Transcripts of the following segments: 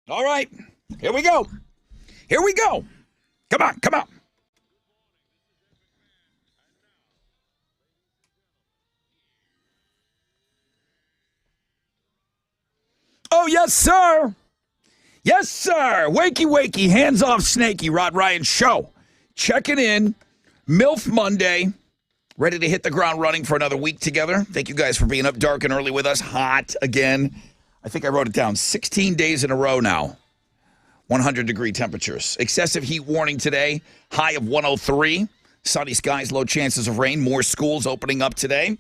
All right. Here we go. Here we go. Come on, come on. Oh, yes, sir. Yes, sir. Wakey, wakey, hands off snaky, Rod Ryan show. Checking in. MILF Monday. Ready to hit the ground running for another week together. Thank you guys for being up dark and early with us. Hot again. I think I wrote it down. 16 days in a row now. 100-degree temperatures. Excessive heat warning today. High of 103. Sunny skies, low chances of rain. More schools opening up today.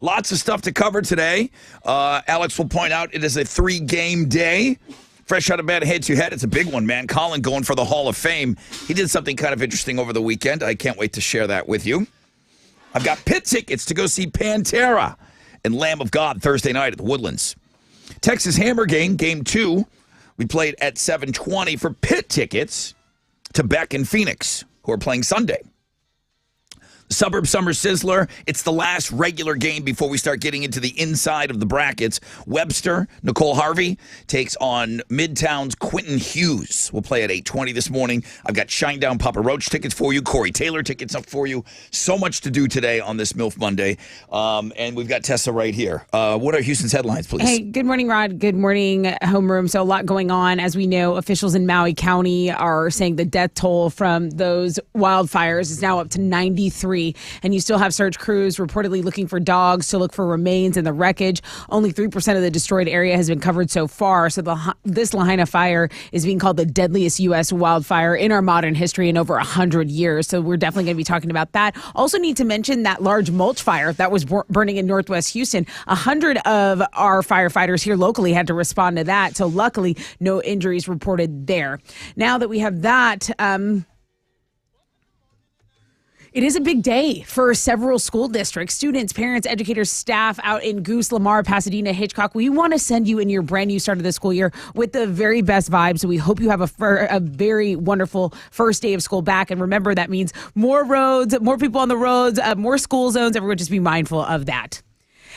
Lots of stuff to cover today. Alex will point out it is a 3-game day. Fresh out of bed, head-to-head. It's a big one, man. Colin going for the Hall of Fame. He did something kind of interesting over the weekend. I can't wait to share that with you. I've got pit tickets to go see Pantera and Lamb of God Thursday night at the Woodlands. Texas Hammer game, Game 2. We played at 7:20 for pit tickets to Beck and Phoenix, who are playing Sunday. Suburb Summer Sizzler. It's the last regular game before we start getting into the inside of the brackets. Webster, Nicole Harvey, takes on Midtown's Quentin Hughes. We'll play at 8:20 this morning. I've got Shinedown Papa Roach tickets for you. Corey Taylor tickets up for you. So much to do today on this MILF Monday. And we've got Tessa right here. What are Houston's headlines, please? Hey, good morning, Rod. Good morning, Homeroom. So a lot going on. As we know, officials in Maui County are saying the death toll from those wildfires is now up to 93. And you still have search crews reportedly looking for dogs to look for remains in the wreckage. Only 3% of the destroyed area has been covered so far. So this Lahaina fire is being called the deadliest U.S. wildfire in our modern history in over 100 years. So we're definitely going to be talking about that. Also need to mention that large mulch fire that was burning in Northwest Houston. 100 of our firefighters here locally had to respond to that. So luckily, no injuries reported there. Now that we have that, it is a big day for several school districts, students, parents, educators, staff out in Goose, Lamar, Pasadena, Hitchcock. We want to send you in your brand new start of the school year with the very best vibes. So we hope you have a very wonderful first day of school back. And remember, that means more roads, more people on the roads, more school zones. Everyone just be mindful of that.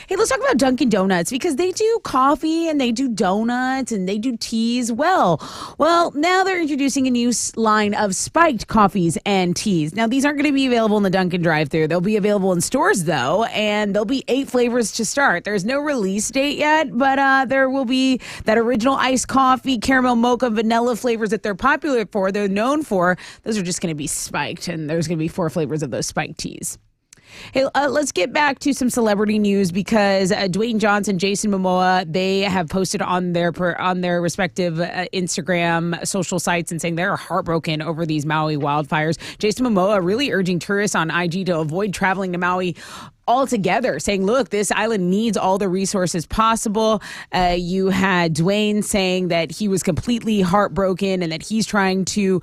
Hey, let's talk about Dunkin' Donuts because they do coffee and they do donuts and they do teas well. Well, now they're introducing a new line of spiked coffees and teas. Now, these aren't going to be available in the Dunkin' drive-thru. They'll be available in stores, though, and there'll be 8 flavors to start. There's no release date yet, but there will be that original iced coffee, caramel mocha, vanilla flavors that they're popular for, they're known for. Those are just going to be spiked, and there's going to be 4 flavors of those spiked teas. Hey, let's get back to some celebrity news because Dwayne Johnson, Jason Momoa, they have posted on their respective Instagram social sites and saying they're heartbroken over these Maui wildfires. Jason Momoa really urging tourists on IG to avoid traveling to Maui altogether, saying, look, this island needs all the resources possible. You had Dwayne saying that he was completely heartbroken and that he's trying to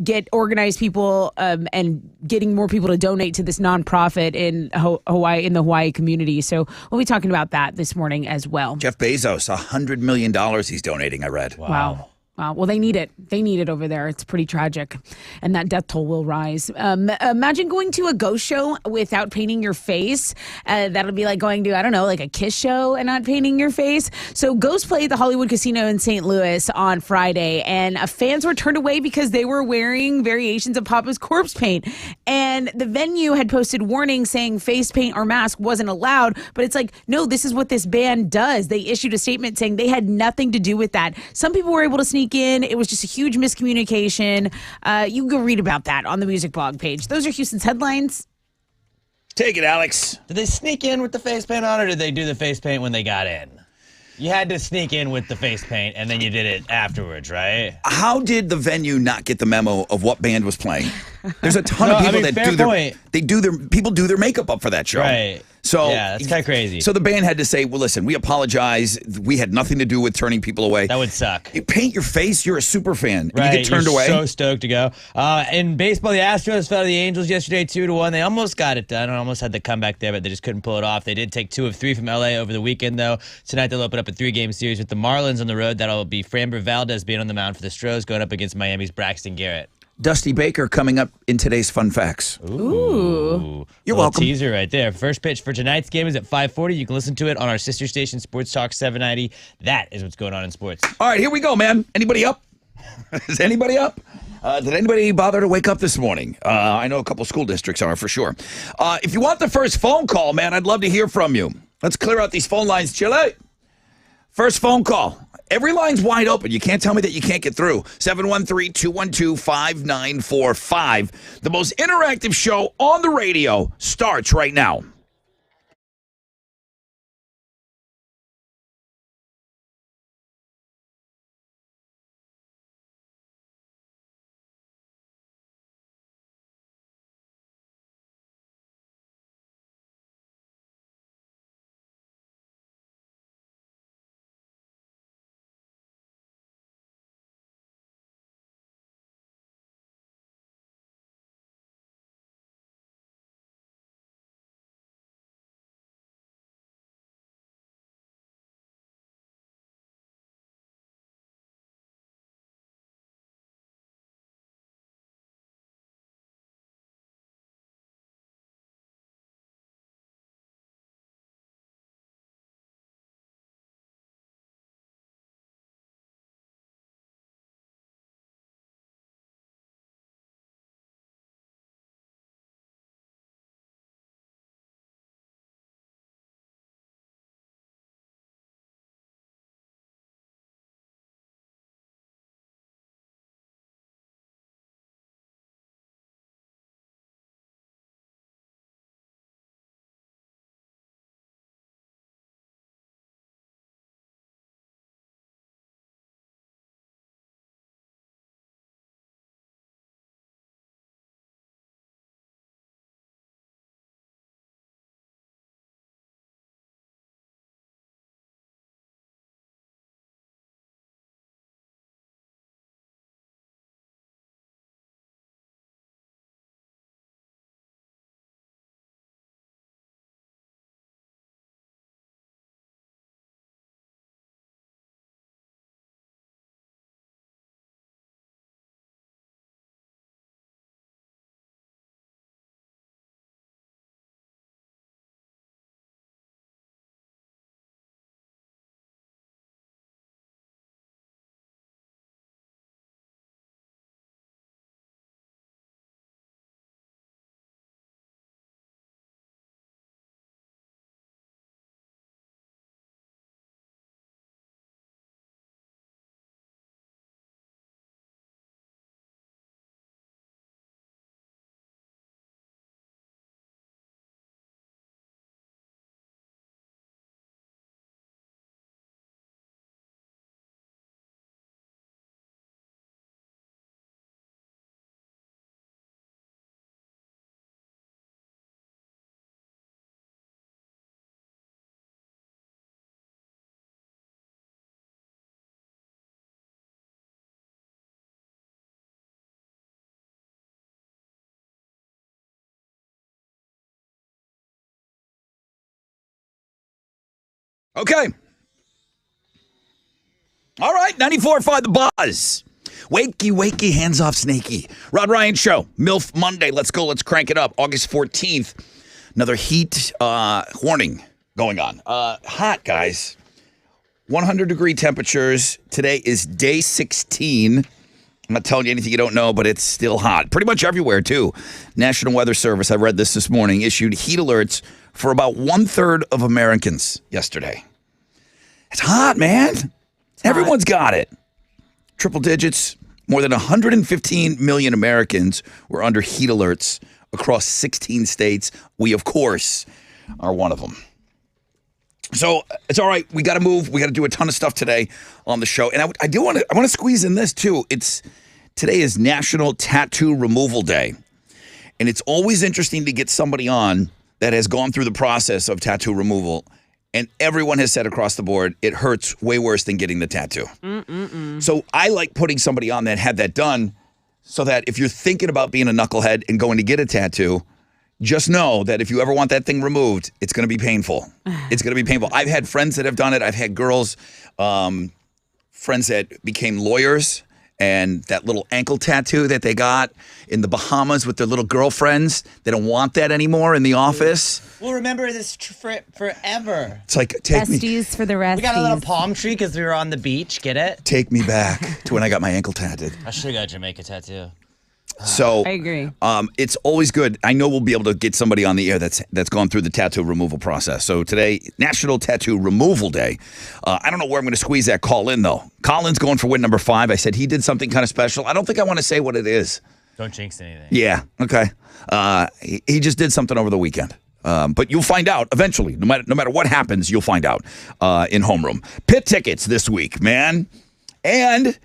get organized people and getting more people to donate to this nonprofit in Hawaii, in the Hawaii community. So we'll be talking about that this morning as well. Jeff Bezos, $100 million he's donating, I read. Wow. Well, they need it. They need it over there. It's pretty tragic. And that death toll will rise. Imagine going to a ghost show without painting your face. That'll be like going to, I don't know, like a Kiss show and not painting your face. So Ghost played the Hollywood Casino in St. Louis on Friday. And fans were turned away because they were wearing variations of Papa's corpse paint. And the venue had posted warnings saying face paint or mask wasn't allowed. But it's like, no, this is what this band does. They issued a statement saying they had nothing to do with that. Some people were able to sneak in. It was just a huge miscommunication. You can go read about that on the music blog page. Those are Houston's headlines. Take it, Alex. Did they sneak in with the face paint on, or did they do the face paint when they got in? You had to sneak in with the face paint, and then you did it afterwards, right? How did the venue not get the memo of what band was playing? There's a ton of people people do their makeup up for that show. Right. So yeah, that's kind of crazy. So the band had to say, well, listen, we apologize. We had nothing to do with turning people away. That would suck. You paint your face. You're a super fan. Right. And you get turned away. So stoked to go. In baseball, the Astros fell to the Angels yesterday 2-1. They almost got it done. Almost had the comeback there, but they just couldn't pull it off. They did take 2 of 3 from LA over the weekend, though. Tonight they'll open up a 3-game series with the Marlins on the road. That'll be Framber Valdez being on the mound for the Stros, going up against Miami's Braxton Garrett. Dusty Baker coming up in today's Fun Facts. Ooh. You're Little welcome. Teaser right there. First pitch for tonight's game is at 5:40. You can listen to it on our sister station, Sports Talk 790. That is what's going on in sports. All right, here we go, man. Anybody up? Is anybody up? Did anybody bother to wake up this morning? I know a couple school districts are for sure. If you want the first phone call, man, I'd love to hear from you. Let's clear out these phone lines, Chile. First phone call. Every line's wide open. You can't tell me that you can't get through. 713-212-5945. The most interactive show on the radio starts right now. Okay. All right, 94.5 The Buzz. Wakey, wakey, hands off snaky. Rod Ryan Show, MILF Monday. Let's go, let's crank it up. August 14th, another heat warning going on. Hot, guys. 100-degree temperatures. Today is day 16. I'm not telling you anything you don't know, but it's still hot. Pretty much everywhere, too. National Weather Service, I read this morning, issued heat alerts for about 1/3 of Americans yesterday. It's hot, man. Everyone's got it. Triple digits. More than 115 million Americans were under heat alerts across 16 states. We, of course, are one of them. So it's all right. We got to move. We got to do a ton of stuff today on the show. And I want to squeeze in this too. Today is National Tattoo Removal Day. And it's always interesting to get somebody on that has gone through the process of tattoo removal. And everyone has said across the board, it hurts way worse than getting the tattoo. So I like putting somebody on that had that done so that if you're thinking about being a knucklehead and going to get a tattoo, just know that if you ever want that thing removed, it's going to be painful. It's going to be painful. I've had friends that have done it. I've had girls, friends that became lawyers and that little ankle tattoo that they got in the Bahamas with their little girlfriends. They don't want that anymore in the office. We'll remember this forever. It's like, take me, Besties for the resties. We got a little palm tree because we were on the beach. Get it? take me back to when I got my ankle tattooed. I should have got a Jamaica tattoo. So I agree. It's always good. I know we'll be able to get somebody on the air that's gone through the tattoo removal process. So today, National Tattoo Removal Day. I don't know where I'm going to squeeze that call in, though. Colin's going for win number 5. I said he did something kind of special. I don't think I want to say what it is. Don't jinx anything. Yeah, okay. He just did something over the weekend. But you'll find out eventually. No matter what happens, you'll find out in homeroom. Pit tickets this week, man. And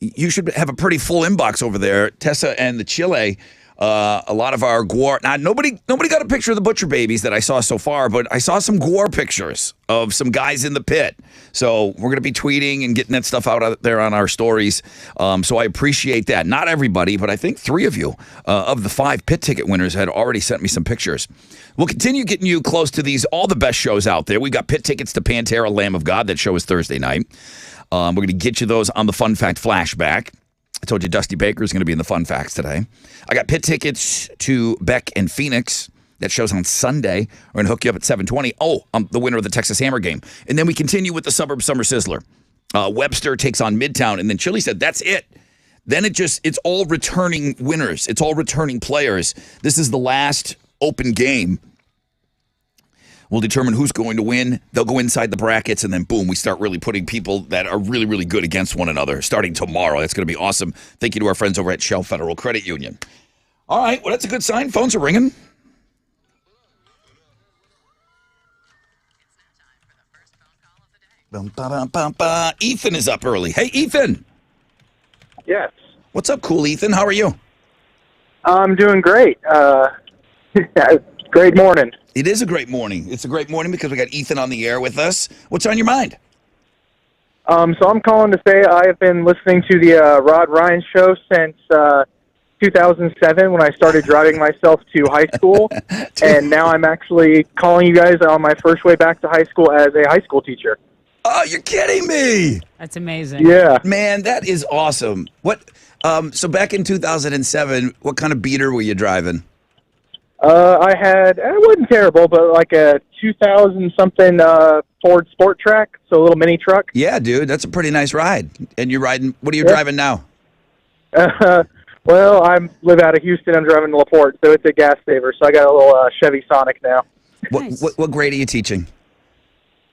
you should have a pretty full inbox over there. Tessa and the Chile, a lot of our Gwar. Now, nobody got a picture of the Butcher Babies that I saw so far, but I saw some Gwar pictures of some guys in the pit. So we're going to be tweeting and getting that stuff out there on our stories. So I appreciate that. Not everybody, but I think 3 of you of the 5 pit ticket winners had already sent me some pictures. We'll continue getting you close to all the best shows out there. We got pit tickets to Pantera, Lamb of God. That show is Thursday night. We're going to get you those on the Fun Fact Flashback. I told you Dusty Baker is going to be in the Fun Facts today. I got pit tickets to Beck and Phoenix. That show's on Sunday. We're going to hook you up at 7:20. Oh, I'm the winner of the Texas Hammer game. And then we continue with the Suburb Summer Sizzler. Webster takes on Midtown. And then Chili said, that's it. Then it's all returning winners. It's all returning players. This is the last open game. We'll determine who's going to win. They'll go inside the brackets, and then boom, we start really putting people that are really, really good against one another starting tomorrow. That's going to be awesome. Thank you to our friends over at Shell Federal Credit Union. All right, well, that's a good sign. Phones are ringing. Ethan is up early. Hey, Ethan. Yes. What's up, cool Ethan? How are you? I'm doing great. Great morning. It is a great morning. It's a great morning because we got Ethan on the air with us. What's on your mind? So I'm calling to say I have been listening to the Rod Ryan show since 2007 when I started driving myself to high school. And now I'm actually calling you guys on my first way back to high school as a high school teacher. Oh, you're kidding me. That's amazing. Yeah. Man, that is awesome. What? So back in 2007, what kind of beater were you driving? I had, it wasn't terrible, but like a 2000-something Ford Sport Track, so a little mini truck. Yeah, dude, that's a pretty nice ride. And you're riding, what are you driving now? Well, I live out of Houston. I'm driving to LaPorte, so it's a gas saver. So I got a little Chevy Sonic now. Nice. What grade are you teaching?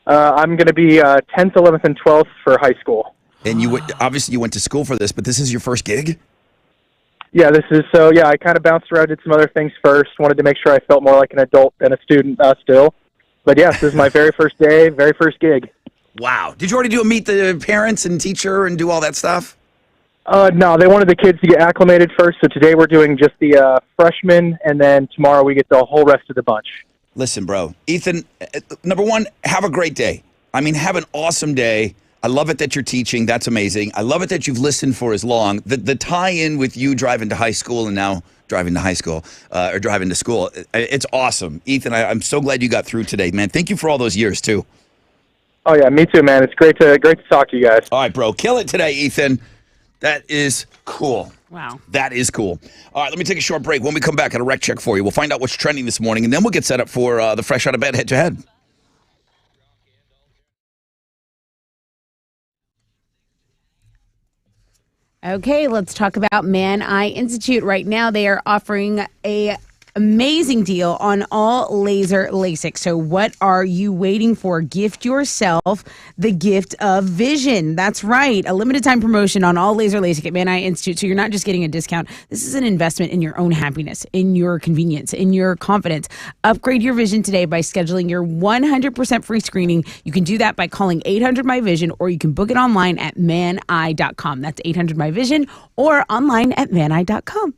I'm going to be 10th, 11th, and 12th for high school. And obviously you went to school for this, but this is your first gig? Yeah, I kind of bounced around, did some other things first, wanted to make sure I felt more like an adult than a student still. But yeah, this is my very first day, very first gig. Wow. Did you already meet the parents and teacher and do all that stuff? No, they wanted the kids to get acclimated first, so today we're doing just the freshmen, and then tomorrow we get the whole rest of the bunch. Listen, bro. Ethan, number one, have a great day. I mean, have an awesome day. I love it that you're teaching. That's amazing. I love it that you've listened for as long. The tie-in with you driving to high school and now driving to high school or driving to school, it's awesome. Ethan, I'm so glad you got through today, man. Thank you for all those years, too. Oh, yeah, me too, man. It's great to talk to you guys. All right, bro. Kill it today, Ethan. That is cool. Wow. That is cool. All right, let me take a short break. When we come back, I got a rec check for you. We'll find out what's trending this morning, and then we'll get set up for the Fresh Out of Bed head-to-head. Okay, let's talk about Man Eye Institute. Right now, they are offering a amazing deal on all laser LASIK. So what are you waiting for? Gift yourself the gift of vision. That's right. A limited time promotion on all laser LASIK at Man Eye Institute. So you're not just getting a discount. This is an investment in your own happiness, in your convenience, in your confidence. Upgrade your vision today by scheduling your 100% free screening. You can do that by calling 800-MY-VISION, or you can book it online at maneye.com. That's 800-MY-VISION, or online at maneye.com.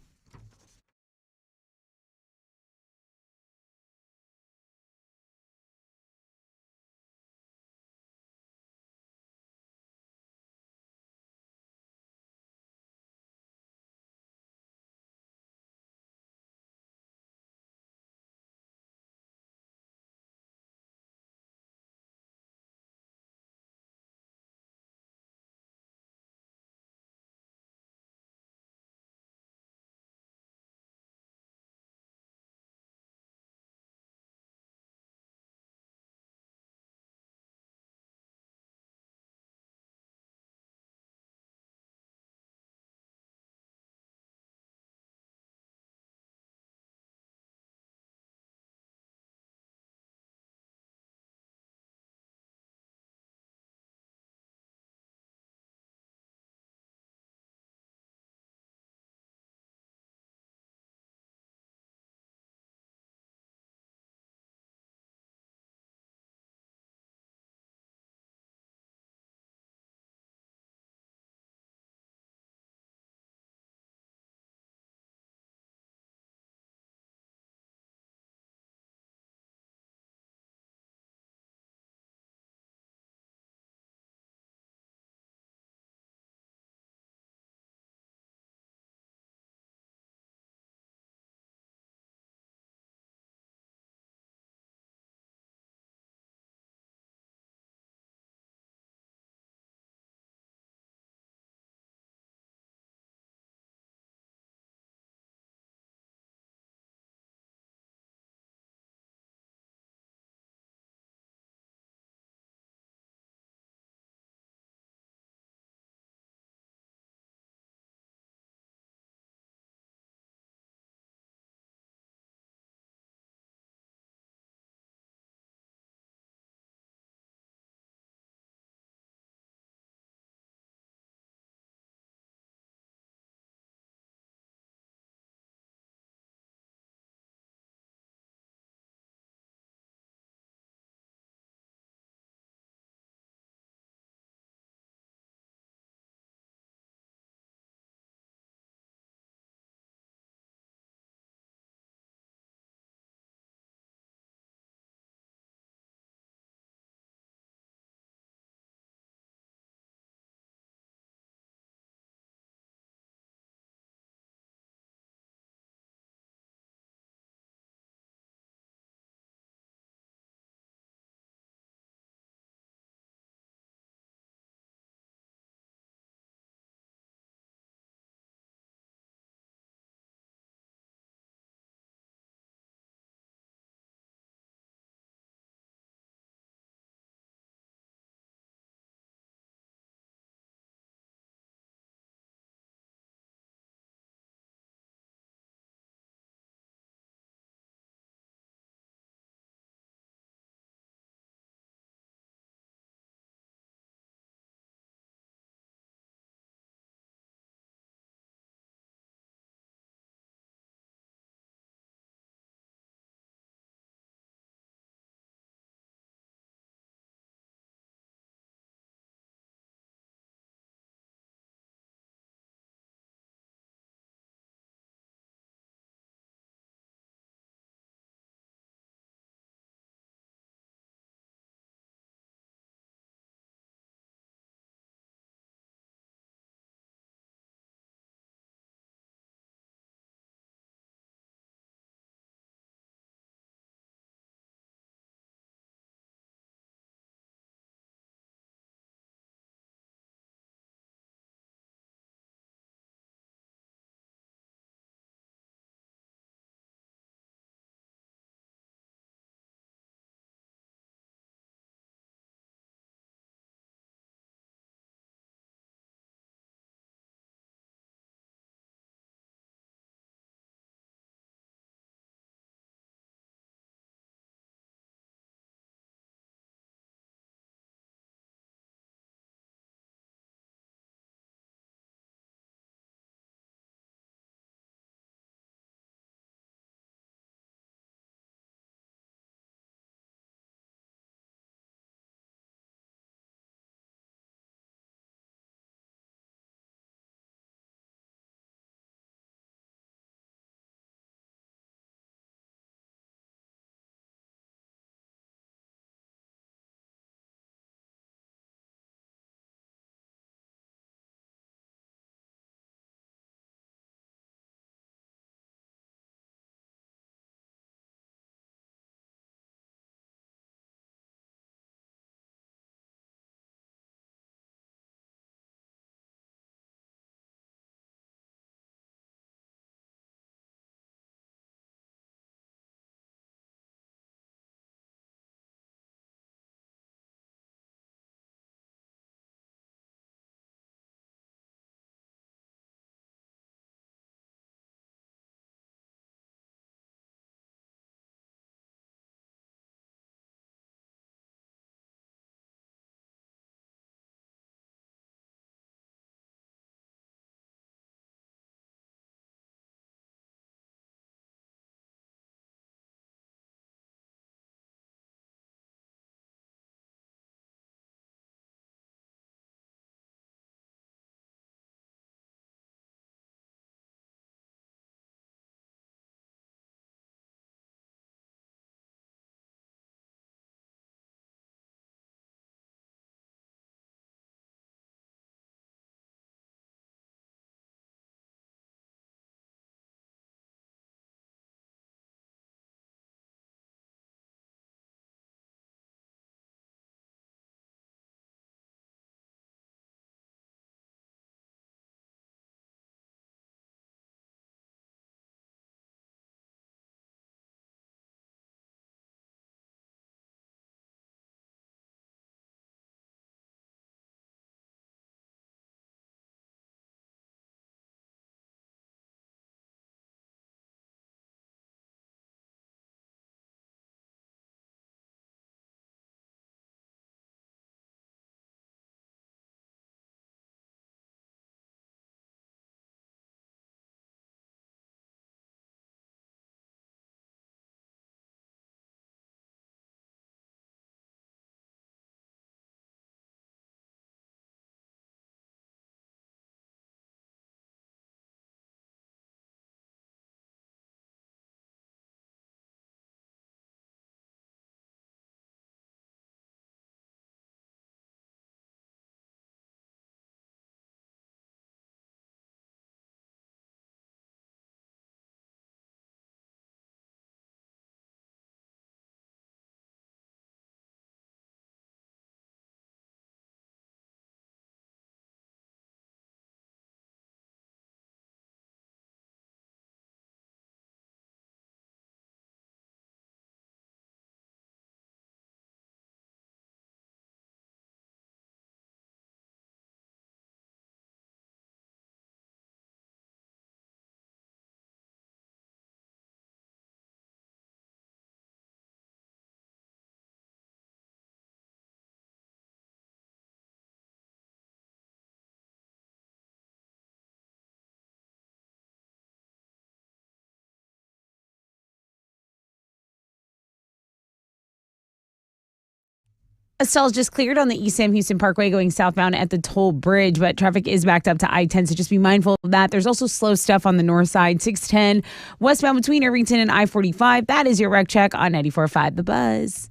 Estelle's just cleared on the East Sam Houston Parkway going southbound at the toll bridge, but traffic is backed up to I-10, so just be mindful of that. There's also slow stuff on the north side, 610 westbound between Irvington and I-45. That is your wreck check on 94.5 The Buzz.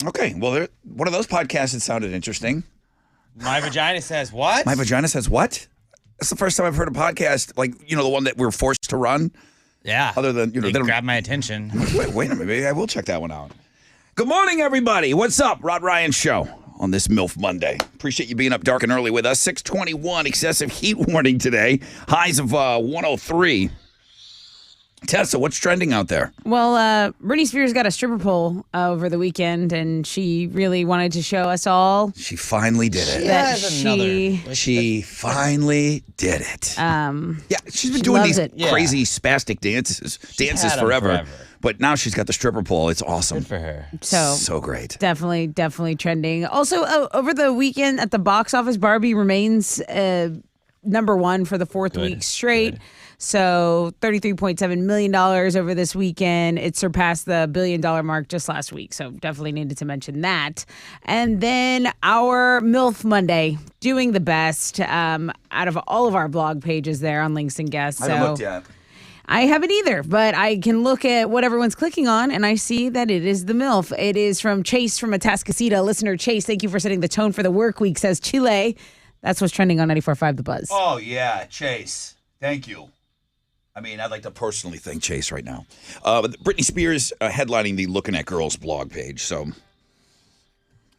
Okay, well, one of those podcasts that sounded interesting. My vagina says what? My vagina says what? That's the first time I've heard a podcast like, the one that we're forced to run. Yeah. Other than, They grabbed my attention. Wait a minute. Maybe I will check that one out. Good morning, everybody. What's up? Rod Ryan Show on this MILF Monday. Appreciate you being up dark and early with us. 621 excessive heat warning today. Highs of 103. Tessa, what's trending out there? Well, Britney Spears got a stripper pole over the weekend, and she really wanted to show us all She finally did it. that has another- She finally did it. Yeah, she's been she doing loves these it. crazy spastic dances had 'em forever. forever. But now she's got the stripper pole. It's awesome. Good for her. So great. Definitely trending. Also, over the weekend at the box office, Barbie remains number one for the fourth week straight. So $33.7 million over this weekend. It surpassed the $1 billion mark just last week. So definitely needed to mention that. And then our MILF Monday, doing the best out of all of our blog pages there on Links and Guests. I haven't looked yet. I haven't either, but I can look at what everyone's clicking on, and I see that it is the MILF. It is from Chase from Atascocita. Listener Chase, thank you for setting the tone for the work week, says Chile. That's what's trending on 94.5 The Buzz. Oh, yeah, Chase. Thank you. I mean, I'd like to personally thank Chase right now. Britney Spears headlining the Looking at Girls blog page. So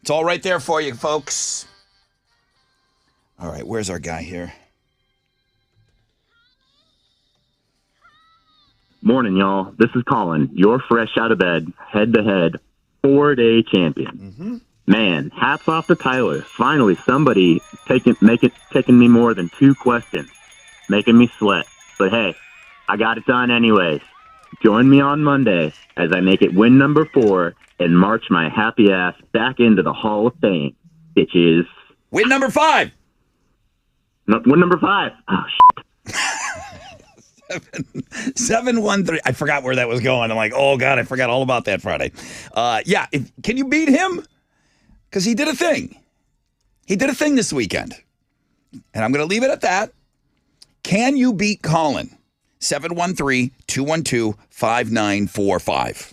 it's all right there for you, folks. All right, where's our guy here? Morning, y'all. This is Colin. You're fresh out of bed, head-to-head, 4-day champion. Man, hats off to Tyler. Finally, somebody taking me more than 2 questions, making me sweat. But hey, I got it done anyways. Join me on Monday as I make it win number 4 and march my happy ass back into the Hall of Fame, bitches. Win number 5. No, win number 5. Oh, shit. 713. I forgot where that was going. I'm like, oh, God, I forgot all about that Friday. Can you beat him? Because he did a thing. He did a thing this weekend. And I'm going to leave it at that. Can you beat Colin? 713-212-5945.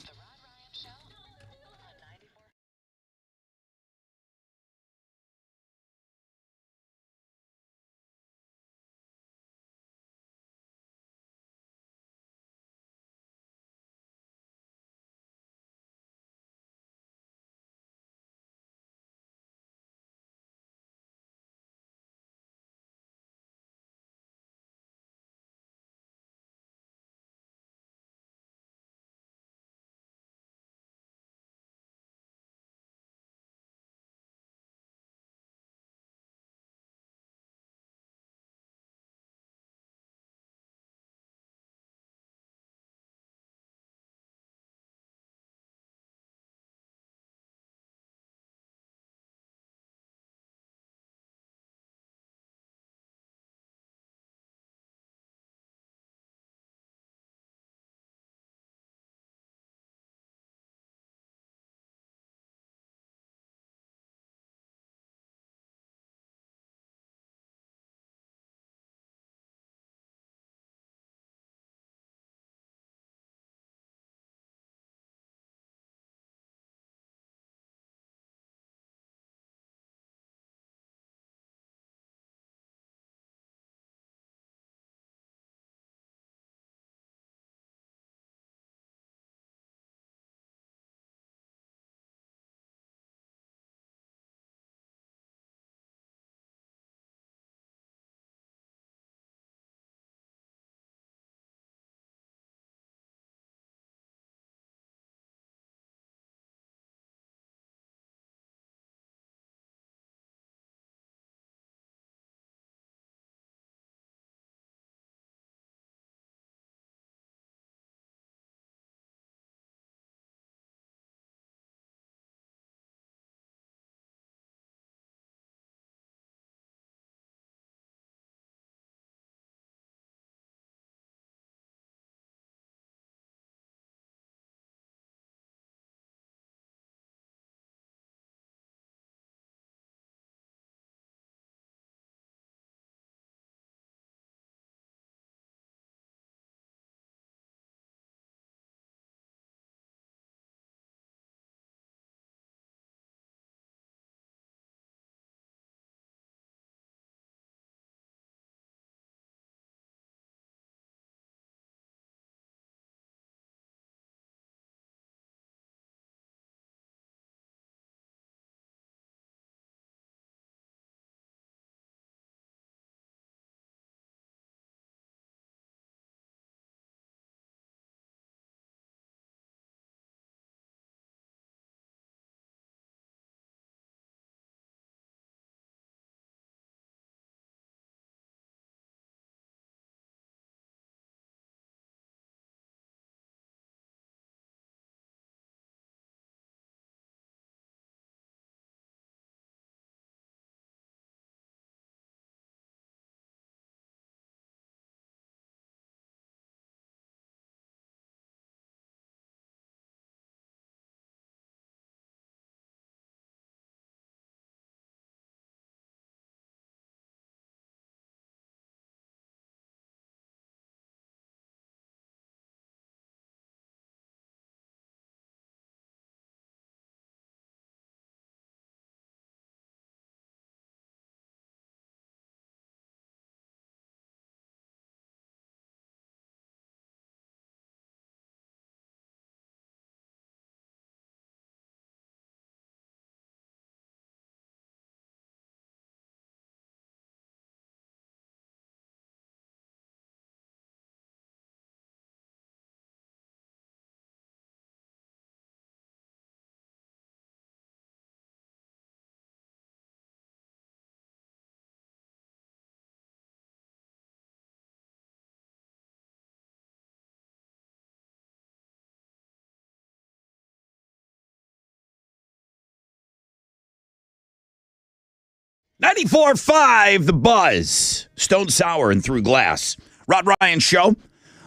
94.5 The Buzz. Stone Sour and Through Glass. Rod Ryan Show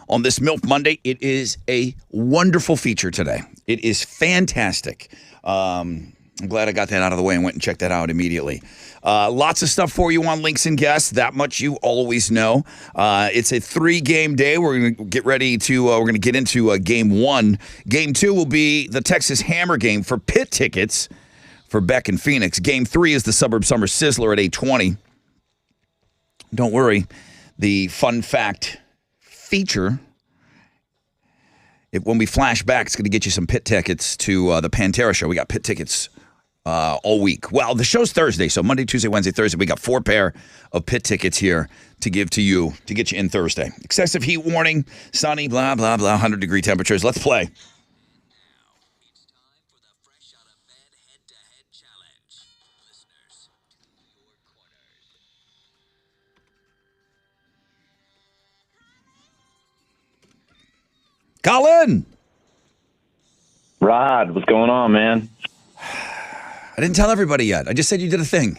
on this MILF Monday. It is a wonderful feature today. It is fantastic. I'm glad I got that out of the way and went and checked that out immediately. Lots of stuff for you on Links and Guests. That much you always know. It's a 3-game day. We're going to get ready to, we're going to get into game 1. Game 2 will be the Texas Hammer game for pit tickets for Beck and Phoenix. Game 3 is the Suburb Summer Sizzler at 8:20. Don't worry. The fun fact feature, when we flash back, it's going to get you some pit tickets to the Pantera show. We got pit tickets all week. Well, the show's Thursday, so Monday, Tuesday, Wednesday, Thursday. We got 4 pair of pit tickets here to give to you to get you in Thursday. Excessive heat warning, sunny, blah, blah, blah, 100-degree temperatures. Let's play. Colin! Rod, what's going on, man? I didn't tell everybody yet. I just said you did a thing.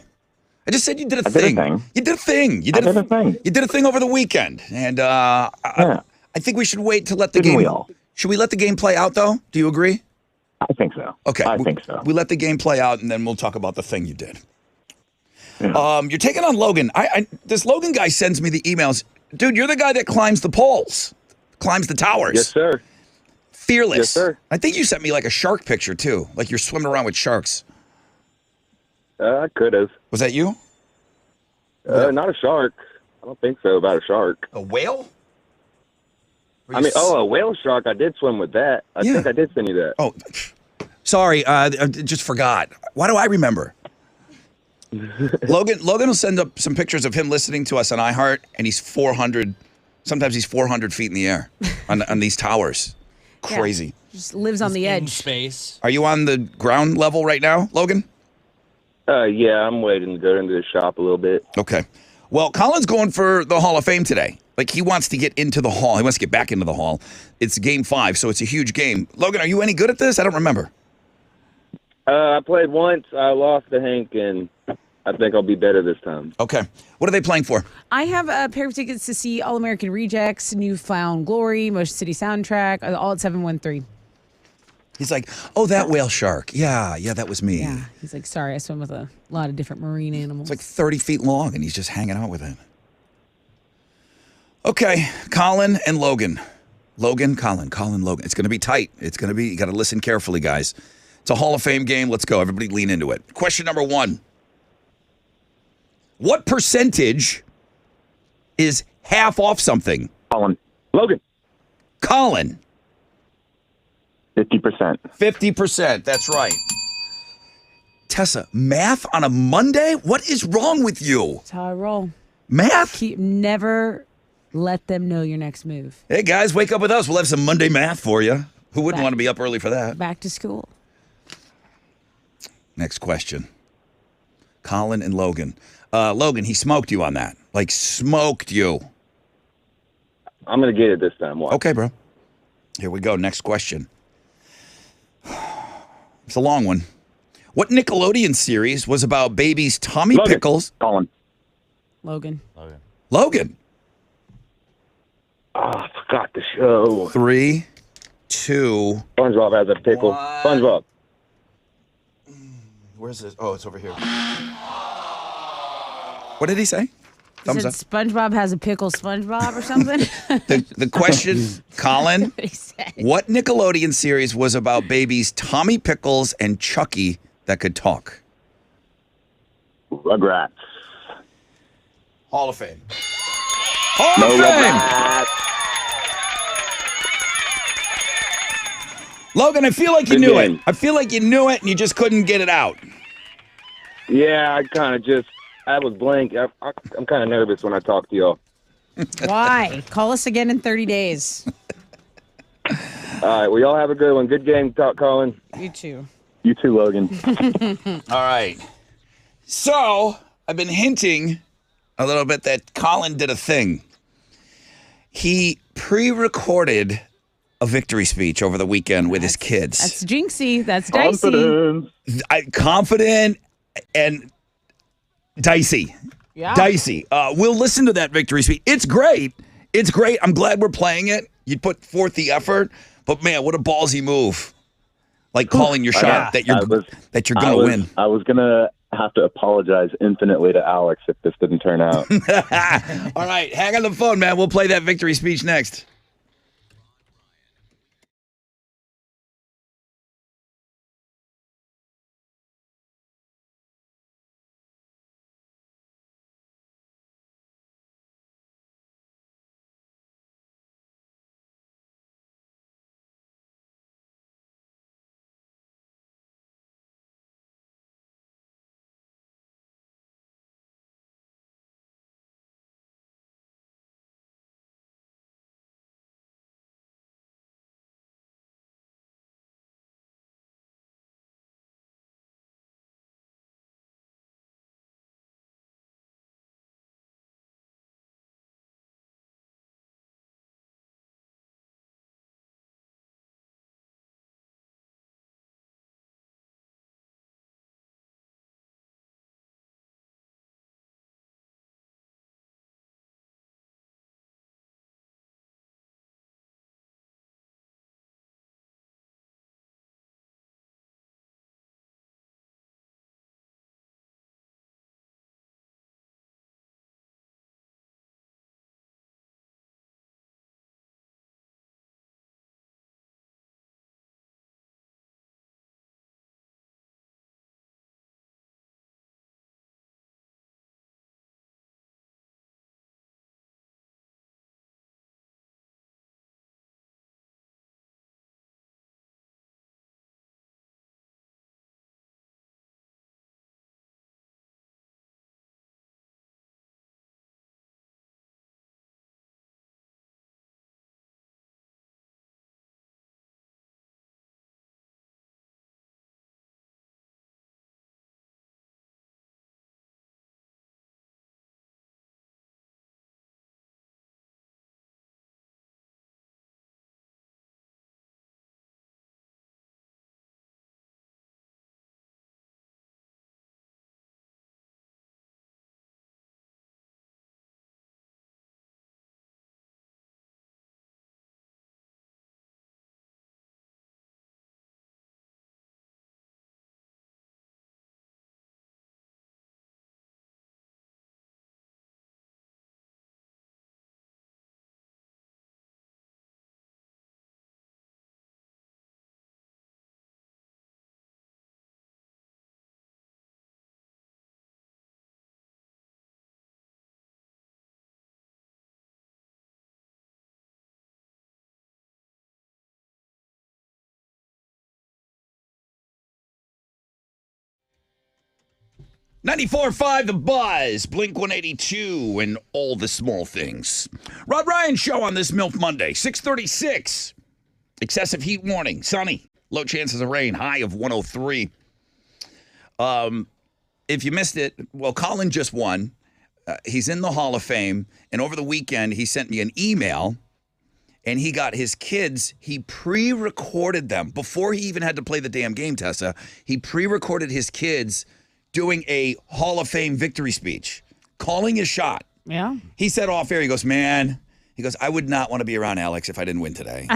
I just said you did a thing. Did a thing. You did a thing. You did I did a thing. You did a thing over the weekend. And I think we should wait to let the Didn't game. we all? Should we let the game play out, though? Do you agree? I think so. Okay. I think so. We let the game play out, and then we'll talk about the thing you did. Yeah. You're taking on Logan. This Logan guy sends me the emails. Dude, you're the guy that climbs the poles, climbs the towers. Yes, sir. Fearless. Yes, sir. I think you sent me like a shark picture, too. Like you're swimming around with sharks. I could have. Was that you? Not a shark. I don't think so about a shark. A whale? I mean, a whale shark. I did swim with that. I Yeah. think I did send you that. Oh, sorry. I just forgot. Why do I remember? Logan will send up some pictures of him listening to us on iHeart, and he's 400. Sometimes he's 400 feet in the air on these towers. Crazy. Just lives on the In edge. space. Are you on the ground level right now, Logan? Yeah, I'm waiting to go into the shop a little bit. Okay. Well, Colin's going for the Hall of Fame today. Like, he wants to get into the hall. He wants to get back into the hall. It's game 5, so it's a huge game. Logan, are you any good at this? I don't remember. I played once. I lost to Hank, and I think I'll be better this time. Okay. What are they playing for? I have a pair of tickets to see All American Rejects, Newfound Glory, Motion City Soundtrack, all at 713. He's like, oh, that whale shark. Yeah, that was me. Yeah. He's like, sorry, I swim with a lot of different marine animals. It's like 30 feet long, and he's just hanging out with it. Okay, Colin and Logan. Logan, Colin, Logan. It's going to be tight. It's going to be, you got to listen carefully, guys. It's a Hall of Fame game. Let's go. Everybody lean into it. Question number 1. What percentage is half off something? Colin, Logan. Colin. 50%. 50%. That's right. Tessa, math on a Monday? What is wrong with you? That's how I roll. Math? Never let them know your next move. Hey, guys, wake up with us. We'll have some Monday math for you. Who wouldn't Back. want to be up early for that? Back to school. Next question. Colin and Logan. Logan, he smoked you on that. Like, smoked you. I'm going to get it this time. Watch. Okay, bro. Here we go. Next question. It's a long one. What Nickelodeon series was about babies Tommy Logan. Pickles? Colin, Logan. Logan. Oh, I forgot the show. 3, 2. SpongeBob has a pickle. One. SpongeBob. Where's this? Oh, it's over here. What did he say? He Thumbs said up. SpongeBob has a pickle, SpongeBob or something. The question, Colin, What he said. what Nickelodeon series was about babies Tommy Pickles and Chucky that could talk? Rugrats. Hall of Fame. Hall of Fame. Logan, I feel like you Good knew game. it. I feel like you knew it and you just couldn't get it out. Yeah, I was blank. I'm kind of nervous when I talk to y'all. Why? Call us again in 30 days. All right, well, y'all have a good one. Good game, talk, Colin. You too. You too, Logan. All right. So I've been hinting a little bit that Colin did a thing. He pre-recorded a victory speech over the weekend with his kids. That's jinxy. That's dicey. Confidence. Confident and Dicey. Yeah. Dicey. We'll listen to that victory speech. It's great. It's great. I'm glad we're playing it. You put forth the effort, but man, what a ballsy move! Like calling your shot that you're going to win. I was gonna have to apologize infinitely to Alex if this didn't turn out. All right, hang on the phone, man. We'll play that victory speech next. .94.5 The Buzz, Blink 182, and all the small things. Rod Ryan Show on this MILF Monday, 6:36. Excessive heat warning, sunny, low chances of rain, high of 103. If you missed it, well, Colin just won. He's in the Hall of Fame, and over the weekend, he sent me an email, and he got his kids, he pre-recorded them. Before he even had to play the damn game, Tessa, he pre-recorded his kids doing a Hall of Fame victory speech, calling his shot. Yeah. He said off air, he goes, man, I would not want to be around Alex if I didn't win today.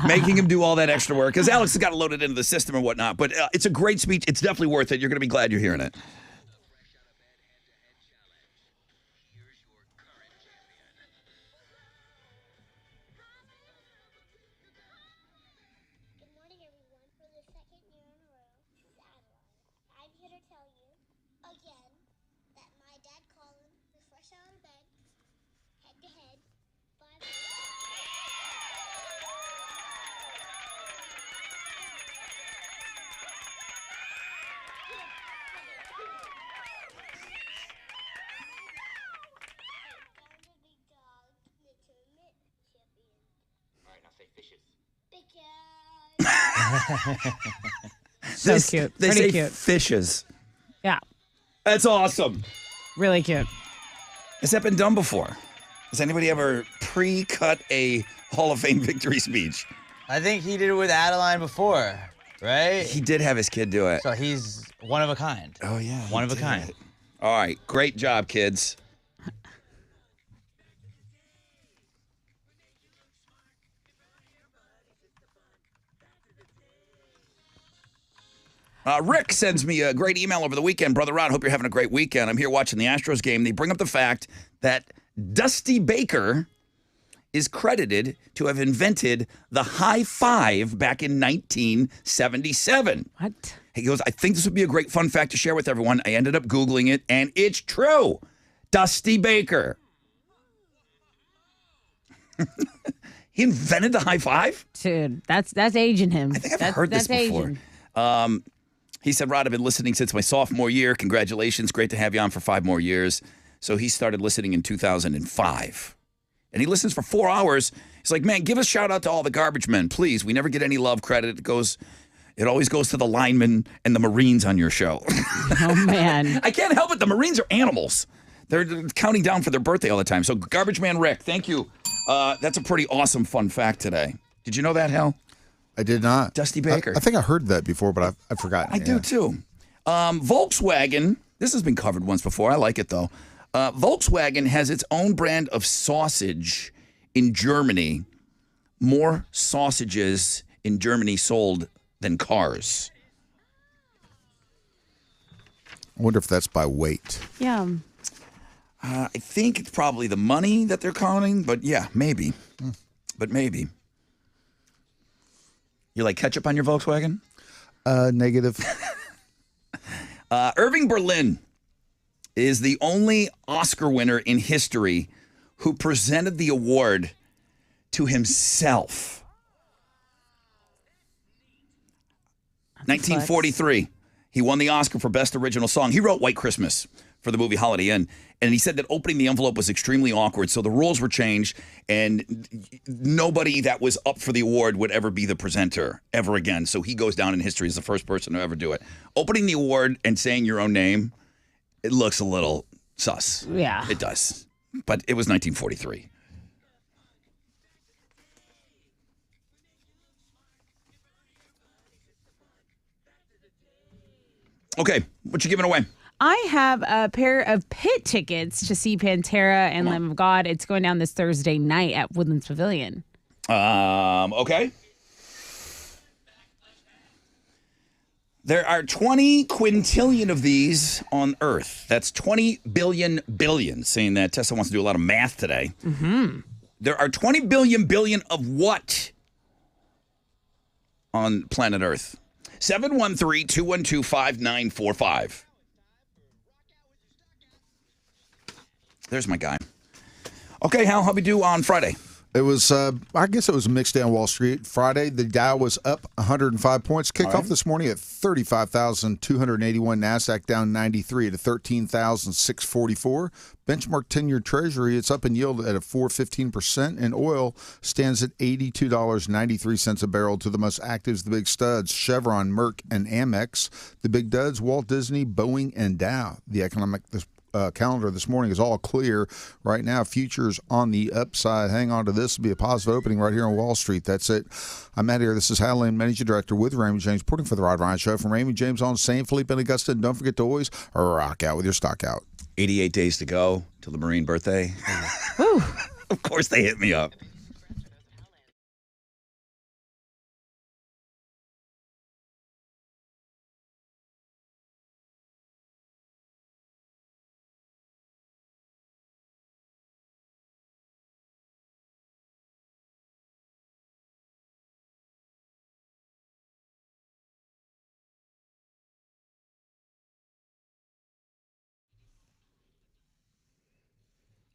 Making him do all that extra work, because Alex has got to load it into the system and whatnot. But it's a great speech. It's definitely worth it. You're going to be glad you're hearing it. So cute. They Pretty say cute. fishes. Yeah. That's awesome. Really cute. Has that been done before? Has anybody ever pre-cut a Hall of Fame victory speech? I think he did it with Adeline before, right? He did have his kid do it. So he's one of a kind. Oh, yeah. One he of a did kind. it. All right. Great job, kids. Rick sends me a great email over the weekend. Brother Rod, hope you're having a great weekend. I'm here watching the Astros game. They bring up the fact that Dusty Baker is credited to have invented the high five back in 1977. What? He goes, I think this would be a great fun fact to share with everyone. I ended up Googling it, and it's true. Dusty Baker. He invented the high five? Dude, that's aging him. I think I've heard this before. Aging. He said, Rod, I've been listening since my sophomore year. Congratulations. Great to have you on for 5 more years. So he started listening in 2005. And he listens for 4 hours. He's like, man, give a shout out to all the garbage men, please. We never get any love credit. It always goes to the linemen and the Marines on your show. Oh, man. I can't help it. The Marines are animals. They're counting down for their birthday all the time. So Garbage Man Rick, thank you. That's a pretty awesome fun fact today. Did you know that, Hal? I did not. Dusty Baker. I think I heard that before, but I've forgotten. I do too. Volkswagen, this has been covered once before. I like it though. Volkswagen has its own brand of sausage in Germany. More sausages in Germany sold than cars. I wonder if that's by weight. Yeah. I think it's probably the money that they're counting, but yeah, maybe. But maybe. You like ketchup on your Volkswagen? Negative. Irving Berlin is the only Oscar winner in history who presented the award to himself. 1943. He won the Oscar for Best Original Song. He wrote White Christmas for the movie Holiday Inn. And he said that opening the envelope was extremely awkward. So the rules were changed, and nobody that was up for the award would ever be the presenter ever again. So he goes down in history as the first person to ever do it. Opening the award and saying your own name, it looks a little sus. Yeah. It does. But it was 1943. Okay, what you giving away? I have a pair of pit tickets to see Pantera and Lamb of God. It's going down this Thursday night at Woodlands Pavilion. Okay. There are 20 quintillion of these on Earth. That's 20 billion, saying that Tessa wants to do a lot of math today. Mm-hmm. There are 20 billion of what on planet Earth? 713-212-5945. There's my guy. Okay, how'd we do on Friday? It was, I guess it was a mixed day on Wall Street. Friday, the Dow was up 105 points. Kickoff this morning at 35,281. NASDAQ down 93 to 13,644. Benchmark 10-year Treasury, it's up in yield at a 4.15%. And oil stands at $82.93 a barrel. To the most actives, the big studs, Chevron, Merck, and Amex. The big duds, Walt Disney, Boeing, and Dow. The economic calendar this morning is all clear right now. Futures on the upside. Hang on to this. Will be a positive opening right here on Wall Street. That's it. I'm Matt here. This is Hal Lane, Managing Director with Raymond James, reporting for the Rod Ryan Show from Raymond James on St. Philip and Augusta. And don't forget to always rock out with your stock out. 88 days to go till the Marine birthday. Of course they hit me up.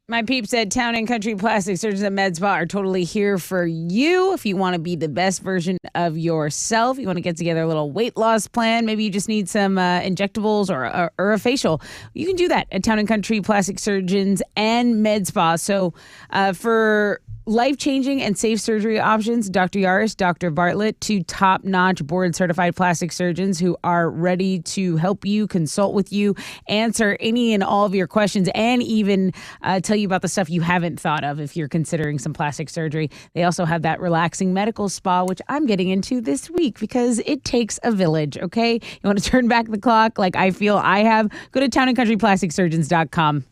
My peeps at Town and Country Plastic Surgeons at Med Spa are totally here for you. If you want to be the best version of yourself, you want to get together a little weight loss plan, maybe you just need some injectables or a facial, you can do that at Town and Country Plastic Surgeons and Med Spa. So for Life-changing and safe surgery options. Dr. Yaris, Dr. Bartlett, two top-notch board-certified plastic surgeons who are ready to help you, consult with you, answer any and all of your questions, and even tell you about the stuff you haven't thought of if you're considering some plastic surgery. They also have that relaxing medical spa, which I'm getting into this week because it takes a village, okay? You want to turn back the clock like I feel I have? Go to townandcountryplasticsurgeons.com.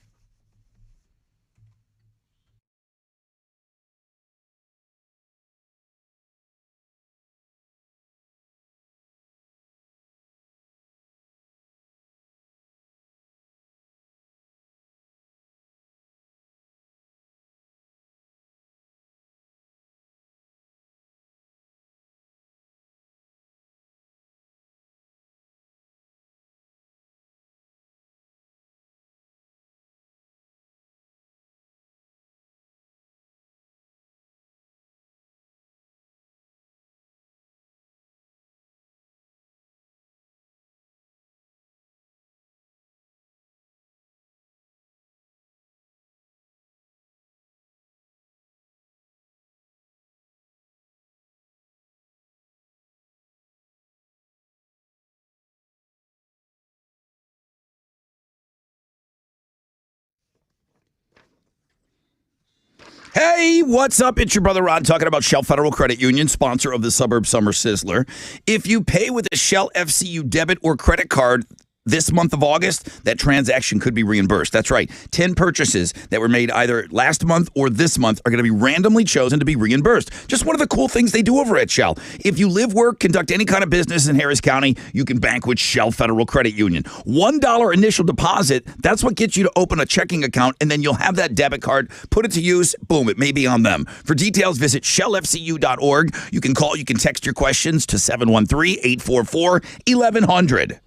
Hey, what's up? It's your brother Ron talking about Shell Federal Credit Union, sponsor of the Suburb Summer Sizzler. If you pay with a Shell FCU debit or credit card this month of August, that transaction could be reimbursed. That's right. 10 purchases that were made either last month or this month are going to be randomly chosen to be reimbursed. Just one of the cool things they do over at Shell. If you live, work, conduct any kind of business in Harris County, you can bank with Shell Federal Credit Union. $1 initial deposit, that's what gets you to open a checking account, and then you'll have that debit card, put it to use, boom, it may be on them. For details, visit shellfcu.org. You can call, you can text your questions to 713-844-1100.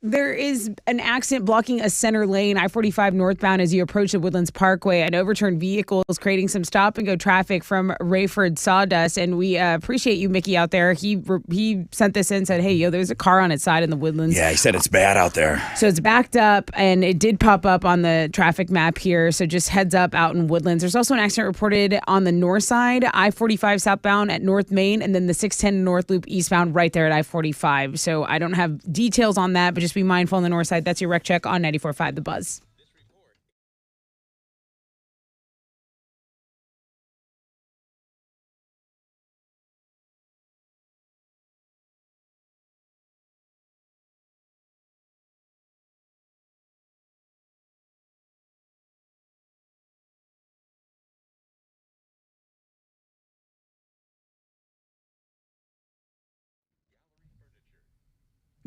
There is an accident blocking a center lane, I-45 northbound, as you approach the Woodlands Parkway. An overturned vehicle is creating some stop-and-go traffic from Rayford Sawdust, and we appreciate you, Mickey, out there. He sent this in and said, hey, yo, there's a car on its side in the Woodlands. Yeah, he said it's bad out there. So it's backed up, and it did pop up on the traffic map here, so just heads up out in Woodlands. There's also an accident reported on the north side, I-45 southbound at North Main, and then the 610 North Loop eastbound right there at I-45. So I don't have details on that, but just be mindful on the north side. That's your wreck check on 94.5 The Buzz.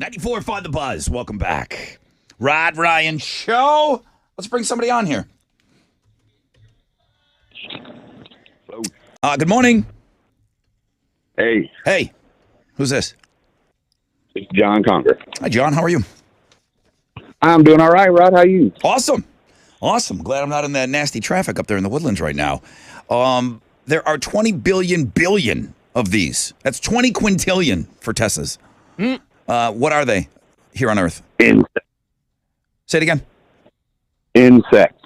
.94.5 The Buzz. Welcome back. Rod Ryan Show. Let's bring somebody on here. Good morning. Hey, Hey, who's this? it's John Conger. Hi, John. How are you? I'm doing all right, Rod. How you? Awesome. Glad I'm not in that nasty traffic up there in the Woodlands right now. There are 20 billion of these. That's 20 quintillion for Tessas. What are they here on Earth? Insects. Say it again. Insects.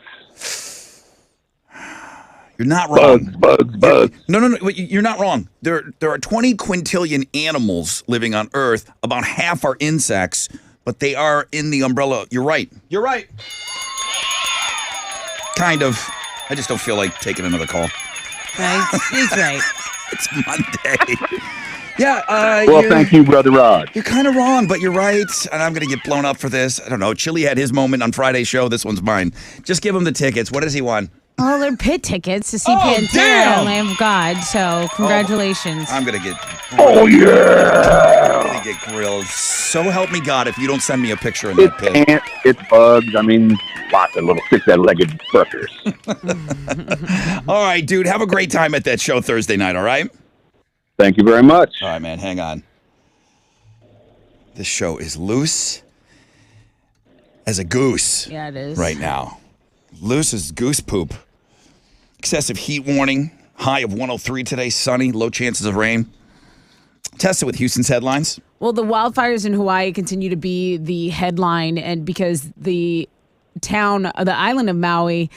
You're not wrong. Bugs. No. You're not wrong. There are 20 quintillion animals living on Earth. About half are insects, but they are in the umbrella. You're right. Kind of. I just don't feel like taking another call. Right? He's right. It's Monday. Yeah. Well, thank you, Brother Rod. You're kind of wrong, but you're right. And I'm going to get blown up for this. I don't know. Chili had his moment on Friday's show. This one's mine. Just give him the tickets. What does he want? Oh, they're pit tickets to see Oh, Pantera damn! and Lamb of God. So congratulations. I'm going to get... Oh, yeah. I'm going to get grilled. So help me God if you don't send me a picture in that It's pit. ants, it's bugs. I mean, lots of little six-legged fuckers. All right, dude. Have a great time at that show Thursday night, all right? Thank you very much. All right, man. Hang on. This show is loose as a goose Yeah, it is. right now. Loose as goose poop. Excessive heat warning. High of 103 today. Sunny. Low chances of rain. Test it with Houston's headlines. Well, the wildfires in Hawaii continue to be the headline, and because the island of Maui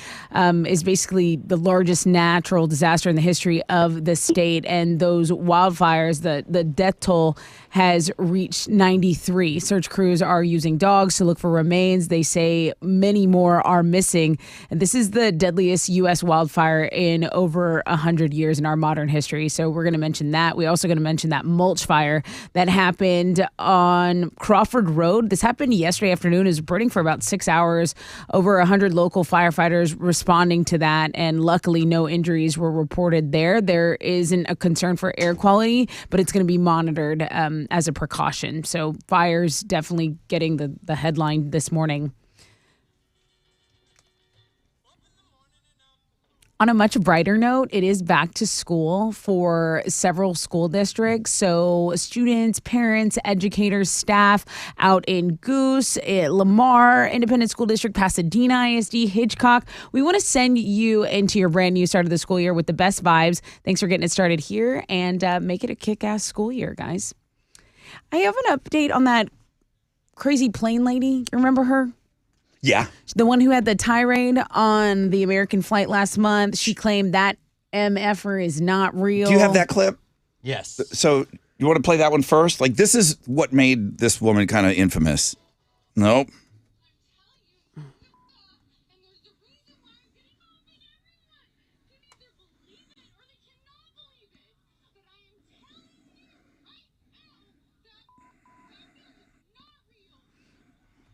is basically the largest natural disaster in the history of the state. And those wildfires, the death toll has reached 93. Search crews are using dogs to look for remains. They say many more are missing. And this is the deadliest U.S. wildfire in over 100 years in our modern history. So we're going to mention that. We're also going to mention that mulch fire that happened on Crawford Road. This happened yesterday afternoon. It was burning for about 6 hours. Over 100 local firefighters responding to that, and luckily no injuries were reported there. There isn't a concern for air quality, but it's going to be monitored as a precaution. So fires definitely getting the headline this morning. On a much brighter note, it is back to school for several school districts. So students, parents, educators, staff out in Goose, Lamar, Independent School District, Pasadena ISD, Hitchcock. We want to send you into your brand new start of the school year with the best vibes. Thanks for getting it started here, and make it a kick-ass school year, guys. I have an update on that crazy plane lady. You remember her? Yeah. The one who had the tirade on the American flight last month. She claimed that MFer is not real. Do you have that clip? Yes. So you want to play that one first? Like, this is what made this woman kind of infamous. Nope.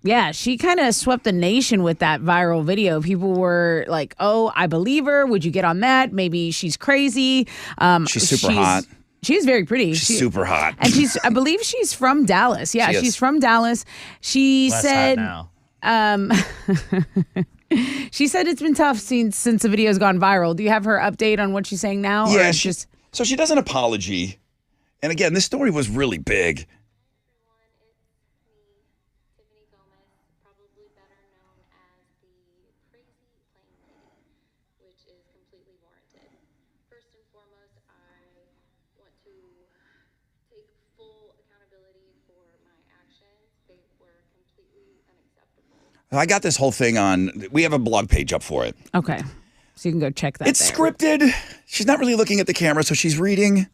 Yeah, she kind of swept the nation with that viral video. People were like, oh, I believe her. Would you get on that? Maybe she's crazy. She's super hot. She's very pretty. She's super hot. And I believe she's from Dallas. Yeah, She is. she's from Dallas. She Less said, hot now. she said it's been tough since the video's gone viral. Do you have her update on what she's saying now? Yeah, Or it's so she does an apology. And again, this story was really big. to take full accountability for my actions. They were completely unacceptable. I got this whole thing on. We have a blog page up for it. Okay. So you can go check that. It's there. scripted. She's not really looking at the camera, so she's reading.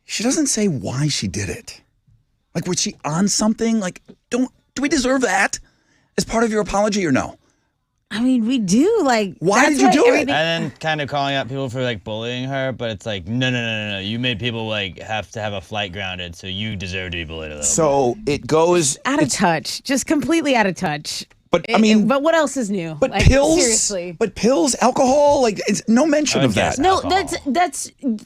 She doesn't say why she did it. Like, was she on something? Like, do we deserve that as part of your apology or no? I mean, we do. Like, Why that's did you do it? everything- And then kind of calling out people for like bullying her, but it's like, no. You made people like have to have a flight grounded, so you deserve to be bullied a little bit. So it goes Out of touch. Just completely out of touch. But I mean, but what else is new? but Like, pills, seriously. but pills, alcohol, like it's no mention I would of that. guess. No, Alcohol.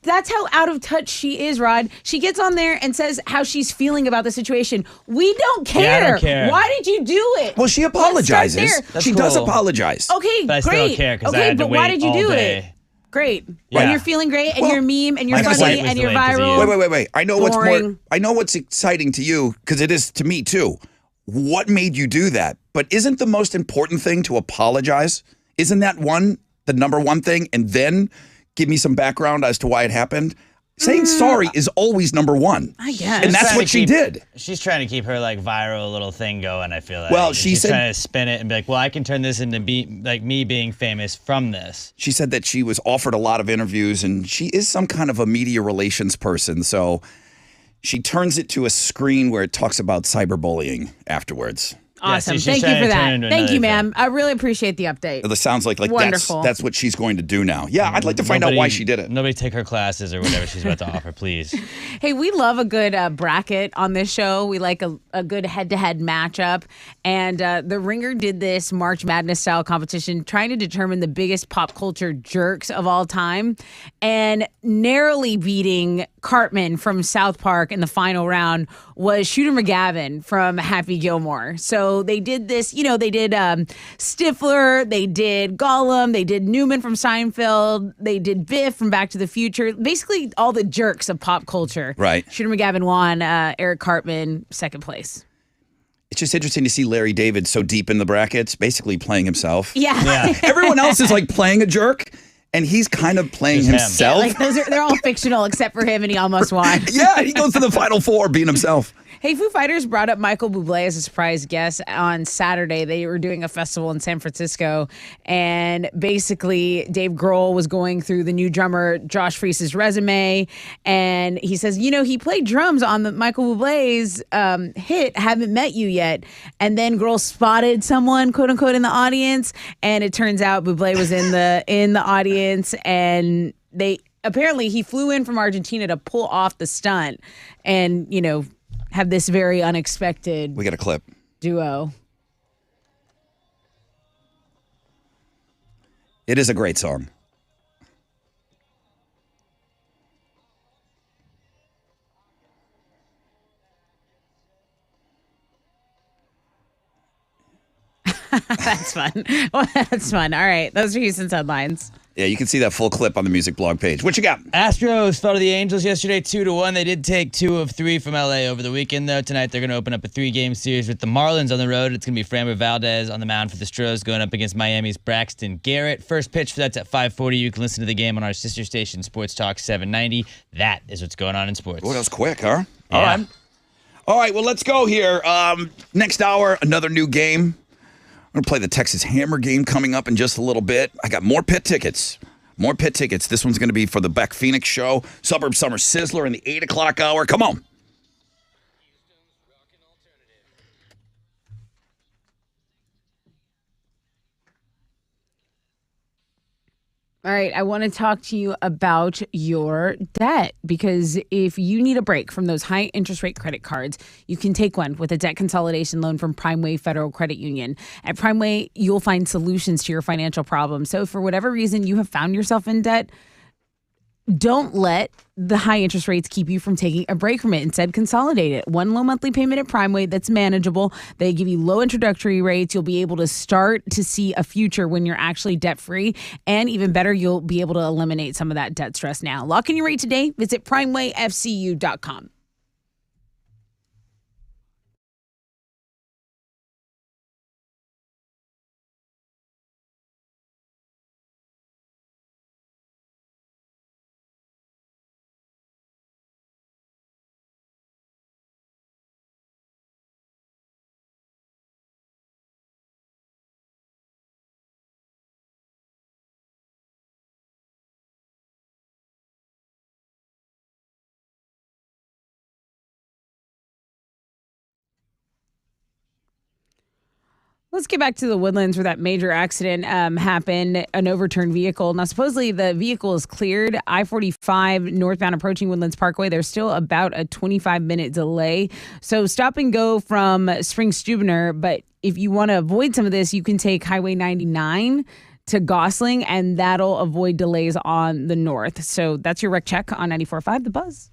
that's how out of touch she is, Rod. She gets on there and says how she's feeling about the situation. We don't care. Yeah, I don't care. Why did you do it? Well, she Let's start apologizes. there. That's She does cool. apologize. Okay, But I still great. don't care 'cause I okay, had to but why wait did you all do day. it? Great. Yeah. And you're feeling great, and Well, you're a meme, and you're my funny, flight was and you're delayed 'cause of viral. you. Wait. I know what's more. Boring. I know what's exciting to you because it is to me too. What made you do that? But isn't the most important thing to apologize? Isn't that the number one thing? And then give me some background as to why it happened. Saying sorry is always number one. I guess. And that's Trying what to she keep- did. She's trying to keep her like viral little thing going. I feel like. Well, And she she's said- trying to spin it and be like, well, I can turn this into me being famous from this. She said that she was offered a lot of interviews and she is some kind of a media relations person. So she turns it to a screen where it talks about cyberbullying afterwards. Yeah, Awesome. see, she's Thank you trying for to turn that. it into Thank you, another ma'am. I really appreciate the update. It sounds like Wonderful. that's what she's going to do now. Yeah, I'd like to find out why she did it. Nobody take her classes or whatever she's about to offer, please. Hey, we love a good bracket on this show. We like a good head-to-head matchup. And the Ringer did this March Madness style competition trying to determine the biggest pop culture jerks of all time and narrowly beating Cartman from South Park in the final round was Shooter McGavin from Happy Gilmore. So they did this, they did Stifler, they did Gollum, they did Newman from Seinfeld, they did Biff from Back to the Future. Basically all the jerks of pop culture. Right. Shooter McGavin won, Eric Cartman second place. It's just interesting to see Larry David so deep in the brackets, basically playing himself. Yeah. Everyone else is like playing a jerk, and he's kind of playing Just him. himself. Like they're all fictional except for him, and he almost won. Yeah, he goes to the final four being himself. Hey, Foo Fighters brought up Michael Bublé as a surprise guest on Saturday. They were doing a festival in San Francisco, and basically Dave Grohl was going through the new drummer Josh Freese's resume, and he says, he played drums on the Michael Bublé's hit "Haven't Met You Yet," and then Grohl spotted someone, quote unquote, in the audience, and it turns out Bublé was in the audience, and apparently he flew in from Argentina to pull off the stunt, and have this very unexpected We got a clip. duo. It is a great song. That's fun. Well, that's fun. All right. Those are Houston's headlines. Yeah, you can see that full clip on the music blog page. What you got? Astros fell to the Angels yesterday 2-1. They did take 2 of 3 from LA over the weekend, though. Tonight they're going to open up a 3-game series with the Marlins on the road. It's going to be Framber Valdez on the mound for the Stros going up against Miami's Braxton Garrett. First pitch for that's at 5:40. You can listen to the game on our sister station, Sports Talk 790. That is what's going on in sports. Well, that was quick, huh? Yeah. All right. All right, well, let's go here. Next hour, another new game. I'm going to play the Texas Hammer game coming up in just a little bit. I got more pit tickets. More pit tickets. This one's going to be for the Beck Phoenix show. Suburb Summer Sizzler in the 8 o'clock hour. Come on. All right, I want to talk to you about your debt because if you need a break from those high interest rate credit cards, you can take one with a debt consolidation loan from Primeway Federal Credit Union. At Primeway, you'll find solutions to your financial problems. So, for whatever reason you have found yourself in debt, don't let the high interest rates keep you from taking a break from it. Instead, consolidate it. One low monthly payment at Primeway that's manageable. They give you low introductory rates. You'll be able to start to see a future when you're actually debt-free. And even better, you'll be able to eliminate some of that debt stress now. Lock in your rate today. Visit primewayfcu.com. let's get back to the Woodlands where that major accident happened, an overturned vehicle. Now, supposedly the vehicle is cleared. I-45 northbound approaching Woodlands Parkway. There's still about a 25-minute delay. So stop and go from Spring-Steubener. But if you want to avoid some of this, you can take Highway 99 to Gosling, and that'll avoid delays on the north. So that's your wreck check on 94.5 The Buzz.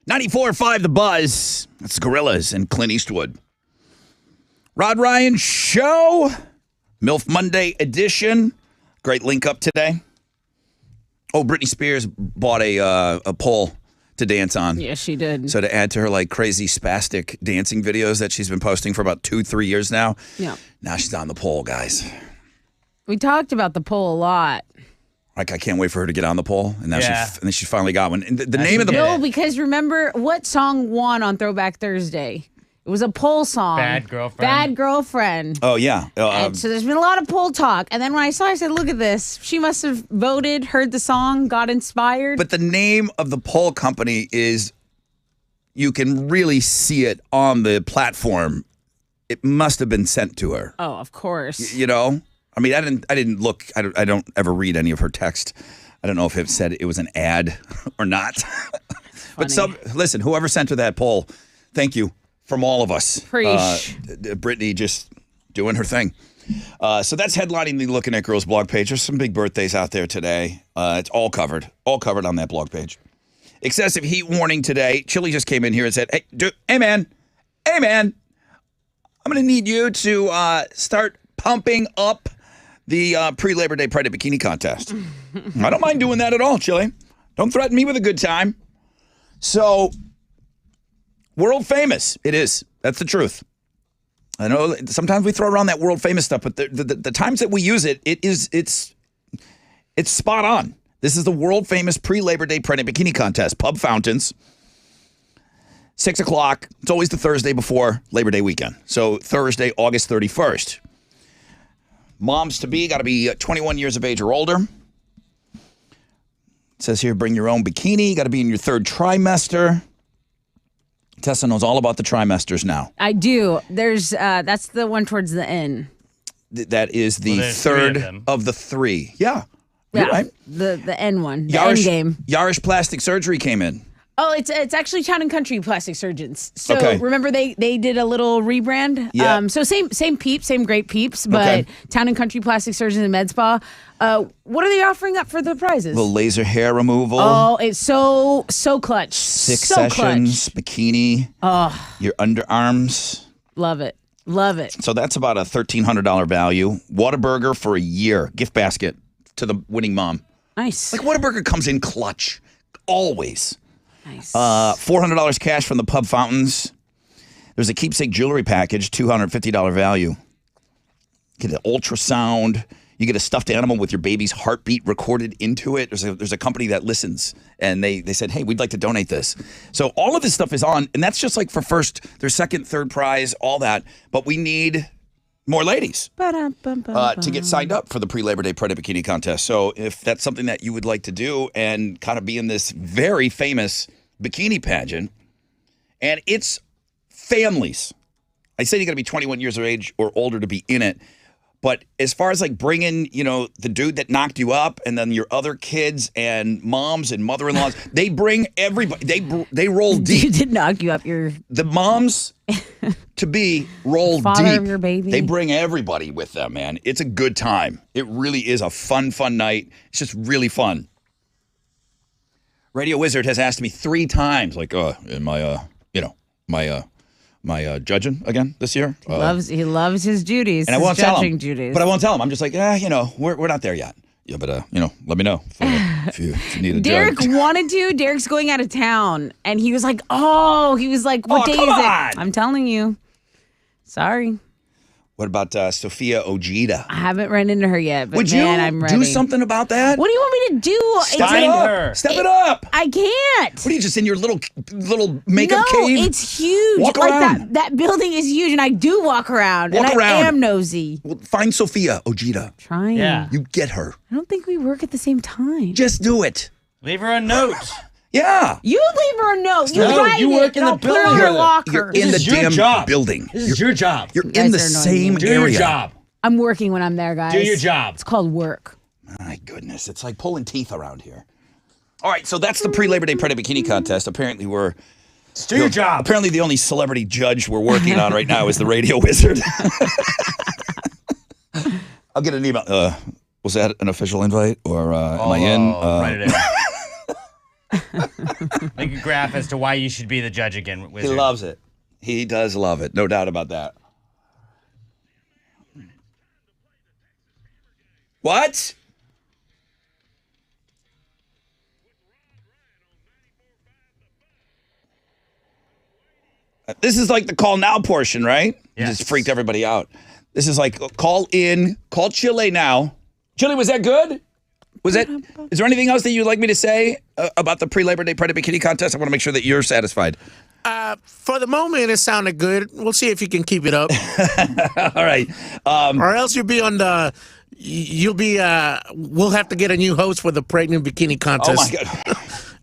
.94.5 The Buzz. That's Gorillas and Clint Eastwood. Rod Ryan Show. MILF Monday edition. Great link up today. Oh, Britney Spears bought a pole to dance on. Yes, she did. So to add to her like crazy spastic dancing videos that she's been posting for about 2-3 years now. Yeah. Now she's on the pole, guys. We talked about the poll a lot. Like I can't wait for her to get on the pole, and now Yeah. and then she finally got one. And the name of the No, because remember what song won on Throwback Thursday? It was a poll song. Bad Girlfriend. Bad Girlfriend. oh yeah, And so there's been a lot of poll talk. And then when I saw it, I said, look at this. She must have voted, heard the song, got inspired. but the name of the pole company is. You can really see it on the platform. It must have been sent to her. oh, of course. You know, I mean, I didn't look. I don't ever read any of her text. I don't know if it said it was an ad or not. But listen, whoever sent her that poll, thank you from all of us. Preach. Brittany just doing her thing. So that's headlining the Looking at Girls blog page. There's some big birthdays out there today. It's all covered on that blog page. Excessive heat warning today. Chili just came in here and said, hey man, I'm going to need you to start pumping up the pre-Labor Day Pride Bikini contest. I don't mind doing that at all, Chili. Don't threaten me with a good time. So, world famous. It is. That's the truth. I know sometimes we throw around that world famous stuff, but the times that we use it, it's spot on. This is the world famous pre-Labor Day Pride Bikini contest. Pub fountains. 6 o'clock. It's always the Thursday before Labor Day weekend. So Thursday, August 31st. Moms-to-be got to be 21 years of age or older. It says here, bring your own bikini. You got to be in your third trimester. Tessa knows all about the trimesters now. I do. There's that's the one towards the end. That is the there's three of third them. of the three. Yeah. You're right. The end one. The end game. Yarish Plastic Surgery came in. Oh, it's actually Town and Country Plastic Surgeons. So Okay. remember they did a little rebrand. Yeah. So same peeps, same great peeps, but Okay. Town and Country Plastic Surgeons and Med Spa. What are they offering up for the prizes? Little laser hair removal. Oh, it's so clutch. 6 so sessions, clutch. bikini, your underarms. Love it. Love it. So that's about a $1,300 value. Whataburger for a year. Gift basket to the winning mom. Nice. Like Whataburger comes in clutch. Always. Nice. $400 cash from the pub fountains. There's a keepsake jewelry package, $250 value. Get an ultrasound. You get a stuffed animal with your baby's heartbeat recorded into it. There's a company that listens, and they said, hey, we'd like to donate this. So all of this stuff is on, and that's just like for first, there's second, third prize, all that. But we need more ladies to get signed up for the pre-Labor Day Pride Bikini contest. So if that's something that you would like to do and kind of be in this very famous bikini pageant, and it's families. I said you got to be 21 years of age or older to be in it. But as far as like bringing, the dude that knocked you up and then your other kids and moms and mother-in-laws, they bring everybody. They roll deep. You did knock you up your The moms to be roll Father deep. of your baby. They bring everybody with them, man. It's a good time. It really is a fun night. It's just really fun. Radio Wizard has asked me 3 times, like, am I, my judging again this year? he loves his duties. And I his won't tell judging him. duties. But I won't tell him. I'm just like, we're not there yet. Yeah, but let me know if you need a Derek judge. wanted to. Derek's going out of town, and he was like, what day is come it? on. I'm telling you. Sorry. What about Sophia Ojeda? I haven't run into her yet, but Would man, you I'm ready. do something about that? What do you want me to do? Step Find it up. her. Step it up. I can't. What are you just in your little makeup no, cave? it's huge. Walk like around. that building is huge, and I do walk around. Walk and around. I am nosy. Well, find Sophia Ojeda. Trying. Yeah. You get her. I don't think we work at the same time. Just do it. Leave her a note. You Yeah. leave her a note. You No, write you it, work in and the I'll put her building. in her locker. You're This in the is your damn job. building. This is your job. You're guys in the are annoying same me. Do area. your job. I'm working when I'm there, guys. Do your job. It's called work. My goodness, it's like pulling teeth around here. All right, so that's the pre-Labor Day Pride Bikini contest. Apparently, Just do your job. Apparently, the only celebrity judge we're working on right now is the Radio Wizard. I'll get an email. Was that an official invite, or am I in? Write it in. Make a graph as to why you should be the judge again, He Wizard. loves it. He does love it. No doubt about that. What? This is like the call now portion, right? You Yes. just freaked everybody out. This is like call Chile now. Chile, was that good? Is there anything else that you'd like me to say about the pre-Labor Day Pride Bikini contest? I want to make sure that you're satisfied. For the moment, it sounded good. We'll see if you can keep it up. All right. Or else you'll be on the. We'll have to get a new host for the pregnant bikini Oh, contest. my God.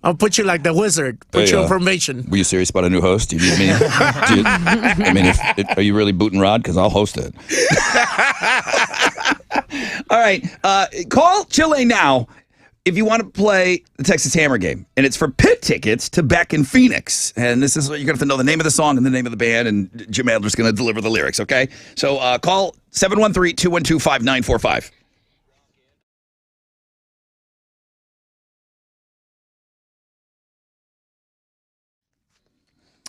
I'll put you like the wizard. Put your information. Were you serious about a new host? Do you need me? I mean, are you really booting Rod? Because I'll host it. All right. Call Chile now if you want to play the Texas Hammer game. And it's for pit tickets to Beck in Phoenix. And this is what you're going to have to know the name of the song and the name of the band. And Jim Adler's going to deliver the lyrics, okay? So call 713-212-5945.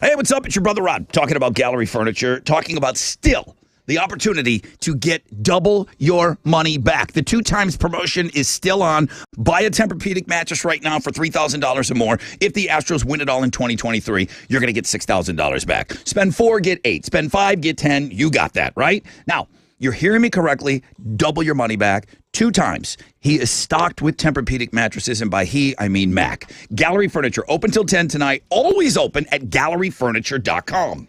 Hey, what's up? It's your brother Rod talking about Gallery Furniture, talking about still the opportunity to get double your money back. The 2x promotion is still on. Buy a Tempur-Pedic mattress right now for $3,000 or more. If the Astros win it all in 2023, you're going to get $6,000 back. Spend 4, get 8. Spend 5, get 10. You got that, right? Now, you're hearing me correctly. Double your money back 2 times. He is stocked with Tempur-Pedic mattresses, and by he, I mean Mac. Gallery Furniture, open till 10 tonight. Always open at galleryfurniture.com.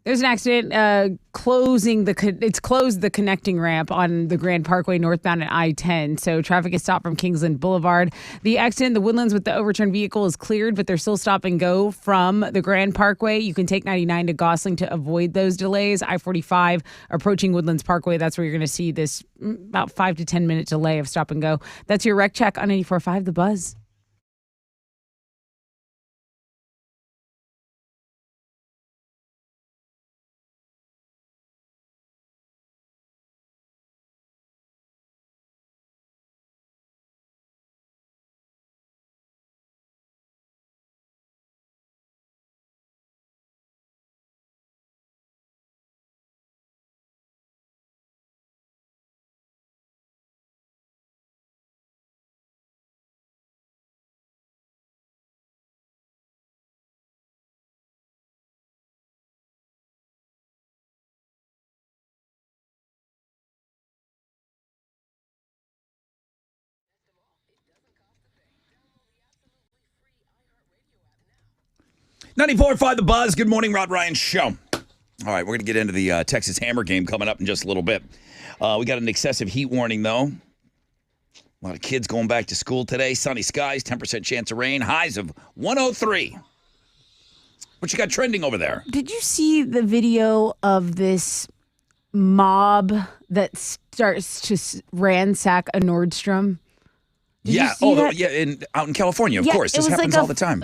There's an accident it's closed the connecting ramp on the Grand Parkway northbound at I-10. So traffic is stopped from Kingsland Boulevard. The accident, the Woodlands with the overturned vehicle is cleared, but there's still stop and go from the Grand Parkway. You can take 99 to Gosling to avoid those delays. I-45 approaching Woodlands Parkway. That's where you're going to see this about 5 to 10 minute delay of stop and go. That's your Rec Check on 94.5 The Buzz. .94.5 The Buzz. Good morning, Rod Ryan Show. All right, we're going to get into the Texas Hammer game coming up in just a little bit. We got an excessive heat warning, though. A lot of kids going back to school today. Sunny skies, 10% chance of rain, highs of 103. What you got trending over there? Did you see the video of this mob that starts to ransack a Nordstrom? Did you see that? Yeah, out in California, of course. This happens all the time.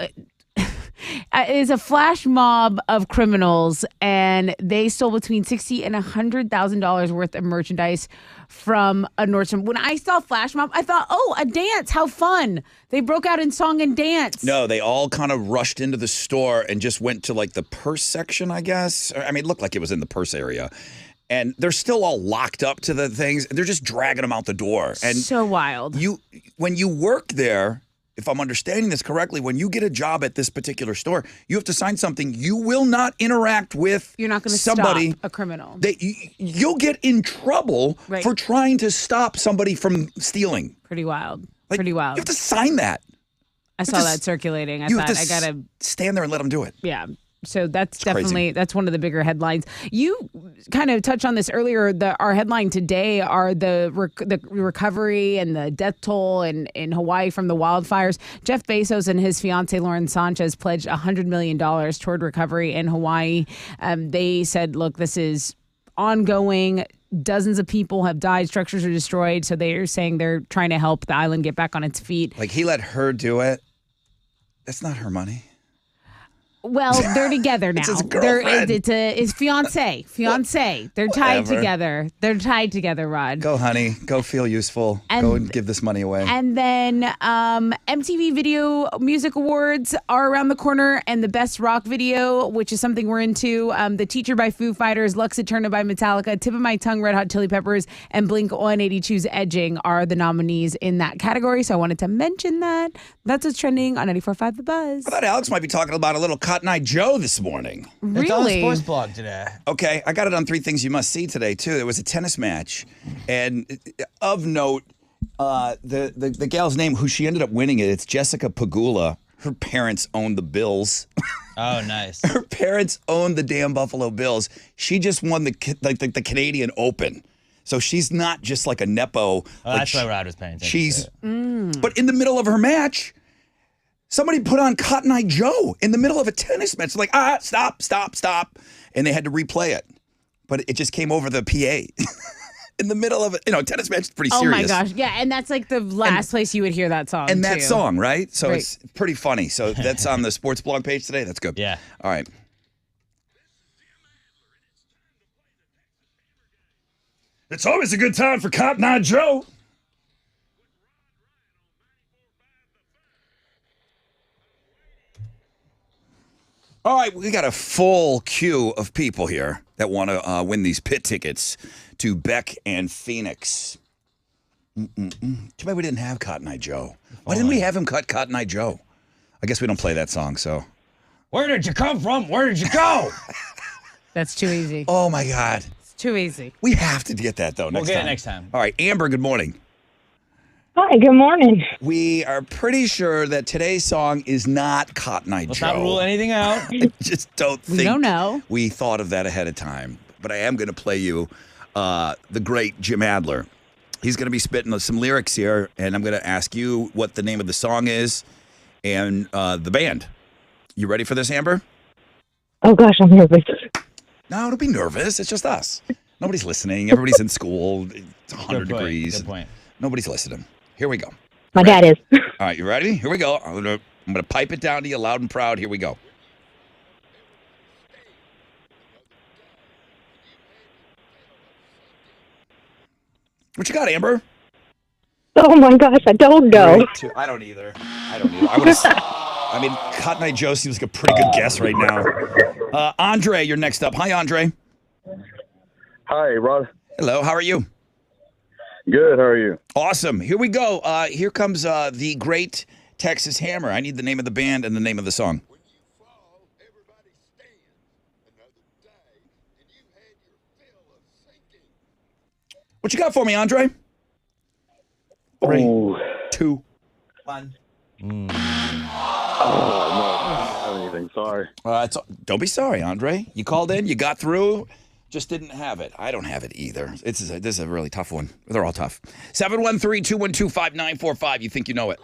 It is a flash mob of criminals, and they stole between $60,000 and $100,000 worth of merchandise from a Nordstrom. When I saw flash mob, I thought, oh, a dance, how fun. They broke out in song and dance. No, they all kind of rushed into the store and just went to like the purse section, I guess. I mean, it looked like it was in the purse area. And they're still all locked up to the things. They're just dragging them out the door. And so wild. When you work there, if I'm understanding this correctly, when you get a job at this particular store, you have to sign something. You will not interact with You're not going to somebody. Stop a criminal. You'll get in trouble for trying to stop somebody from stealing. Pretty wild. You have to sign that. I saw that circulating. I thought I got to stand there and let them do it. Yeah. So that's crazy. that's one of the bigger headlines. You kind of touched on this earlier. Our headline today are the recovery and the death toll in Hawaii from the wildfires. Jeff Bezos and his fiancee Lauren Sanchez pledged $100 million toward recovery in Hawaii. They said, look, this is ongoing. Dozens of people have died. Structures are destroyed. So they're saying they're trying to help the island get back on its feet. Like he let her do it. That's not her money. Well, they're together now. It's his girlfriend. It's his fiance. They're tied together. They're tied together, Rod. Go, honey. Go feel useful. Go and give this money away. And then MTV Video Music Awards are around the corner, and the Best Rock Video, which is something we're into. The Teacher by Foo Fighters, Lux Eterna by Metallica, Tip of My Tongue, Red Hot Chili Peppers, and Blink-182's Edging are the nominees in that category. So I wanted to mention that. That's what's trending on 94.5 The Buzz. I thought Alex might be talking about a little Cotton Eye Joe this morning. Really? It's on the sports blog today. Okay, I got it on 3 Things You Must See today, too. There was a tennis match. And of note, the gal's name, who she ended up winning it's Jessica Pegula. Her parents own the Bills. Oh, nice. Her parents own the damn Buffalo Bills. She just won the Canadian Open. So she's not just like a Nepo. Oh, that's why Rod was paying attention. But in the middle of her match, somebody put on Cotton Eye Joe in the middle of a tennis match. Like, stop. And they had to replay it. But it just came over the PA. In the middle of it. Tennis match is pretty serious. Oh, my gosh. Yeah, and that's like the last place you would hear that song, And that too. song, right? So it's pretty funny. So that's on the sports blog page today. That's good. Yeah. All right. It's always a good time for Cotton Eye Joe. All right, we got a full queue of people here that want to win these pit tickets to Beck and Phoenix. Too bad we didn't have Cotton Eye Joe. Why didn't we have him cut Cotton Eye Joe? I guess we don't play that song, so. Where did you come from? Where did you go? That's too easy. Oh, my God. It's too easy. We have to get that, though, next time. We'll get it next time. All right, Amber, good morning. Hi, good morning. We are pretty sure that today's song is not Cotton Eye Let's Joe. not rule anything out. I just don't think don't know. we thought of that ahead of time. But I am going to play you the great Jim Adler. He's going to be spitting some lyrics here, and I'm going to ask you what the name of the song is and the band. You ready for this, Amber? Oh, gosh, I'm nervous. No, don't be nervous. It's just us. Nobody's listening. Everybody's in school. It's 100 Good point. degrees. Good point. Nobody's listening. Here we go. My dad is. All right, you ready? Here we go. I'm gonna pipe it down to you loud and proud. Here we go. What you got, Amber? Oh, my gosh, I don't know. I don't either. I mean, Cotton Eye Joe seems like a pretty good guess right now. Andre, you're next up. Hi, Andre. Hi, Rod. Hello. How are you? Good. How are you? Awesome. Here we go. Here comes the great Texas Hammer. I need the name of the band and the name of the song. What you got for me, Andre? 3, 2, 1. Oh, no. I don't have anything. Sorry. Don't be sorry, Andre. You called in. You got through. Just didn't have it. I don't have it either. This is a really tough one. They're all tough. 713-212-5945. You think you know it.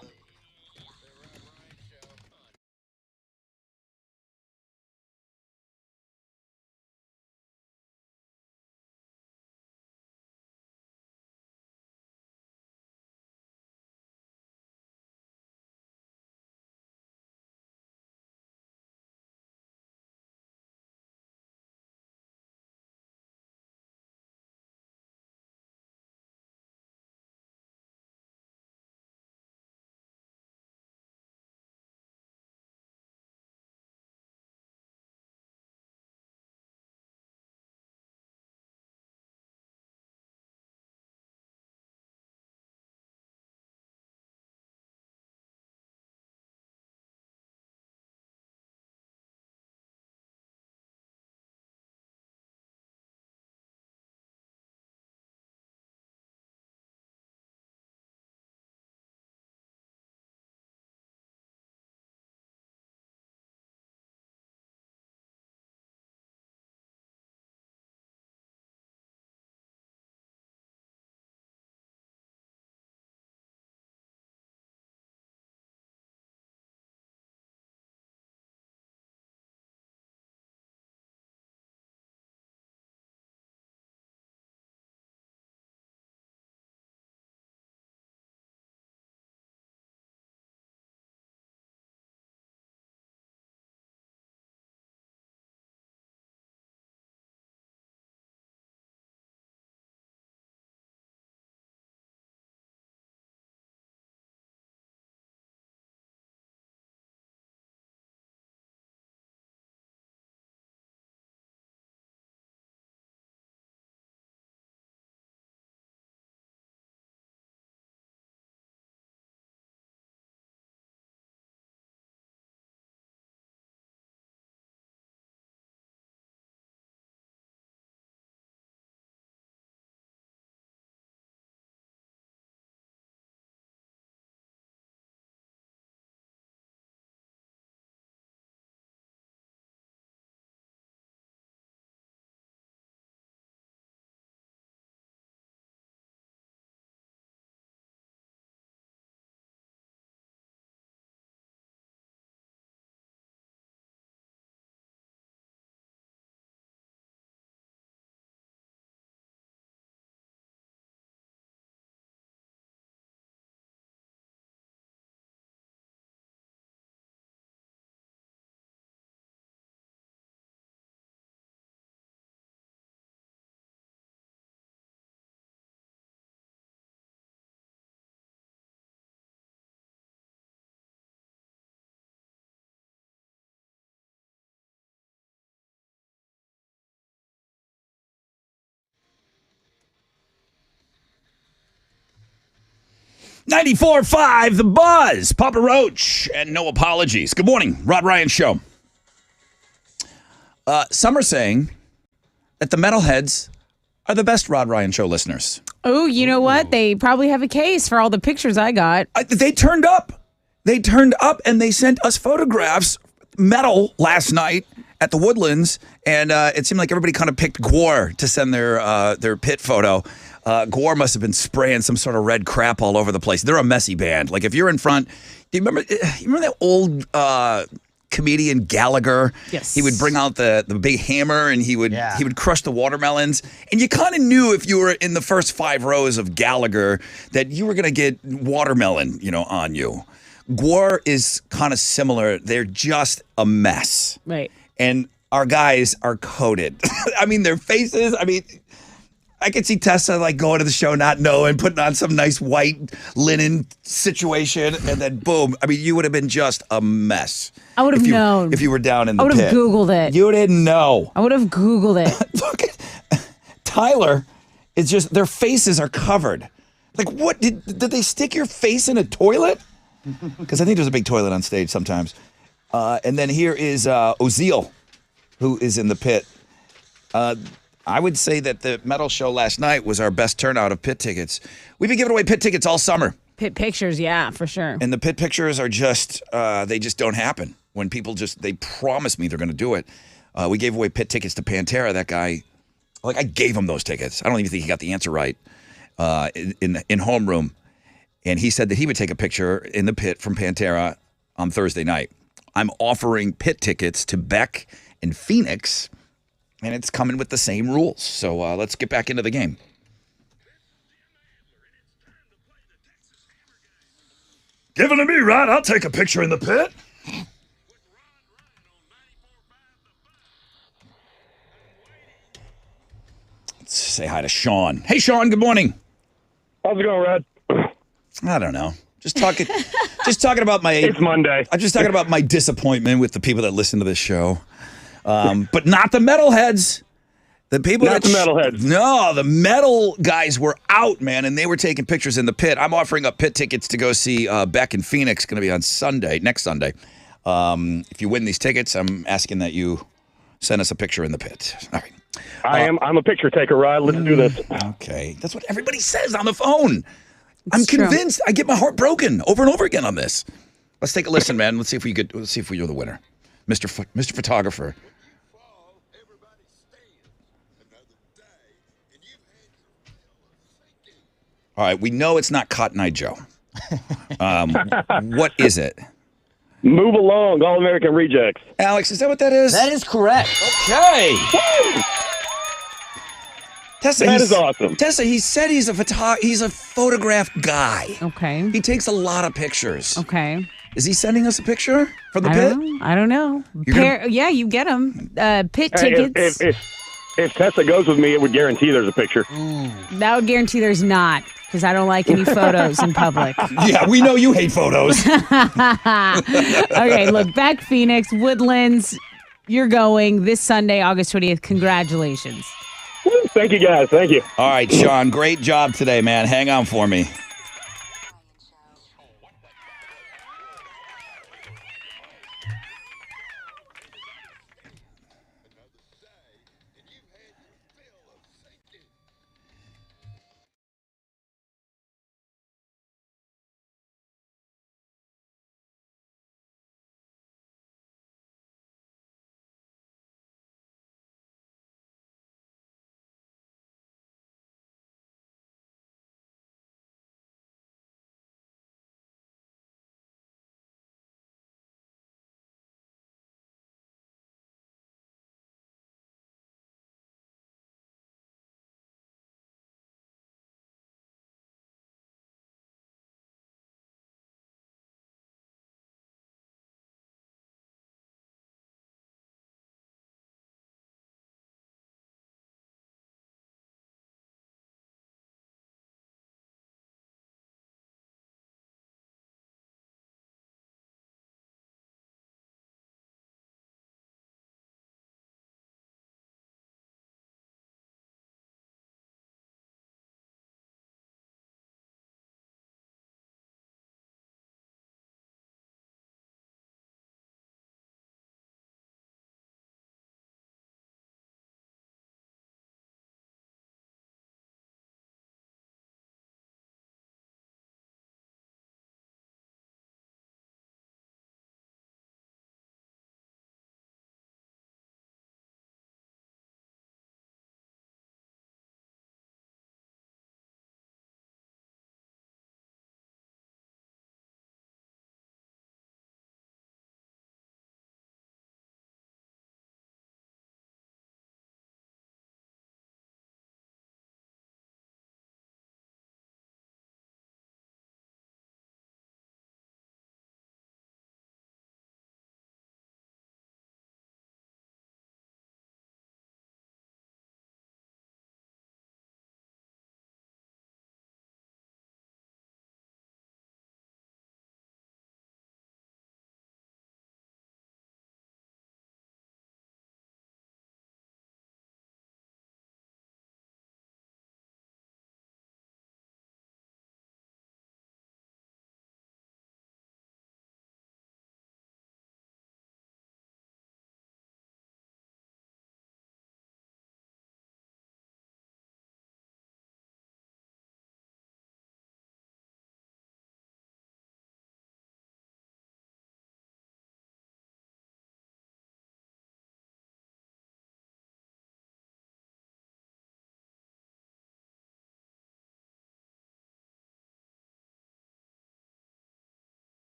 .94.5 The Buzz. Papa Roach and no apologies. Good morning. Rod Ryan Show. Some are saying that the metalheads are the best Rod Ryan Show listeners. Oh, you know what? They probably have a case for all the pictures I got. They turned up. They turned up and they sent us photographs, medal last night at the Woodlands, and it seemed like everybody kind of picked Gore to send their pit photo. Gore must have been spraying some sort of red crap all over the place. They're a messy band. Like if you're in front, do you remember that old comedian Gallagher? Yes. He would bring out the big hammer and he would crush the watermelons. And you kind of knew if you were in the first 5 rows of Gallagher that you were going to get watermelon, on you. Gore is kind of similar. They're just a mess. Right. And our guys are coated. I mean, their faces, I could see Tessa going to the show not knowing, putting on some nice white linen situation, and then boom. You would have been just a mess. I would have known. If you were down in the I would pit. have Googled it. You didn't know. I would have Googled it. Look at Tyler. It's just their faces are covered. Like what? Did they stick your face in a toilet? Because I think there's a big toilet on stage sometimes. And then here is Ozeal, who is in the pit. I would say that the metal show last night was our best turnout of pit tickets. We've been giving away pit tickets all summer. Pit pictures, yeah, for sure. And the pit pictures are just, they just don't happen. When people they promise me they're going to do it. We gave away pit tickets to Pantera. That guy, I gave him those tickets. I don't even think he got the answer right in homeroom. And he said that he would take a picture in the pit from Pantera on Thursday night. I'm offering pit tickets to Beck and Phoenix, and it's coming with the same rules. So let's get back into the game. Give it to me, Rod. I'll take a picture in the pit. Let's say hi to Sean. Hey, Sean. Good morning. How's it going, Rod? I don't know. Just talking about my. It's Monday. I'm just talking about my disappointment with the people that listen to this show, but not the metalheads. The people Not the metalheads. No, the metal guys were out, man, and they were taking pictures in the pit. I'm offering up pit tickets to go see Beck and Phoenix. Going to be on next Sunday. If you win these tickets, I'm asking that you send us a picture in the pit. All right. I'm a picture taker, Rod. Let's do this. Okay, that's what everybody says on the phone. I'm It's true. convinced. I get my heart broken over and over again on this. Let's take a listen, man. Let's see if you're the winner, Mr. Photographer. All right, we know it's not Cotton Eye Joe. What is it? Move along, All American Rejects. Alex, is that what that is? That is correct. Okay. Tessa, That is awesome. Tessa, he said he's a photograph guy. Okay. He takes a lot of pictures. Okay. Is he sending us a picture from the pit? I don't know. Yeah, you get them. Pit Hey, tickets. if Tessa goes with me, it would guarantee there's a picture. That would guarantee there's not, because I don't like any photos in public. Yeah, we know you hate photos. Okay, look, Beck, Phoenix, Woodlands, you're going this Sunday, August 20th. Congratulations. Thank you, guys. Thank you. All right, Sean, great job today, man. Hang on for me.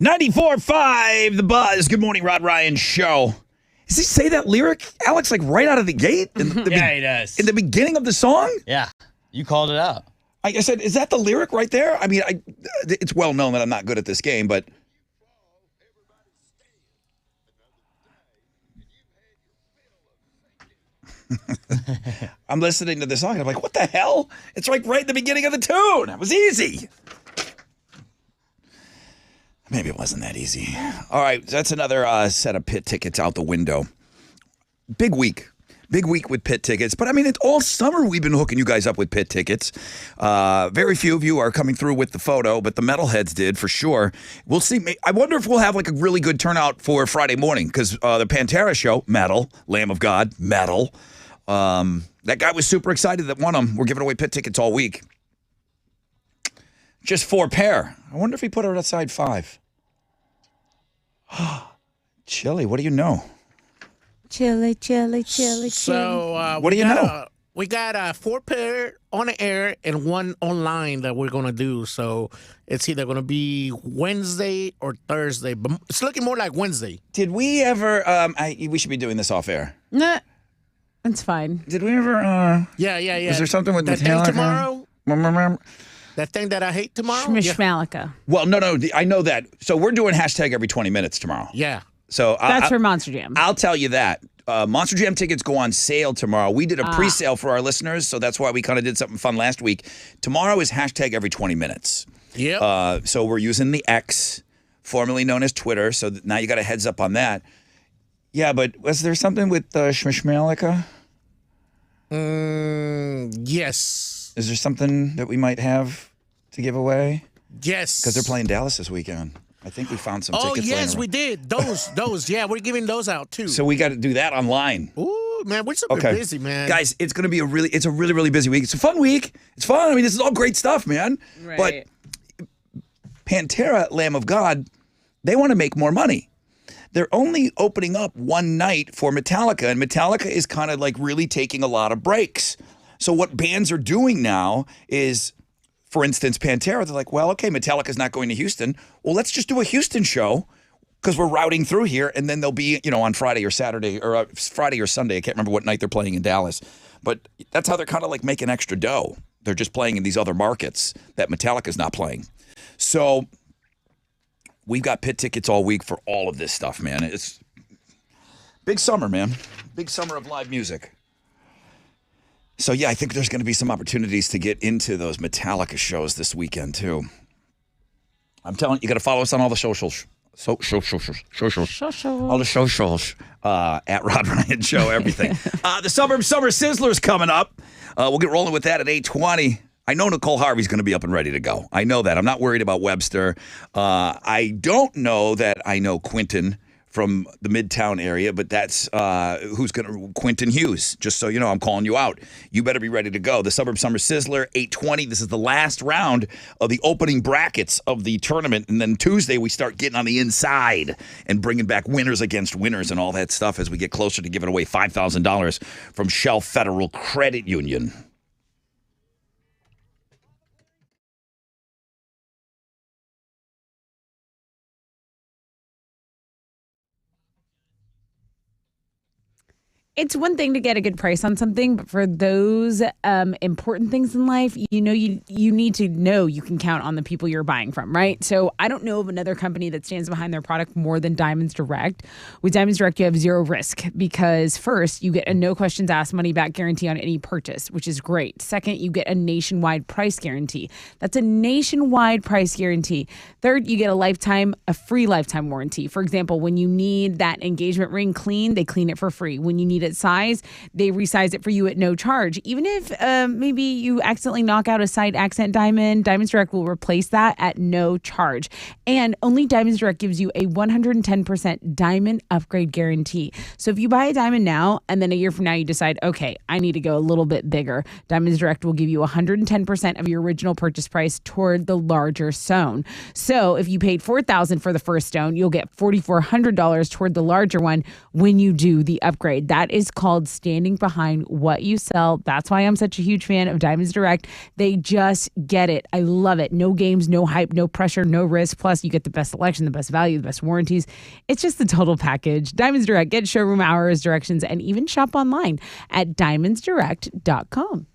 94.5 The Buzz. Good morning, Rod Ryan Show. Does he say that lyric, Alex, like right out of the gate? Yeah, he does. In the beginning of the song? Yeah, you called it out. I said, is that the lyric right there? I mean, it's well known that I'm not good at this game, but... I'm listening to this song, and I'm like, what the hell? It's like right in the beginning of the tune. It was easy. Maybe it wasn't that easy. All right, that's another set of pit tickets out the window. Big week. Big week with pit tickets. But, I mean, it's all summer we've been hooking you guys up with pit tickets. Very few of you are coming through with the photo, but the metalheads did for sure. We'll see. I wonder if we'll have like a really good turnout for Friday morning because the Pantera show, metal, Lamb of God, metal. That guy was super excited that won them. We're giving away pit tickets all week. Just 4 pair. I wonder if he put it aside 5. Chili, what do you know? Chili, chili, chili, chili. So What do you know? We got 4 pair on the air and 1 online that we're gonna do. So it's either gonna be Wednesday or Thursday, but it's looking more like Wednesday. Did we ever? We should be doing this off air. Nah, it's fine. Did we ever? Yeah. Is there something with that Metallica? thing tomorrow? That thing that I hate tomorrow? Schmishmalika. Well, no, I know that. So we're doing hashtag every 20 minutes tomorrow. Yeah. So That's for Monster Jam. I'll tell you that. Monster Jam tickets go on sale tomorrow. We did a pre-sale for our listeners, so that's why we kind of did something fun last week. Tomorrow is hashtag every 20 minutes. Yep. So we're using the X, formerly known as Twitter, so now you got a heads up on that. Yeah, but was there something with Schmishmalika? Yes. Is there something that we might have to give away? Yes. Because they're playing Dallas this weekend. I think we found some Oh, tickets. yes, we did. Those. Yeah, we're giving those out, too. So we got to do that online. Ooh, man, we're super busy, man. Guys, it's going to be a really, really busy week. It's a fun week. It's fun. I mean, this is all great stuff, man. Right. But Pantera, Lamb of God, they want to make more money. They're only opening up one night for Metallica, and Metallica is kind of like really taking a lot of breaks. So what bands are doing now is, for instance, Pantera, they're like, well, okay, Metallica's not going to Houston. Well, let's just do a Houston show because we're routing through here, and then they'll be, on Friday or Saturday, or Friday or Sunday. I can't remember what night they're playing in Dallas. But that's how they're kind of like making extra dough. They're just playing in these other markets that Metallica's not playing. So we've got pit tickets all week for all of this stuff, man. It's big summer, man. Big summer of live music. So, yeah, I think there's going to be some opportunities to get into those Metallica shows this weekend, too. I'm telling you, you got to follow us on all the socials. All the socials at Rod Ryan Show, everything. The Suburb Summer Sizzler's coming up. We'll get rolling with that at 8:20. I know Nicole Harvey's going to be up and ready to go. I know that. I'm not worried about Webster. I don't know that I know Quentin from the Midtown area, but that's Quentin Hughes. Just so you know, I'm calling you out. You better be ready to go. The Suburb Summer Sizzler, 8:20. This is the last round of the opening brackets of the tournament. And then Tuesday, we start getting on the inside and bringing back winners against winners and all that stuff as we get closer to giving away $5,000 from Shell Federal Credit Union. It's one thing to get a good price on something, but for those important things in life, you need to know you can count on the people you're buying from, right? So I don't know of another company that stands behind their product more than Diamonds Direct. With Diamonds Direct, you have zero risk because first, you get a no questions asked money back guarantee on any purchase, which is great. Second, you get a nationwide price guarantee. That's a nationwide price guarantee. Third, you get a free lifetime warranty. For example, when you need that engagement ring clean, they clean it for free. When you need it size, they resize it for you at no charge. Even if maybe you accidentally knock out a side accent diamond, Diamonds Direct will replace that at no charge. And only Diamonds Direct gives you a 110% diamond upgrade guarantee. So if you buy a diamond now and then a year from now you decide, okay, I need to go a little bit bigger, Diamonds Direct will give you 110% of your original purchase price toward the larger stone. So if you paid $4,000 for the first stone, you'll get $4,400 toward the larger one when you do the upgrade. That is called standing behind what you sell. That's why I'm such a huge fan of Diamonds Direct. They just get it. I love it. No games, no hype, no pressure, no risk. Plus, you get the best selection, the best value, the best warranties. It's just the total package. Diamonds Direct. Get showroom hours, directions, and even shop online at diamondsdirect.com.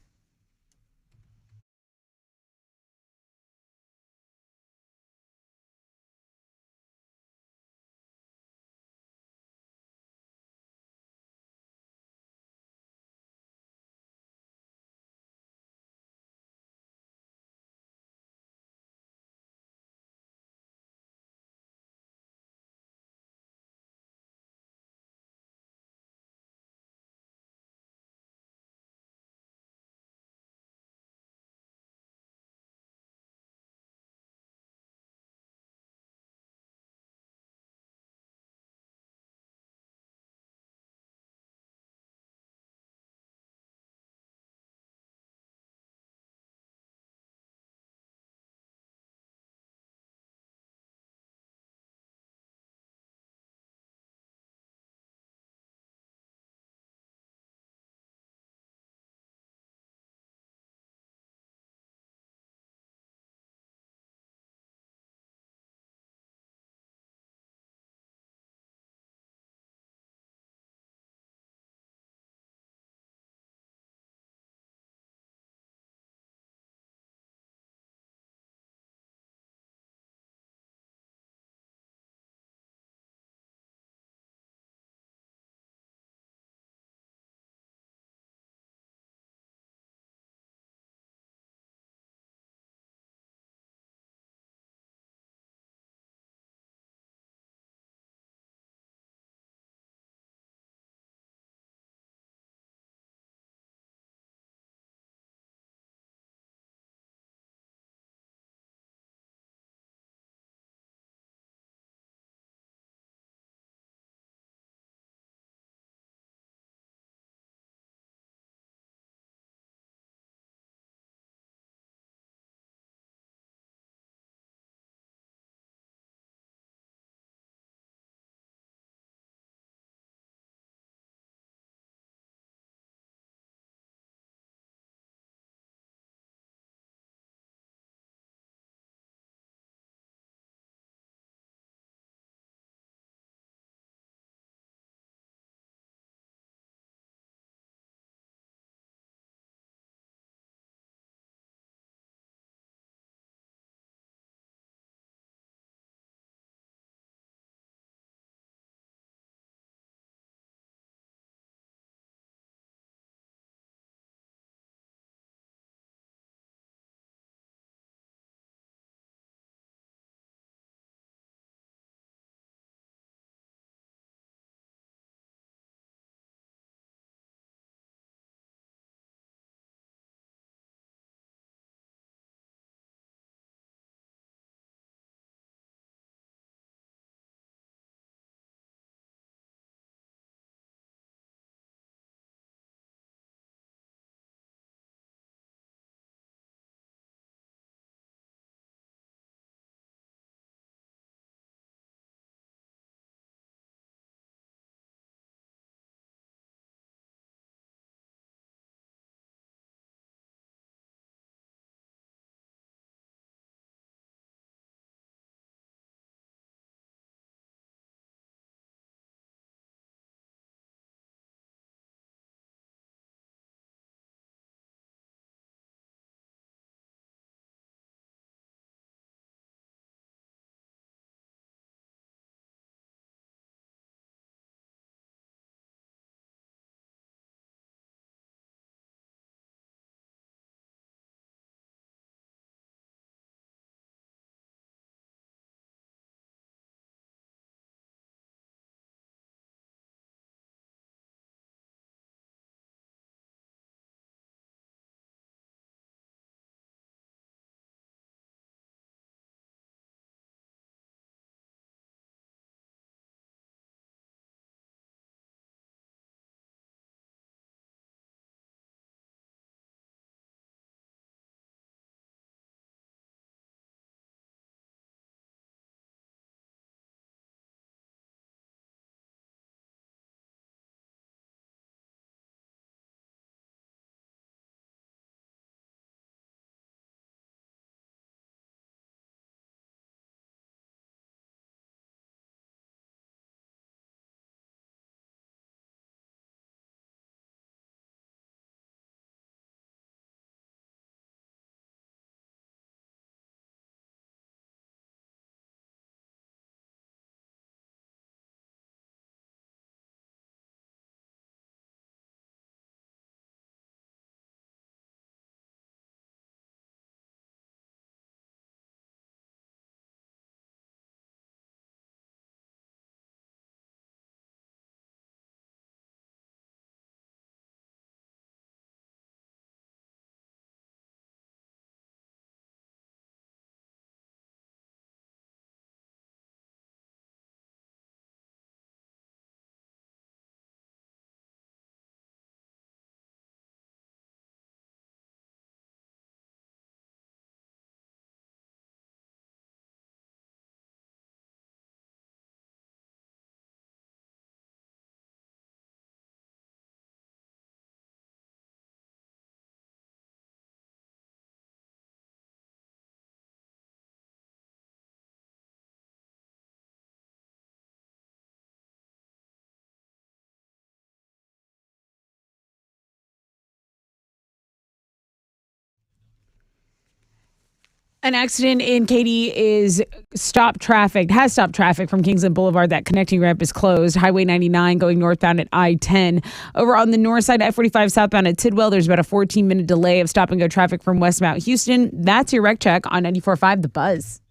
An accident in Katy has stopped traffic from Kingsland Boulevard. That connecting ramp is closed. Highway 99 going northbound at I-10. Over on the north side, I-45 southbound at Tidwell, there's about a 14-minute delay of stop and go traffic from West Mount Houston. That's your wreck check on 94.5 The Buzz.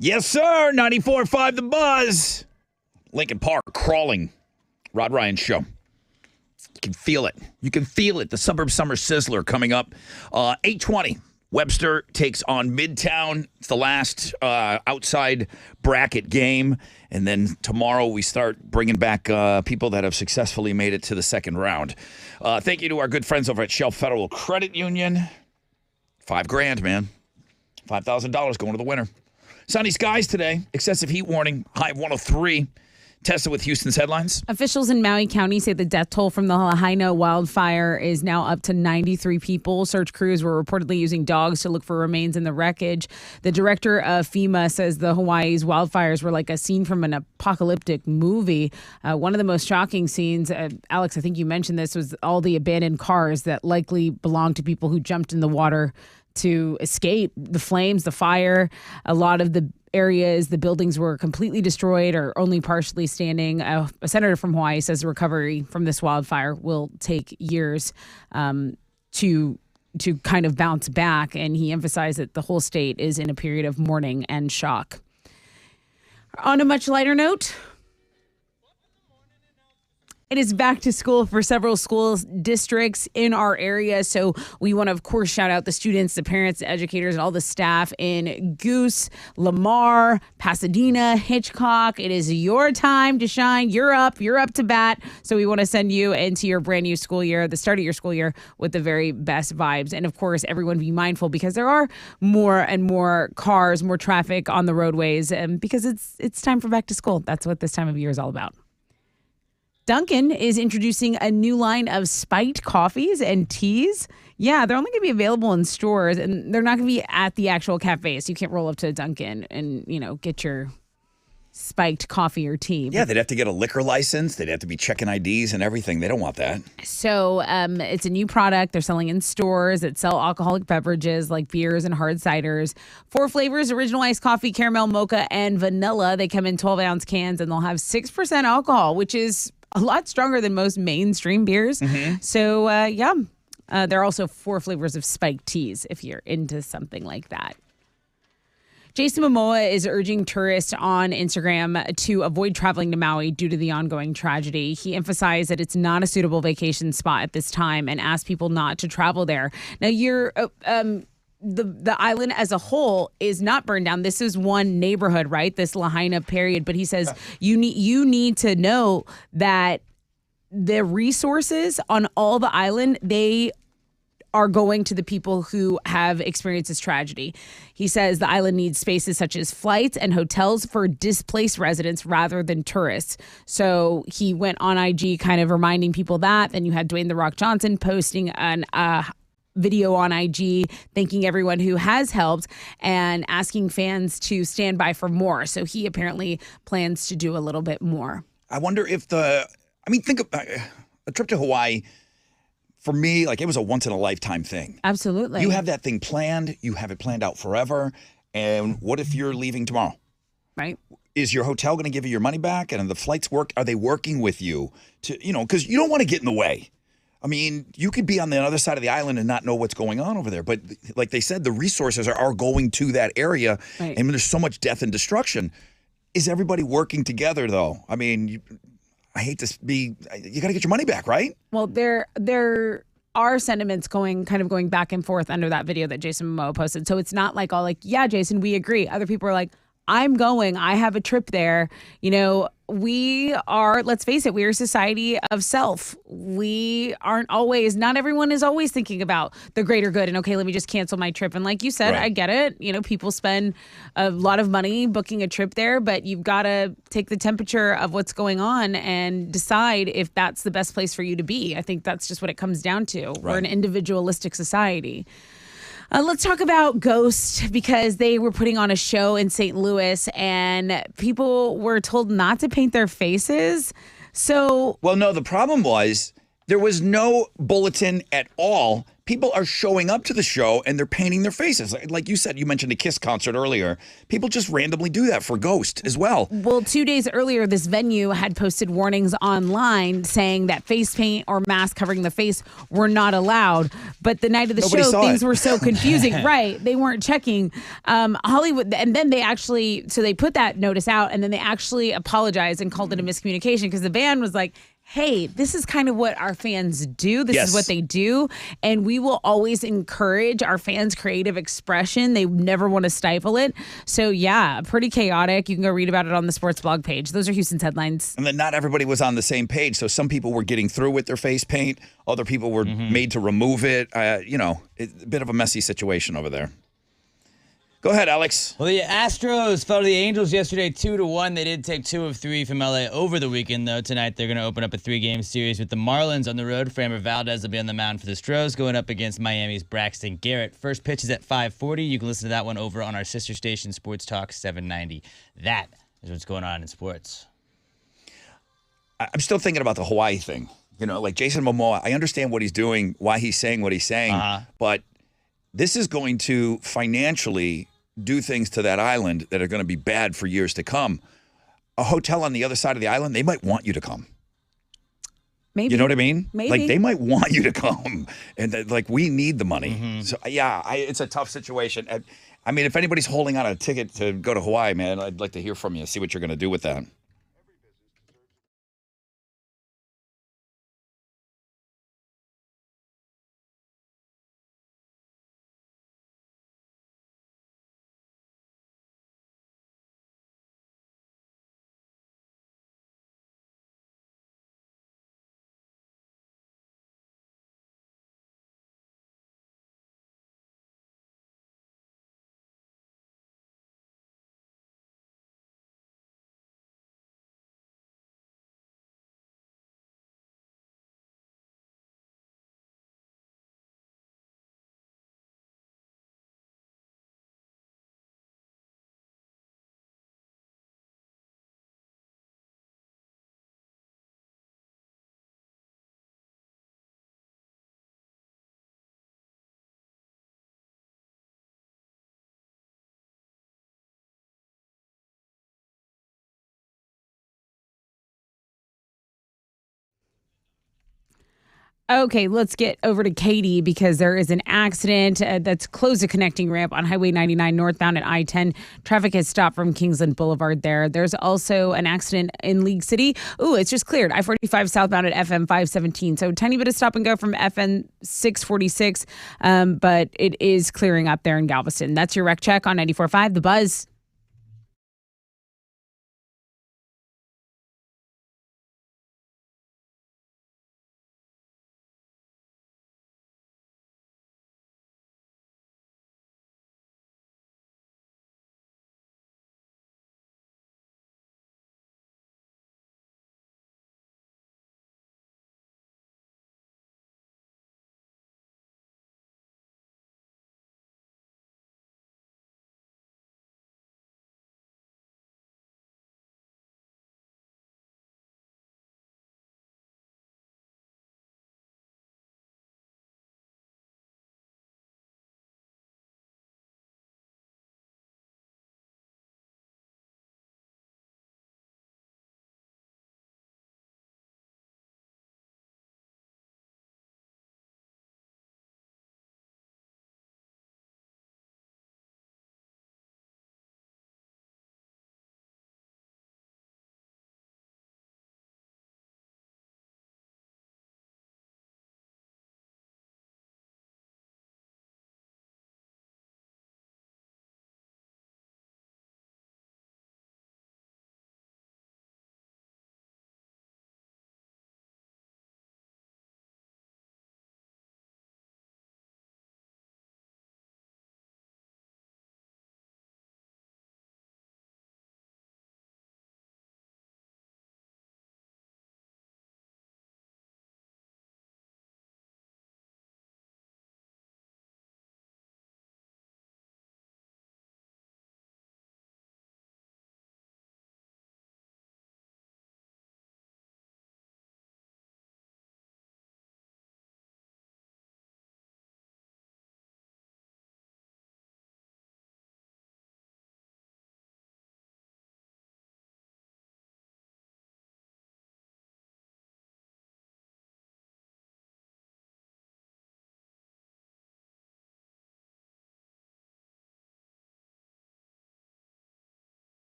Yes, sir. 94.5 The Buzz. Lincoln Park crawling. Rod Ryan Show. You can feel it. You can feel it. The Suburb Summer Sizzler coming up. 8:20. Webster takes on Midtown. It's the last outside bracket game. And then tomorrow we start bringing back people that have successfully made it to the second round. Thank you to our good friends over at Shell Federal Credit Union. $5,000, man. $5,000 going to the winner. Sunny skies today. Excessive heat warning. High of 103. Tested with Houston's headlines. Officials in Maui County say the death toll from the Lahaina wildfire is now up to 93 people. Search crews were reportedly using dogs to look for remains in the wreckage. The director of FEMA says the Hawaii's wildfires were like a scene from an apocalyptic movie. One of the most shocking scenes, Alex, I think you mentioned this, was all the abandoned cars that likely belonged to people who jumped in the water to escape the flames, the fire. A lot of the areas. The buildings were completely destroyed or only partially standing. A senator from Hawaii says the recovery from this wildfire will take years to kind of bounce back. And he emphasized that the whole state is in a period of mourning and shock. On a much lighter note, it is back to school for several school districts in our area. So we want to, of course, shout out the students, the parents, the educators, and all the staff in Goose, Lamar, Pasadena, Hitchcock. It is your time to shine. You're up to bat. So we want to send you into your brand new school year, the start of your school year, with the very best vibes. And of course, everyone be mindful because there are more and more cars, more traffic on the roadways, because it's time for back to school. That's what this time of year is all about. Dunkin' is introducing a new line of spiked coffees and teas. Yeah, they're only going to be available in stores, and they're not going to be at the actual cafe. So you can't roll up to Dunkin' and, get your spiked coffee or tea. Yeah, they'd have to get a liquor license. They'd have to be checking IDs and everything. They don't want that. So it's a new product. They're selling in stores that sell alcoholic beverages like beers and hard ciders. 4 flavors: original iced coffee, caramel, mocha, and vanilla. They come in 12-ounce cans, and they'll have 6% alcohol, which is a lot stronger than most mainstream beers. So, there are also 4 flavors of spiked teas if you're into something like that. Jason Momoa is urging tourists on Instagram to avoid traveling to Maui due to the ongoing tragedy. He emphasized that it's not a suitable vacation spot at this time and asked people not to travel there. Now, the island as a whole is not burned down. This is one neighborhood, right? This Lahaina period. But he says you need to know that the resources on all the island, they are going to the people who have experienced this tragedy. He says the island needs spaces such as flights and hotels for displaced residents rather than tourists. So he went on IG kind of reminding people that. Then you had Dwayne "The Rock" Johnson posting an video on IG thanking everyone who has helped and asking fans to stand by for more. So he apparently plans to do a little bit more. I wonder if think of a trip to Hawaii. For me, it was a once-in-a-lifetime thing. Absolutely. You have that thing planned. You have it planned out forever. And what if you're leaving tomorrow? Right. Is your hotel going to give you your money back? And the flights work? Are they working with you? Because you don't want to get in the way. I mean, you could be on the other side of the island and not know what's going on over there. But like they said, the resources are going to that area. Right. And there's so much death and destruction. Is everybody working together, though? I mean, I hate to be, you got to get your money back, right? Well, there are sentiments going back and forth under that video that Jason Momoa posted. So it's not yeah, Jason, we agree. Other people are like, I'm going. I have a trip there. We are, let's face it, we are a society of self. We aren't always, not everyone is always thinking about the greater good and, okay, let me just cancel my trip. And like you said, right. I get it. People spend a lot of money booking a trip there, but you've got to take the temperature of what's going on and decide if that's the best place for you to be. I think that's just what it comes down to. Right. We're an individualistic society. Let's talk about Ghost, because they were putting on a show in St. Louis and people were told not to paint their faces. Well, no, the problem was there was no bulletin at all. People are showing up to the show and they're painting their faces. Like you said, you mentioned a Kiss concert earlier. People just randomly do that for Ghost as well. Well, 2 days earlier, this venue had posted warnings online saying that face paint or mask covering the face were not allowed. But the night of the show, things were so confusing. Right. They weren't checking. Hollywood. And then they put that notice out and then they actually apologized and called it a miscommunication because the band was like, hey, this is kind of what our fans do. This is what they do. And we will always encourage our fans' creative expression. They never want to stifle it. So, yeah, pretty chaotic. You can go read about it on the sports blog page. Those are Houston's headlines. And then not everybody was on the same page. So some people were getting through with their face paint. Other people were made to remove it. It's a bit of a messy situation over there. Go ahead, Alex. Well, the Astros fell to the Angels yesterday 2-1. They did take 2 of 3 from LA over the weekend, though. Tonight, they're going to open up a 3-game series with the Marlins on the road. Framber Valdez will be on the mound for the Stros, going up against Miami's Braxton Garrett. First pitch is at 5:40. You can listen to that one over on our sister station, Sports Talk 790. That is what's going on in sports. I'm still thinking about the Hawaii thing. Like Jason Momoa, I understand what he's doing, why he's saying what he's saying, but this is going to financially do things to that island that are going to be bad for years to come, a hotel on the other side of the island, they might want you to come. Maybe. You know what I mean? Maybe. Like they might want you to come, and like we need the money. So yeah, it's a tough situation. I mean, if anybody's holding on a ticket to go to Hawaii, man, I'd like to hear from you. See what you're going to do with that. Okay, let's get over to Katie because there is an accident that's closed a connecting ramp on Highway 99 northbound at I-10. Traffic has stopped from Kingsland Boulevard there. There's also an accident in League City. Ooh, it's just cleared. I-45 southbound at FM 517. So tiny bit of stop and go from FN 646, but it is clearing up there in Galveston. That's your wreck check on 94.5 The Buzz.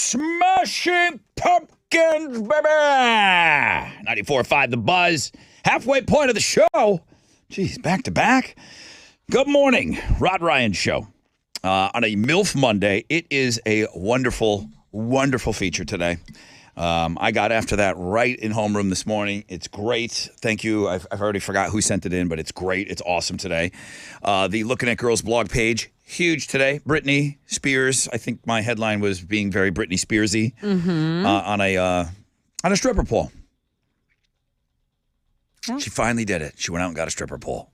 Smashing Pumpkins, baby. 94.5 The Buzz. Halfway point of the show. Jeez, back to back. Good morning, Rod Ryan Show. On a MILF Monday, it is a wonderful, wonderful feature today. I got after that right in homeroom this morning. It's great. Thank you. I've already forgot who sent it in, but it's great. It's awesome today. The Looking at Girls blog page, huge today. Britney Spears. I think my headline was being very Britney Spearsy on a stripper pole. Oh. She finally did it. She went out and got a stripper pole.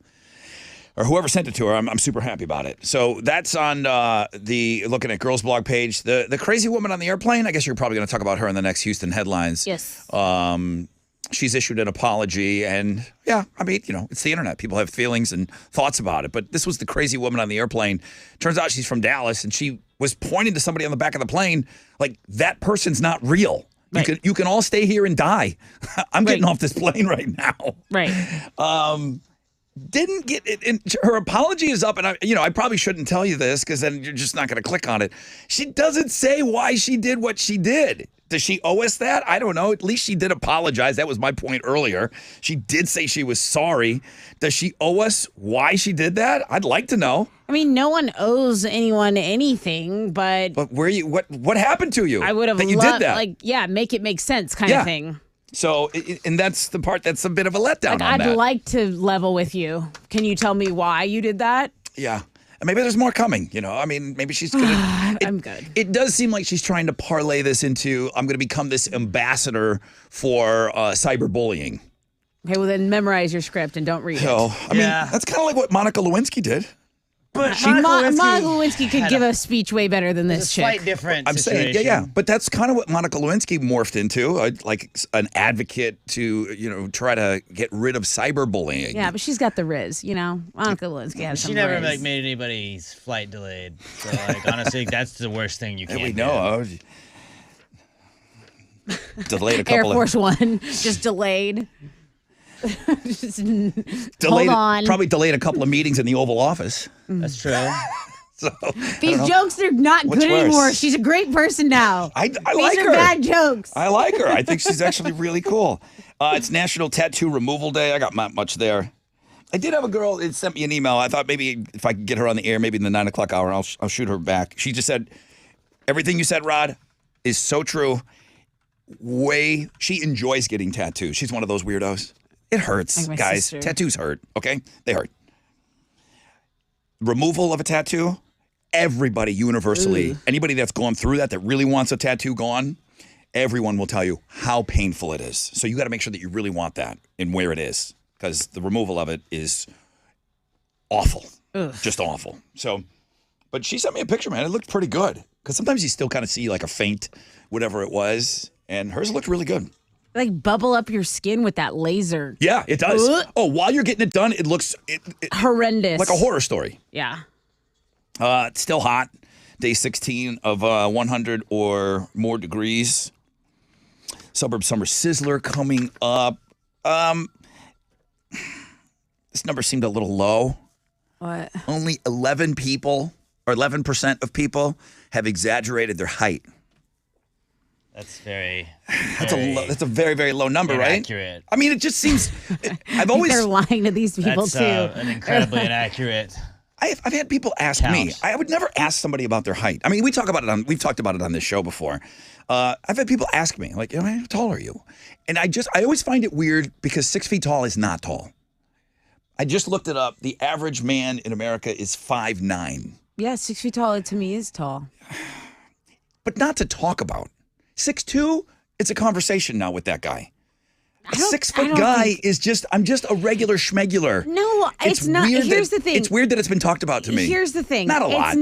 Or whoever sent it to her, I'm super happy about it. So that's on the Looking at Girls blog page. The crazy woman on the airplane, I guess you're probably going to talk about her in the next Houston headlines. Yes. She's issued an apology, and yeah, I mean, it's the internet. People have feelings and thoughts about it. But this was the crazy woman on the airplane. Turns out she's from Dallas, and she was pointing to somebody on the back of the plane like, that person's not real. Right. You can all stay here and die. I'm getting off this plane right now. Right. Didn't get it. And her apology is up, and I probably shouldn't tell you this because then you're just not going to click on it. She doesn't say why she did what she did. Does she owe us that? I don't know. At least she did apologize. That was my point earlier. She did say she was sorry. Does she owe us why she did that? I'd like to know. I mean, no one owes anyone anything, but what happened to you? I would have that you loved, did that. make it make sense kind of thing. So, and that's the part that's a bit of a letdown on that. I'd like to level with you. Can you tell me why you did that? Yeah. And maybe there's more coming, I mean, maybe she's going to... I'm good. It does seem like she's trying to parlay this into, I'm going to become this ambassador for cyberbullying. Okay, well then memorize your script and don't read So, it. I mean, that's kind of like what Monica Lewinsky did. But Monica Lewinsky could give a speech way better than this chick. Slight different I'm situation. saying, yeah. But that's kind of what Monica Lewinsky morphed into, like an advocate to, try to get rid of cyberbullying. Yeah, but she's got the Riz, Monica Lewinsky has some She never Riz. made anybody's flight delayed. So, honestly, that's the worst thing you can do. We know. Delayed a couple Air Force One, just delayed. Just delayed, hold on. Probably delayed a couple of meetings in the Oval Office. That's true. So, These jokes are not What's good worse? anymore. She's a great person now. I These like are her. bad jokes. I like her. I think she's actually really cool. It's National Tattoo Removal Day. I got not much there. I did have a girl that sent me an email. I thought maybe if I could get her on the air, maybe in the 9 o'clock hour, I'll shoot her back. She just said, everything you said, Rod, is so true. She enjoys getting tattoos. She's one of those weirdos. It hurts, Like my guys. sister. Tattoos hurt, okay? They hurt. Removal of a tattoo, everybody universally, anybody that's gone through that really wants a tattoo gone, everyone will tell you how painful it is. So you got to make sure that you really want that and where it is, because the removal of it is awful. Just awful. So, but she sent me a picture, man. It looked pretty good, because sometimes you still kind of see like a faint, whatever it was, and hers looked really good. Like bubble up your skin with that laser. Yeah, it does. Ugh. Oh, while you're getting it done, it looks Horrendous. like a horror story. Yeah. It's still hot. Day 16 of 100 or more degrees. Suburb Summer Sizzler coming up. This number seemed a little low. What? Only 11% of people have exaggerated their height. That's very. That's a very, very low number, right? Inaccurate. I mean, it just seems. I've always. They're lying to these people That's too. an incredibly inaccurate. I've had people ask me. I would never ask somebody about their height. I mean, we've talked about it on this show before. I've had people ask me, like, how tall are you? And I always find it weird because 6 feet tall is not tall. I just looked it up. The average man in America is 5'9". Yeah, 6 feet tall to me is tall. But not to talk about. 6'2", it's a conversation now with that guy. A 6 foot guy is just, I'm just a regular schmegular. No, it's not. Here's the thing. It's weird that it's been talked about to me. Here's the thing. Not a lot.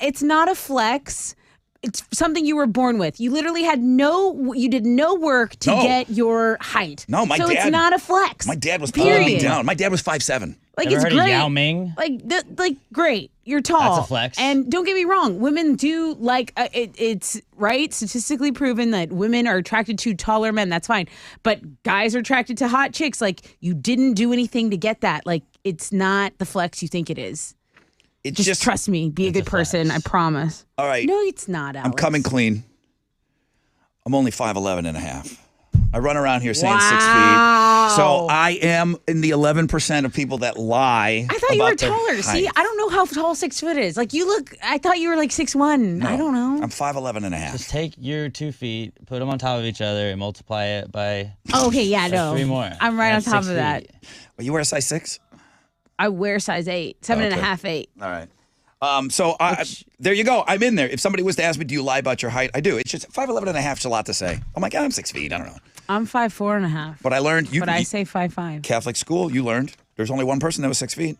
It's not a flex. It's something you were born with. You literally you did no work to get your height. No, my dad. So it's not a flex. My dad was pulling me down. My dad was 5'7". Like, Ever it's heard great. of Yao Ming? Like great. You're tall. That's a flex. And don't get me wrong, women do like it's right, statistically proven that women are attracted to taller men. That's fine. But guys are attracted to hot chicks. Like, you didn't do anything to get that. Like, it's not the flex you think it is. It's Just trust me. Be a good person. I promise. All right. No, it's not, Alex. I'm coming clean. I'm only 5'11 and a half. I run around here saying 6 feet. Wow. So I am in the 11% of people that lie. I thought you were about their taller. See, height. I don't know how tall 6 foot is. Like you look, I thought you were like 6'1". I don't know. I'm 5'11 and a half. Just take your 2 feet, put them on top of each other, and multiply it by Oh, okay, yeah, no. 3 more. I'm right on That's top 6 of that. feet. Well, you wear a size 6? I wear size 8, 7.5, 8. All right. So there you go. I'm in there. If somebody was to ask me, do you lie about your height? I do. It's just 5'11 and a half is a lot to say. I'm like, I'm 6 feet. I don't know. I'm 5'4.5". But I learned But I say 5'5". Catholic school, you learned there's only one person that was 6 feet.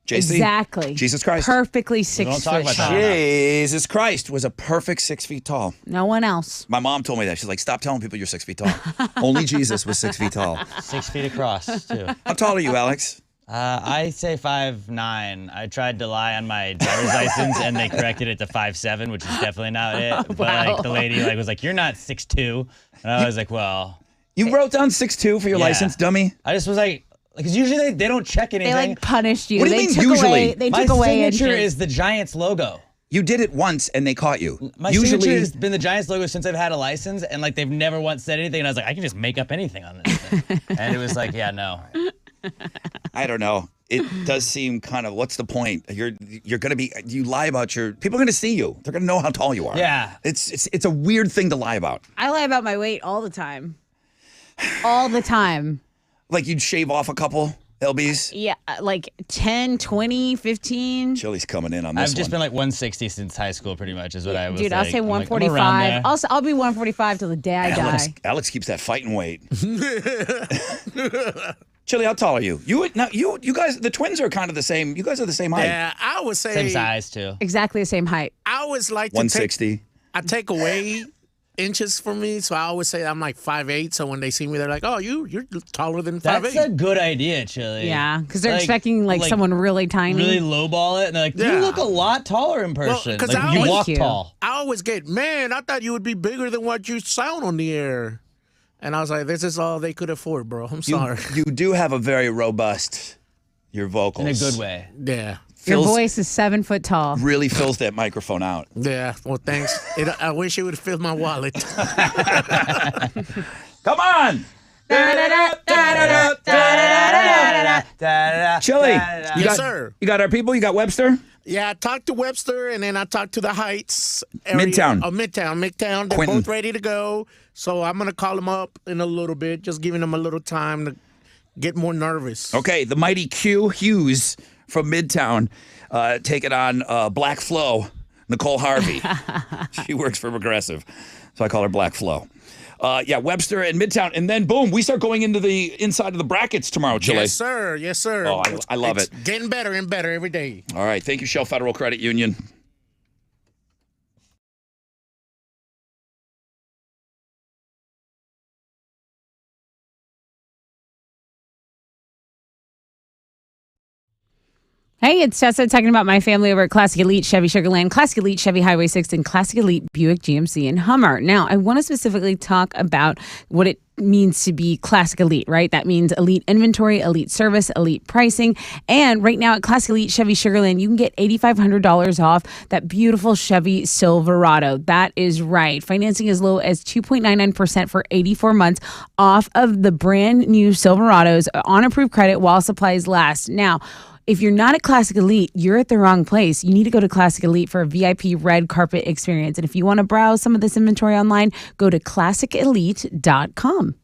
JC. Exactly. Jesus Christ. Perfectly 6 don't talk foot about tall. that. Jesus Christ was a perfect 6 feet tall. No one else. My mom told me that. She's like, stop telling people you're 6 feet tall. Only Jesus was 6 feet tall. 6 feet across, too. How tall are you, Alex? I say 5'9". I tried to lie on my driver's license, and they corrected it to 5'7", which is definitely not it. But like the lady was like, "You're not 6'2", and I was like, "Well." You wrote down 6'2" for your Yeah. license, dummy? I just was like, because usually they don't check anything. They like punished you. What do you they mean took usually? Away, they my took away signature inches. is the Giants logo. You did it once and they caught you. My signature has been the Giants logo since I've had a license, and like they've never once said anything. And I was like, I can just make up anything on this thing. And it was like, yeah, no. I don't know. It does seem kind of, what's the point? You're going to be, you lie about your, people are going to see you. They're going to know how tall you are. Yeah. It's a weird thing to lie about. I lie about my weight all the time. All the time. Like you'd shave off a couple LBs. Yeah, like 10, 20, 15. Chili's coming in on this I've just one. been like 160 since high school, pretty much, is what I was. Dude, like. I'll say I'm like, I'm around 145. there. I'll be 145 till the day I die. Alex keeps that fighting weight. Chili, how tall are you? You guys, the twins are kind of the same. You guys are the same height. Yeah, I would say Same size too. Exactly the same height. I always like to 160. I take away inches from me, so I always say I'm like 5'8". So when they see me, they're like, "Oh, you're taller than 5'8". That's a good idea, Chili. Yeah, because they're expecting like someone really tiny. Really lowball it, and they're like, Yeah. "You look a lot taller in Well, person. 'cause like, I you always- walk Thank you. tall." I always get, man, I thought you would be bigger than what you sound on the air. And I was like, this is all they could afford, bro. I'm sorry. You do have a very robust, your vocals. In a good way. Yeah. Your Fills- voice is 7 foot tall. Really fills that microphone out. Yeah. Well, thanks. I wish it would fill my wallet. Come on! Chili, you Yes, got, sir. You got our people? You got Webster? Yeah, I talked to Webster, and then I talked to the Heights area. Midtown. Oh, Midtown. They're Quentin. both ready to go. So I'm going to call them up in a little bit, just giving them a little time to get more nervous. Okay, the mighty Q Hughes from Midtown taking on Black Flo, Nicole Harvey. She works for Progressive, so I call her Black Flo. Yeah, Webster and Midtown. And then, boom, we start going into the inside of the brackets tomorrow, Chile. Yes, sir. Yes, sir. Oh, I love It's it. Getting better and better every day. All right, thank you, Shell Federal Credit Union. Hey, it's Tessa talking about my family over at Classic Elite Chevy Sugarland, Classic Elite Chevy Highway 6, and Classic Elite Buick GMC and Hummer. Now, I want to specifically talk about what it means to be Classic Elite, right? That means elite inventory, elite service, elite pricing. And right now at Classic Elite Chevy Sugarland, you can get $8,500 off that beautiful Chevy Silverado. That is right. Financing as low as 2.99% for 84 months off of the brand new Silverados on approved credit while supplies last. Now, if you're not at Classic Elite, you're at the wrong place. You need to go to Classic Elite for a VIP red carpet experience. And if you want to browse some of this inventory online, go to ClassicElite.com.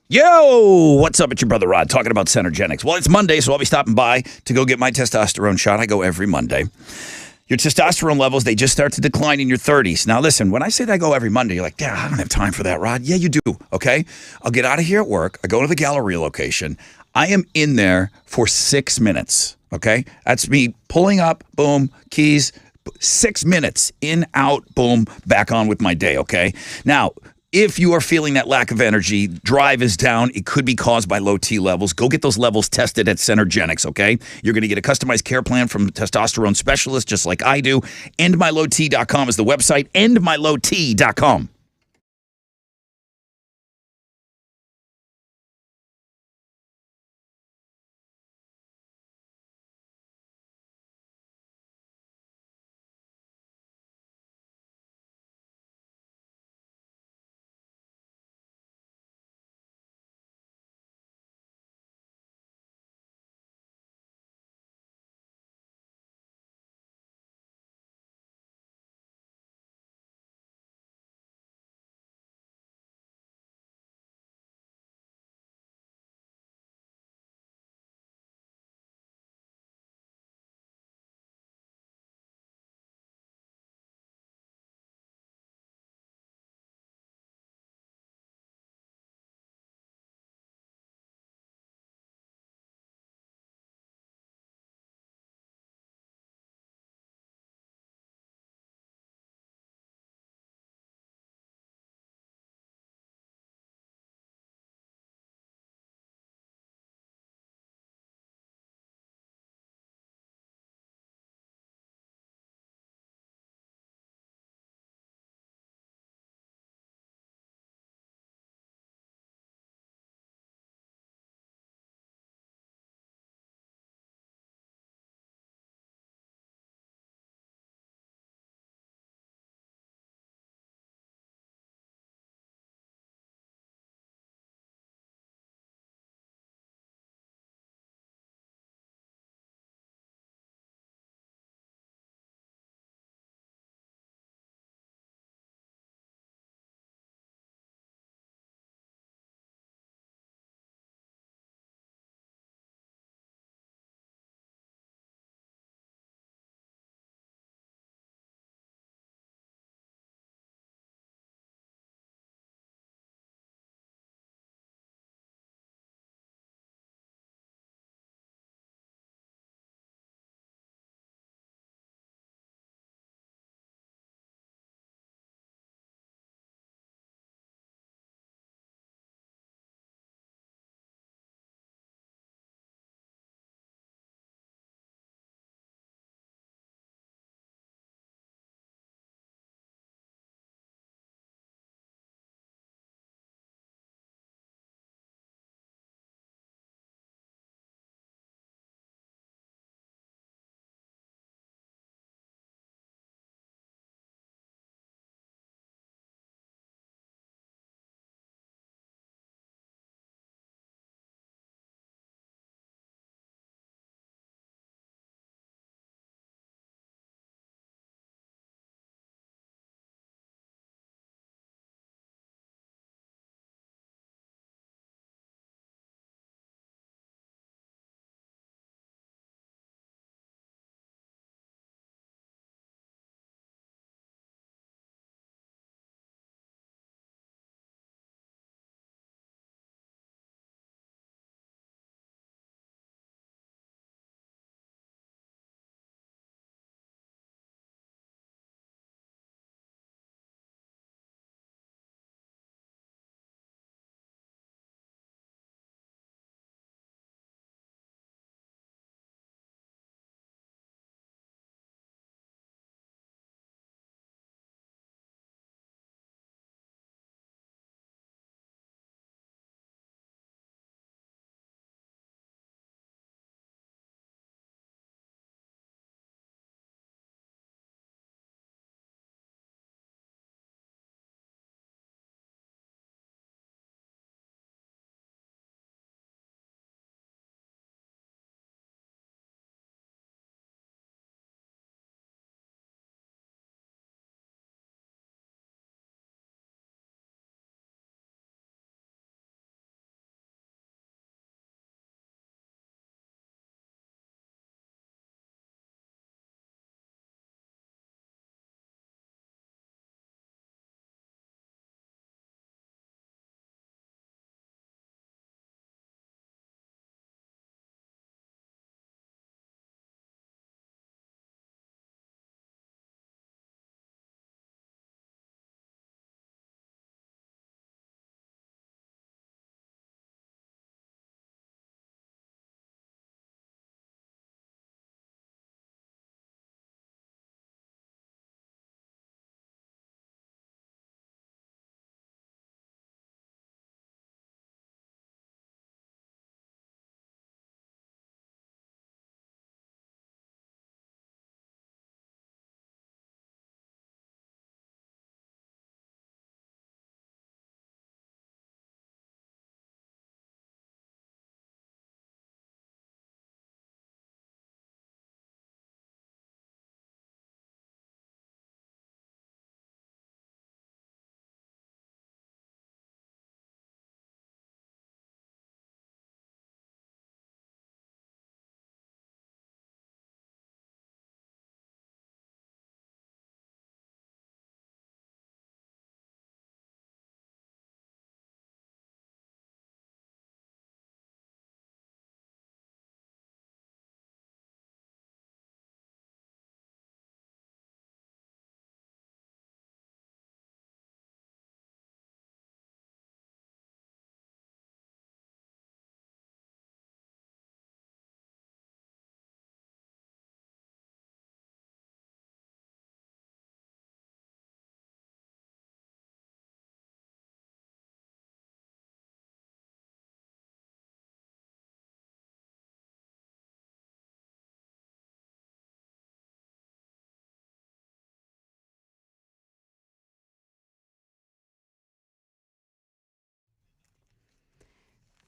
Yo, what's up? It's your brother Rod talking about Centergenics. Well, it's Monday, so I'll be stopping by to go get my testosterone shot. I go every Monday. Your testosterone levels, they just start to decline in your 30s. Now, listen, when I say that I go every Monday, you're like, yeah, I don't have time for that, Rod. Yeah, you do, okay? I'll get out of here at work. I go to the Galleria location. I am in there for 6 minutes. Okay, that's me pulling up, boom, keys, 6 minutes, in, out, boom, back on with my day. Okay, now. If you are feeling that lack of energy, drive is down, it could be caused by low T levels. Go get those levels tested at Centergenics, okay? You're going to get a customized care plan from a testosterone specialist, just like I do. EndMyLowT.com is the website, EndMyLowT.com.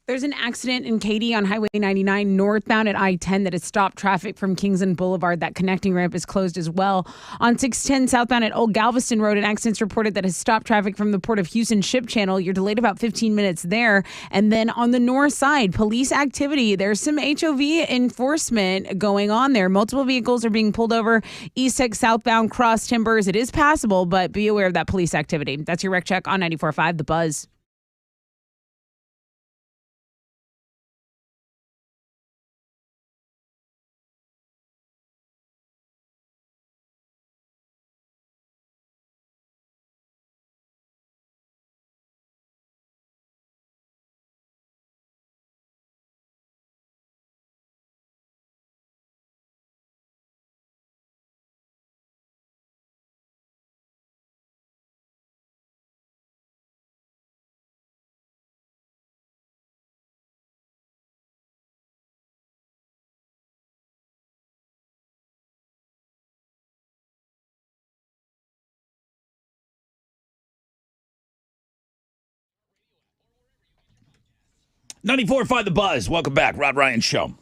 There's an accident in Katy on Highway 99 northbound at I-10 that has stopped traffic from Kingsland Boulevard. That connecting ramp is closed as well. On 610 southbound at Old Galveston Road, an accident's reported that has stopped traffic from the Port of Houston Ship Channel. You're delayed about 15 minutes there. And then on the north side, police activity. There's some HOV enforcement going on there. Multiple vehicles are being pulled over. East Tech southbound Cross Timbers. It is passable, but be aware of that police activity. That's your Rec Check on 94.5 The Buzz. .94.5 The Buzz. Welcome back. Rod Ryan Show.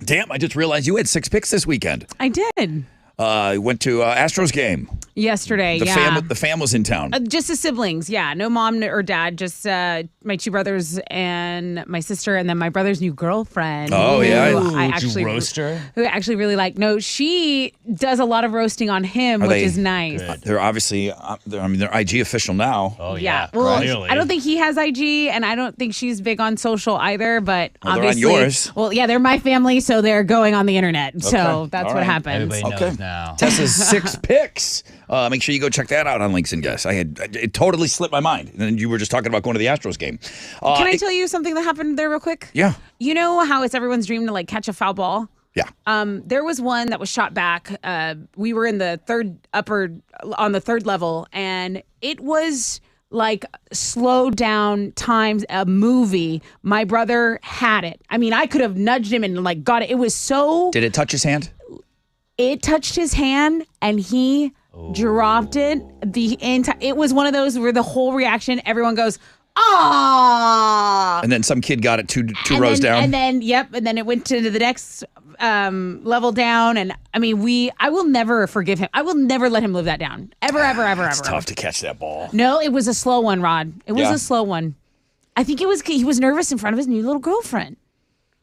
Damn, I just realized you had 6 picks this weekend. I did. Went to Astros game. Yesterday, The fam was in town. Just the siblings, yeah. No mom or dad, just my 2 brothers and my sister, and then my brother's new girlfriend. Oh, yeah. I Did actually you roast her? Who I actually really like. No, she does a lot of roasting on him, which is nice. They're obviously, they're IG official now. Oh, yeah. Well, clearly. I don't think he has IG, and I don't think she's big on social either, but Well, they're obviously. on yours. Well, yeah, they're my family, so they're going on the internet. So that's All what right. happens. Everybody knows now. Tessa's 6 picks. Make sure you go check that out on Links and Guess. It totally slipped my mind. And then you were just talking about going to the Astros game. Can I tell you something that happened there real quick? Yeah. You know how it's everyone's dream to like catch a foul ball? Yeah. There was one that was shot back. We were in the on the third level, and it was like slow down times a movie. My brother had it. I mean, I could have nudged him and like got it. It was so. Did it touch his hand? It touched his hand, and he dropped it. It was one of those where the whole reaction, everyone goes, "Ah!" And then some kid got it two rows down. And then, and then it went to the next level down. And I mean, I will never forgive him. I will never let him live that down. Ever. It's tough to catch that ball. No, it was a slow one, Rod. It was Yeah. a slow one. I think he was nervous in front of his new little girlfriend.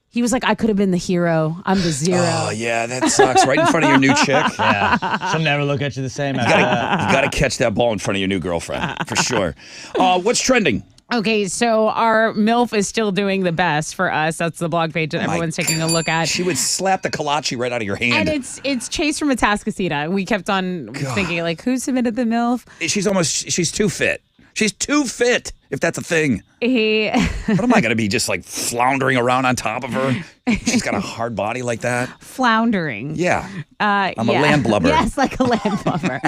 He was like, I could have been the hero. I'm the zero. Oh, yeah, that sucks. Right in front of your new chick. Yeah. She'll never look at you the same after You that. got to catch that ball in front of your new girlfriend, for sure. What's trending? Okay, so our MILF is still doing the best for us. That's the blog page that everyone's taking a look at. She would slap the kolache right out of your hand. And it's Chase from Atascocita. We kept on thinking, like, who submitted the MILF? She's too fit. She's too fit, if that's a thing. What am I going to be, just like floundering around on top of her? She's got a hard body like that. Floundering. Yeah. I'm a landlubber. Yes, like a landlubber.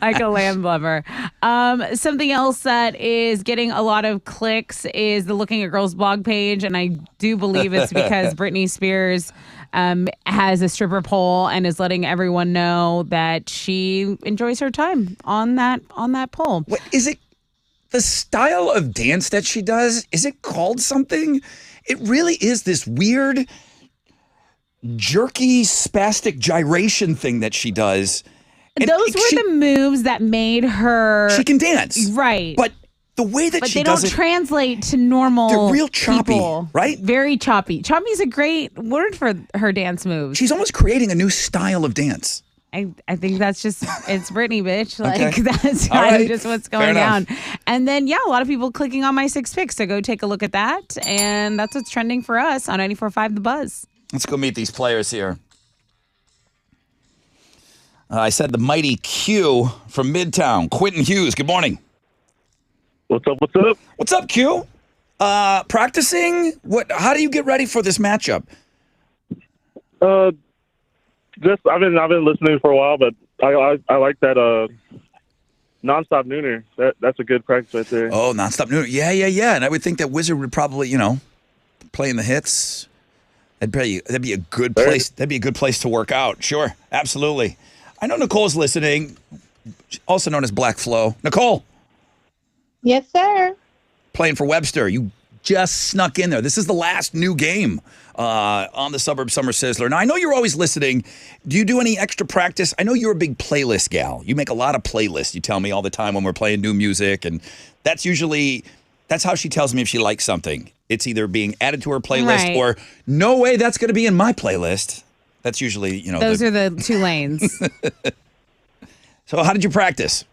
Like a landlubber. Something else that is getting a lot of clicks is the Looking at Girls blog page. And I do believe it's because Britney Spears has a stripper pole and is letting everyone know that she enjoys her time on that pole. What is it? The style of dance that she does, is it called something? It really is this weird, jerky, spastic gyration thing that she does. And those were the moves that made her. She can dance. Right. But the way that But she they does don't it. translate to normal. They're real choppy, people. right? Very choppy. Choppy is a great word for her dance moves. She's almost creating a new style of dance. I think that's just, it's Britney, bitch. Like, Okay. that's All kind right. of just what's Fair going enough. down. And then, a lot of people clicking on my 6 picks. So go take a look at that. And that's what's trending for us on 94.5 The Buzz. Let's go meet these players here. I said the mighty Q from Midtown, Quentin Hughes. Good morning. What's up? What's up? What's up, Q? Practicing? How do you get ready for this matchup? Just I've been listening for a while, but I like that nonstop nooner. That's a good practice right there. Oh, nonstop nooner. Yeah. And I would think that Wizard would probably, playing the hits. That'd be a good place. That'd be a good place to work out. Sure, absolutely. I know Nicole's listening, also known as Black Flo. Nicole, Yes, sir. playing for Webster. You just snuck in there. This is the last new game on the Suburb Summer Sizzler. Now, I know you're always listening. Do you do any extra practice? I know you're a big playlist gal. You make a lot of playlists. You tell me all the time when we're playing new music, and that's how she tells me if she likes something. It's either being added to her playlist or no way that's going to be in my playlist. That's usually, those are the two lanes. So how did you practice?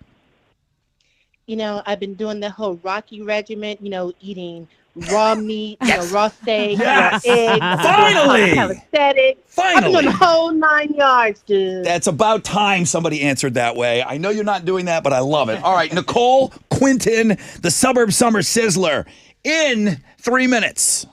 I've been doing the whole Rocky regiment, eating raw meat, raw steak, raw eggs. Finally! Calisthenics. I've been doing the whole 9 yards, dude. That's about time somebody answered that way. I know you're not doing that, but I love it. All right, Nicole Quinton, the Suburb Summer Sizzler, in 3 minutes.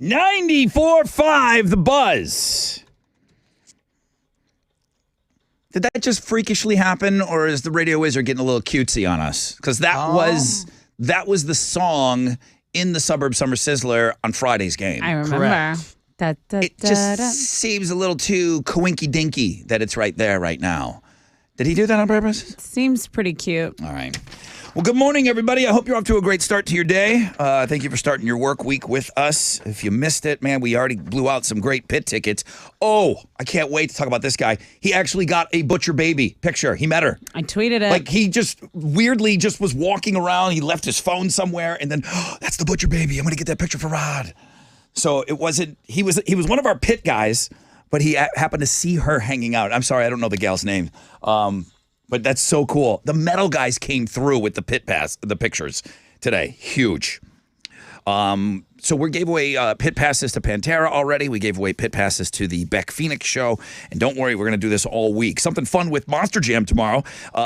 $94.5 The Buzz. Did that just freakishly happen, or is the radio wizard getting a little cutesy on us? Because that was the song in the Suburb Summer Sizzler on Friday's game. I remember. It just seems a little too coinky dinky that it's right there right now. Did he do that on purpose? Seems pretty cute. All right. Well, good morning, everybody. I hope you're off to a great start to your day. Thank you for starting your work week with us. If you missed it, man, we already blew out some great pit tickets. Oh, I can't wait to talk about this guy. He actually got a Butcher Baby picture. He met her. I tweeted it. Like, he just weirdly just was walking around. He left his phone somewhere, and then, oh, that's the Butcher Baby. I'm going to get that picture for Rod. So it wasn't, he was one of our pit guys, but he happened to see her hanging out. I'm sorry, I don't know the gal's name. But that's so cool. The metal guys came through with the the pictures today. Huge. So we gave away pit passes to Pantera already. We gave away pit passes to the Beck Phoenix show. And don't worry, we're going to do this all week. Something fun with Monster Jam tomorrow.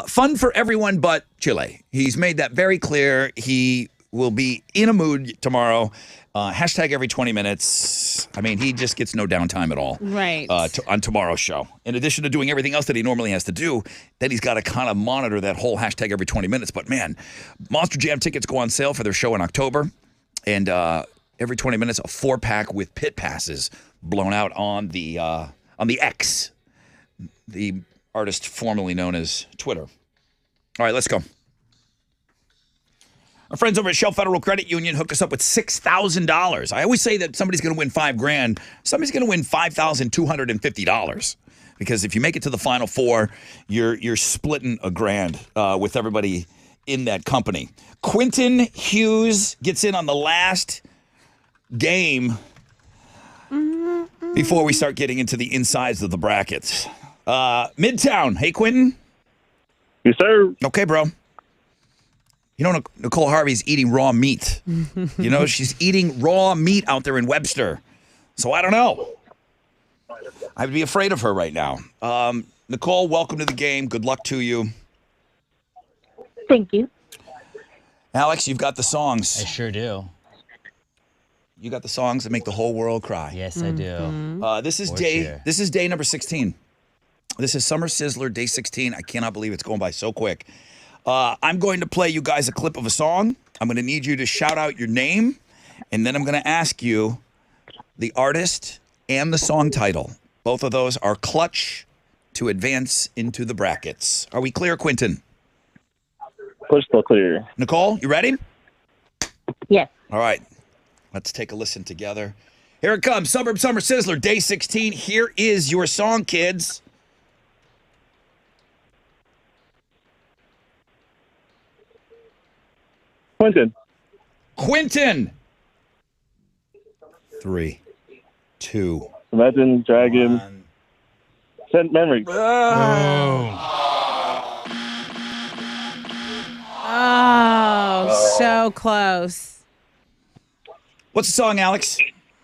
Fun for everyone but Chile. He's made that very clear. He will be in a mood tomorrow. Hashtag every 20 minutes. I mean, he just gets no downtime at all. Right. On tomorrow's show. In addition to doing everything else that he normally has to do, then he's got to kind of monitor that whole hashtag every 20 minutes. But man, Monster Jam tickets go on sale for their show in October. And every 20 minutes, a 4-pack with pit passes blown out on the X, the artist formerly known as Twitter. All right, let's go. Our friends over at Shell Federal Credit Union hooked us up with $6,000. I always say that somebody's going to win $5,000. Somebody's going to win $5,250 because if you make it to the Final Four, you're splitting $1,000 with everybody in that company. Quentin Hughes gets in on the last game before we start getting into the insides of the brackets. Midtown. Hey, Quentin. Yes, sir. Okay, bro. You know, Nicole Harvey's eating raw meat. You know, she's eating raw meat out there in Webster. So I don't know. I'd be afraid of her right now. Nicole, welcome to the game. Good luck to you. Thank you. Alex, you've got the songs. I sure do. You got the songs that make the whole world cry. Yes, I do. This is For day. sure. This is day number 16. This is Summer Sizzler, day 16. I cannot believe it's going by so quick. I'm going to play you guys a clip of a song. I'm going to need you to shout out your name, and then I'm going to ask you the artist and the song title. Both of those are clutch to advance into the brackets. Are we clear, Quentin? Crystal clear. Nicole, you ready? Yes. All right. Let's take a listen together. Here it comes. Suburb Summer Sizzler, day 16. Here is your song, kids. Quentin. 3, 2. Imagine Dragon. Sent Memory. Oh, so close. What's the song, Alex?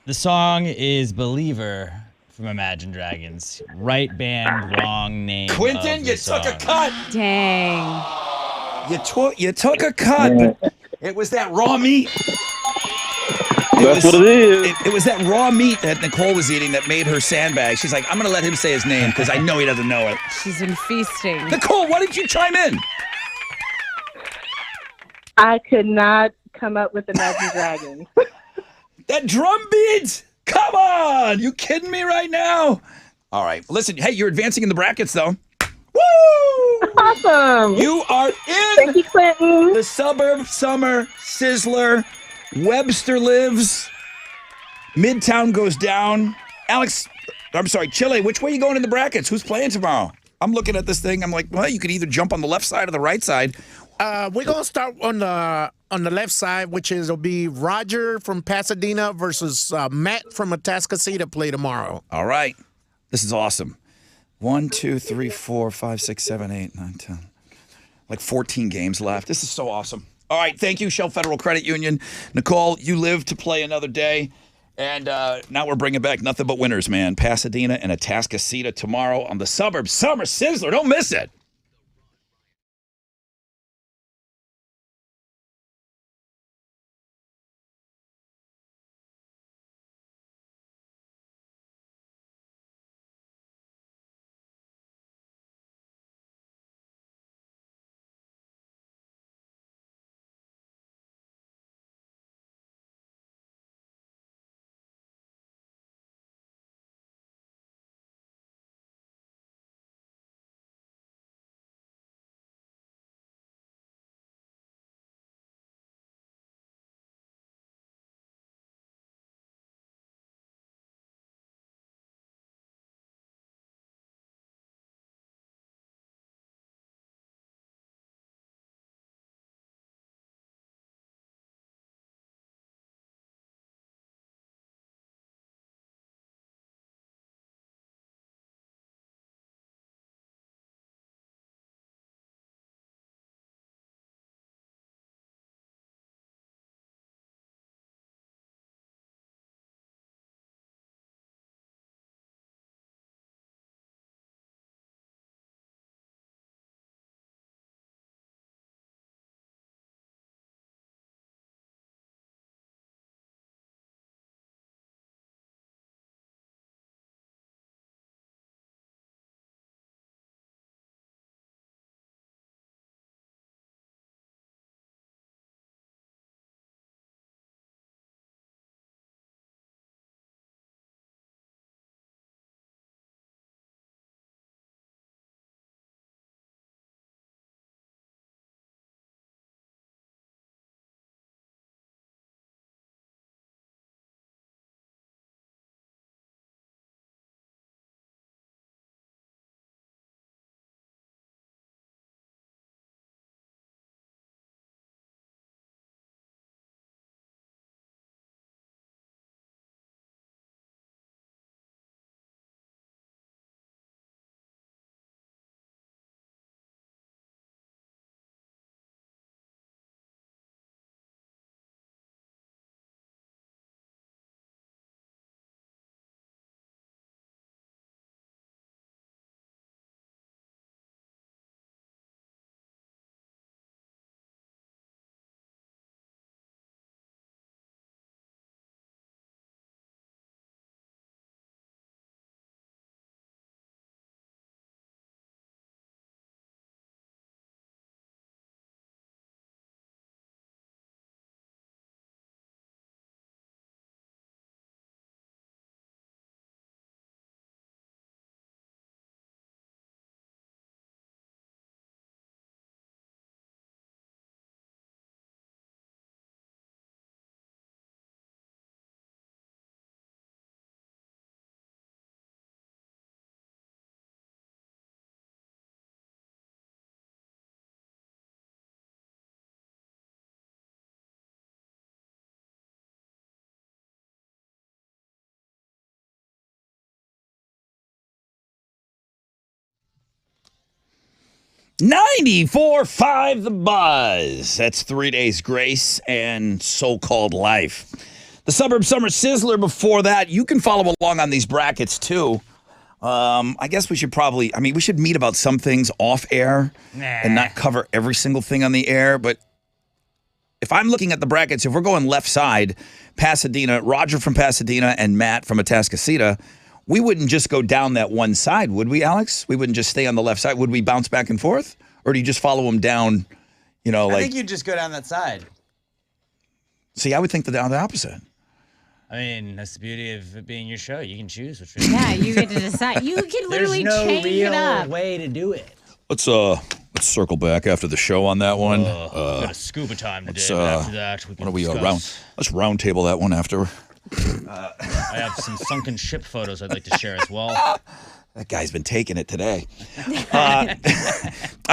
The song is Believer from Imagine Dragons. Right band, wrong name. Quentin, of the you took a song. cut. Dang. You took a cut, but it was that raw meat. That's what it is. It was that raw meat that Nicole was eating that made her sandbag. She's like, I'm going to let him say his name because I know he doesn't know it. She's been feasting. Nicole, why didn't you chime in? I could not come up with Imagine Dragons. That drum beat! Come on! You kidding me right now? All right. Listen, hey, you're advancing in the brackets, though. Woo! Awesome. You are in Thank you, Clinton. the Suburb Summer Sizzler. Webster lives. Midtown goes down. Alex, I'm sorry, Chile, which way are you going in the brackets? Who's playing tomorrow? I'm looking at this thing. I'm like, well, you could either jump on the left side or the right side. We're gonna start on the left side, which is will be Roger from Pasadena versus Matt from Atascocita play tomorrow. All right. This is awesome. 1, 2, 3, 4, 5, 6, 7, 8, 9, 10. Like 14 games left. This is so awesome. All right. Thank you, Shell Federal Credit Union. Nicole, you live to play another day. And now we're bringing back nothing but winners, man. Pasadena and Atascocita tomorrow on the Suburb Summer Sizzler. Don't miss it. 94.5 The Buzz. That's 3 days grace and so-called life. The Suburb Summer Sizzler before that. You can follow along on these brackets, too. I guess we should we should meet about some things off air and not cover every single thing on the air. But if I'm looking at the brackets, if we're going left side, Pasadena, Roger from Pasadena and Matt from Atascocita, we wouldn't just go down that one side, would we, Alex? We wouldn't just stay on the left side. Would we bounce back and forth? Or do you just follow them down, I think you'd just go down that side. See, I would think the opposite. I mean, that's the beauty of it being your show. You can choose which. Yeah, you get to decide. You can literally change it up. Way to do it. Let's circle back after the show on that one. Got a scuba time today. After that, we can let's round table that one after. I have some sunken ship photos I'd like to share as well. That guy's been taking it today. I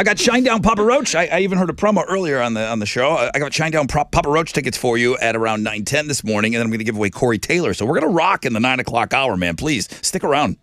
got Shinedown Papa Roach. I even heard a promo earlier on the show. I got Shinedown Papa Roach tickets for you at around 9:10 this morning, and then I'm going to give away Corey Taylor. So we're going to rock in the 9 o'clock hour, man. Please stick around.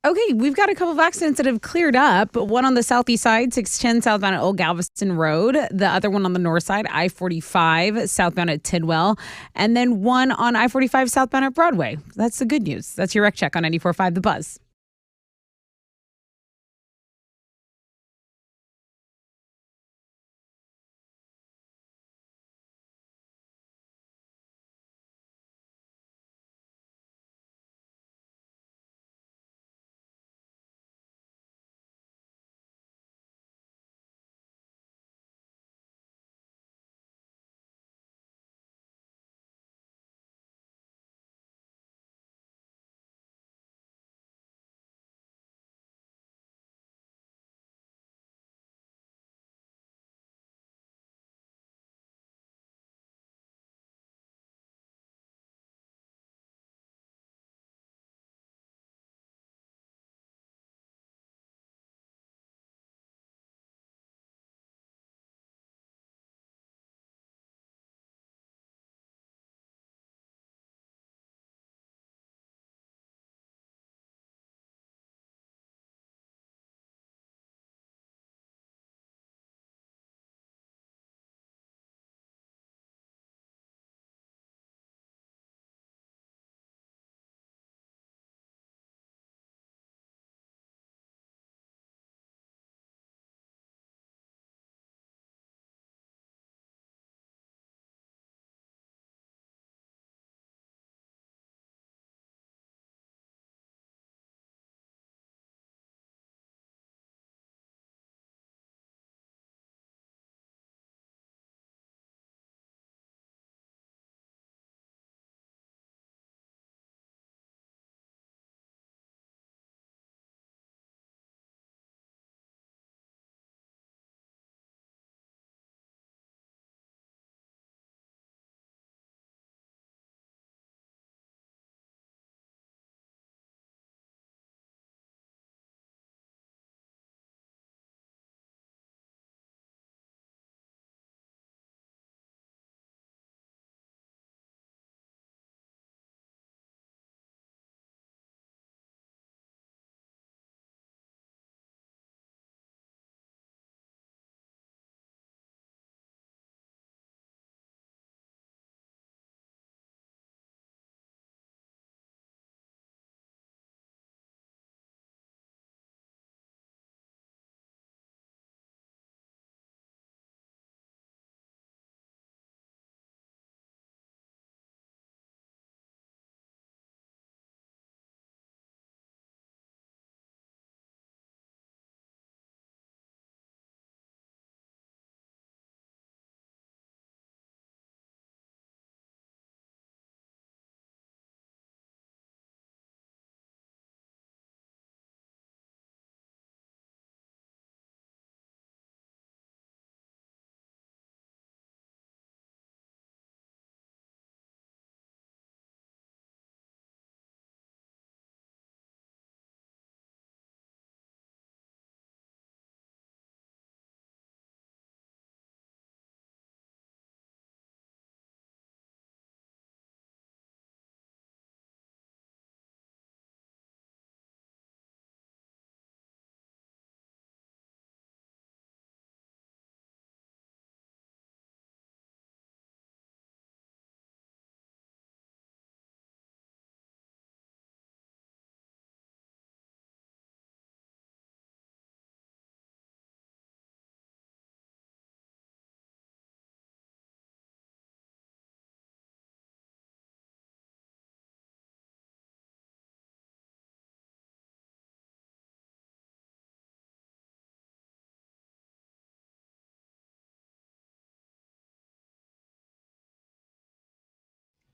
Okay, we've got a couple of accidents that have cleared up. One on the southeast side, 610 southbound at Old Galveston Road. The other one on the north side, I-45 southbound at Tidwell. And then one on I-45 southbound at Broadway. That's the good news. That's your wreck check on 94.5 The Buzz.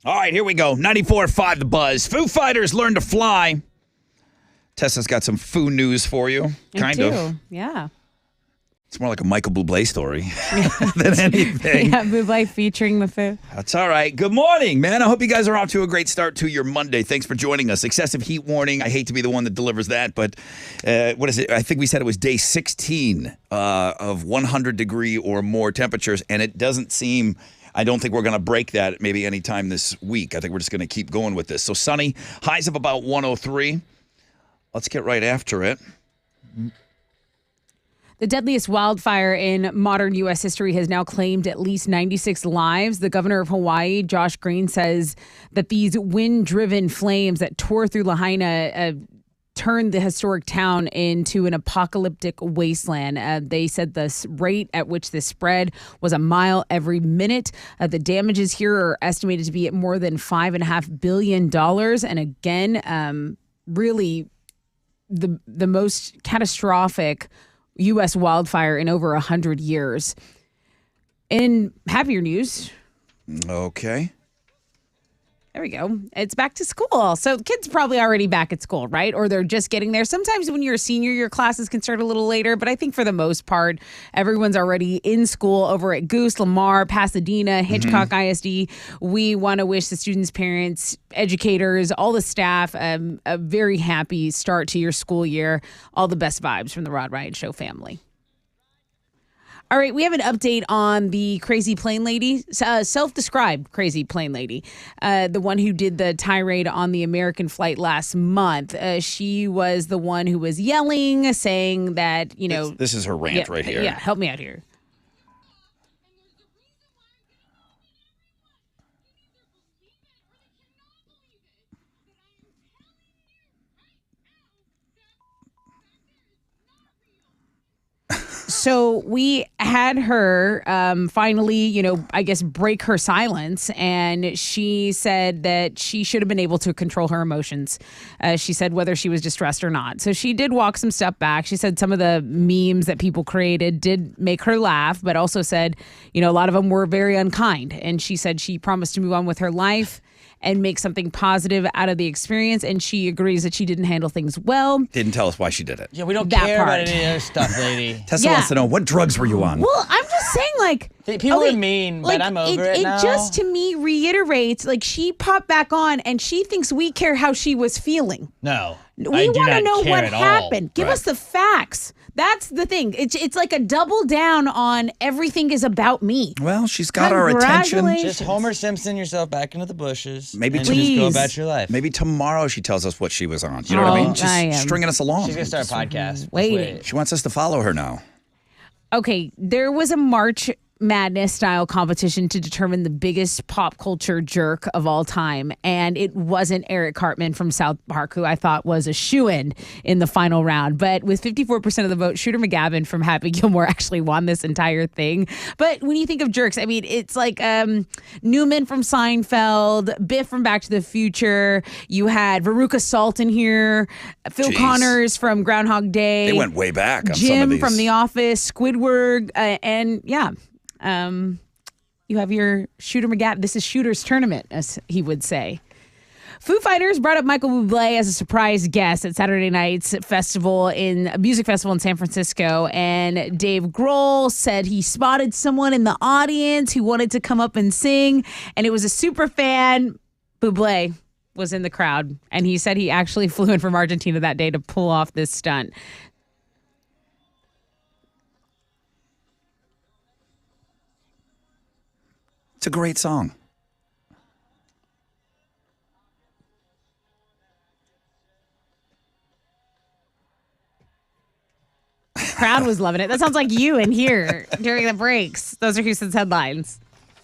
All right, here we go. 94.5 The Buzz. Foo Fighters learn to fly. Tessa's got some foo news for you. Kind of. Yeah. It's more like a Michael Bublé story than anything. Yeah, Bublé featuring the Foo. That's all right. Good morning, man. I hope you guys are off to a great start to your Monday. Thanks for joining us. Excessive heat warning. I hate to be the one that delivers that, but what is it? I think we said it was day 16 of 100-degree or more temperatures, and it doesn't seem... I don't think we're going to break that maybe anytime this week. I think we're just going to keep going with this. So sunny, highs of about 103. Let's get right after it. The deadliest wildfire in modern U.S. history has now claimed at least 96 lives. The governor of Hawaii, Josh Green, says that these wind-driven flames that tore through Lahaina turned the historic town into an apocalyptic wasteland. They said the rate at which this spread was a mile every minute. The damages here are estimated to be at more than $5.5 billion. And again, really the most catastrophic U.S. wildfire in over 100 years. In happier news. Okay. There we go. It's back to school. So kids probably already back at school, right? Or they're just getting there. Sometimes when you're a senior, your classes can start a little later. But I think for the most part, everyone's already in school over at Goose, Lamar, Pasadena, Hitchcock ISD. We want to wish the students, parents, educators, all the staff a very happy start to your school year. All the best vibes from the Rod Ryan Show family. All right, we have an update on the crazy plane lady, self-described crazy plane lady, the one who did the tirade on the American flight last month. She was the one who was yelling, saying that, you know. This is her rant right here. Yeah, help me out here. So we had her finally, you know, I guess break her silence. And she said that she should have been able to control her emotions. She said whether she was distressed or not. So she did walk some step back. She said some of the memes that people created did make her laugh, but also said, you know, a lot of them were very unkind. And she said she promised to move on with her life and make something positive out of the experience. And she agrees that she didn't handle things well. Didn't tell us why she did it. Yeah, we don't That care part. about any other stuff, lady. Tessa wants to know, what drugs were you on? Well, I'm just saying, like, People are mean, but I'm over it now. It just, to me, reiterates, like, she popped back on and she thinks we care how she was feeling. No. We want to know what happened. Give Right. us the facts. That's the thing. It's like a double down on everything is about me. Well, she's got our attention. Congratulations. Just Homer Simpson yourself back into the bushes. Maybe and to- just go Please. about your life. Maybe tomorrow she tells us what she was on. You know what I Oh, mean? Just I am. stringing us along. She's going to start a podcast. Just Waiting. wait. She wants us to follow her now. Okay, there was a March Madness style competition to determine the biggest pop culture jerk of all time. And it wasn't Eric Cartman from South Park, who I thought was a shoo-in in the final round. But with 54% of the vote, Shooter McGavin from Happy Gilmore actually won this entire thing. But when you think of jerks, I mean, it's like Newman from Seinfeld, Biff from Back to the Future. You had Veruca Salt in here, Phil Jeez. Connors from Groundhog Day. They went way back on some of Jim these. from The Office, Squidward, and yeah. You have your Shooter McGavin. This is Shooter's tournament, as he would say. Foo Fighters brought up Michael Bublé as a surprise guest at Saturday night's music festival in San Francisco. And Dave Grohl said he spotted someone in the audience who wanted to come up and sing. And it was a super fan. Bublé was in the crowd. And he said he actually flew in from Argentina that day to pull off this stunt. It's a great song. Crowd was loving it. That sounds like you in here during the breaks. Those are Houston's headlines.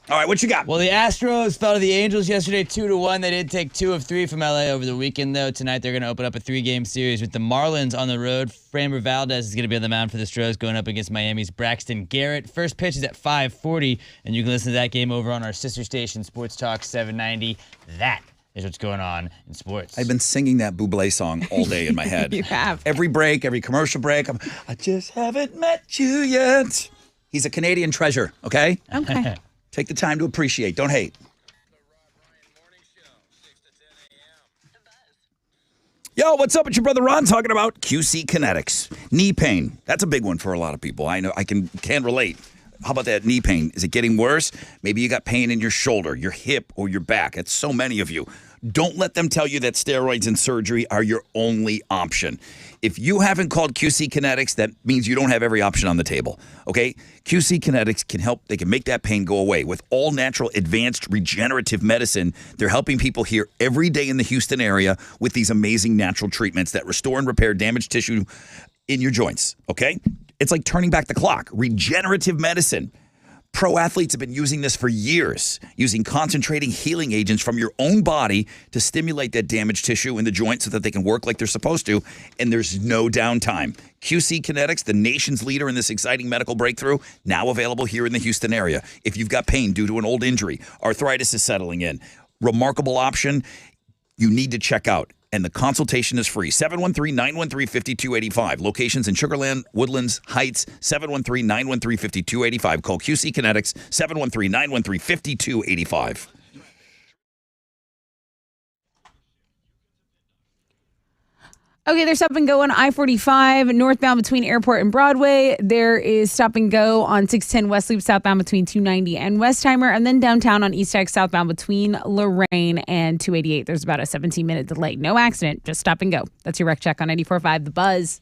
All right, what you got? Well, the Astros fell to the Angels yesterday 2-1. They did take 2 of 3 from LA over the weekend, though. Tonight they're going to open up a 3-game series with the Marlins on the road. Framber Valdez is going to be on the mound for the Stros going up against Miami's Braxton Garrett. First pitch is at 5:40, and you can listen to that game over on our sister station, Sports Talk 790. That is what's going on in sports. I've been singing that Bublé song all day in my head. You have. Every break, every commercial break, I just haven't met you yet. He's a Canadian treasure, okay? Okay. Take the time to appreciate. Don't hate. Yo, what's up? It's your brother Ron talking about QC Kinetics. Knee pain. That's a big one for a lot of people. I know I can relate. How about that knee pain? Is it getting worse? Maybe you got pain in your shoulder, your hip, or your back. It's so many of you. Don't let them tell you that steroids and surgery are your only option. If you haven't called QC Kinetics, that means you don't have every option on the table, okay? QC Kinetics can help. They can make that pain go away. With all natural advanced regenerative medicine, they're helping people here every day in the Houston area with these amazing natural treatments that restore and repair damaged tissue in your joints, okay? It's like turning back the clock. Regenerative medicine. Pro athletes have been using this for years, using concentrating healing agents from your own body to stimulate that damaged tissue in the joint so that they can work like they're supposed to, and there's no downtime. QC Kinetics, the nation's leader in this exciting medical breakthrough, now available here in the Houston area. If you've got pain due to an old injury, arthritis is settling in, remarkable option you need to check out. And the consultation is free. 713-913-5285. Locations in Sugarland, Woodlands, Heights. 713-913-5285. Call QC Kinetics. 713-913-5285. Okay, there's stop and go on I-45 northbound between Airport and Broadway. There is stop and go on 610 West Loop southbound between 290 and Westheimer. And then downtown on East X southbound between Lorraine and 288. There's about a 17-minute delay. No accident, just stop and go. That's your wreck check on 94.5 The Buzz.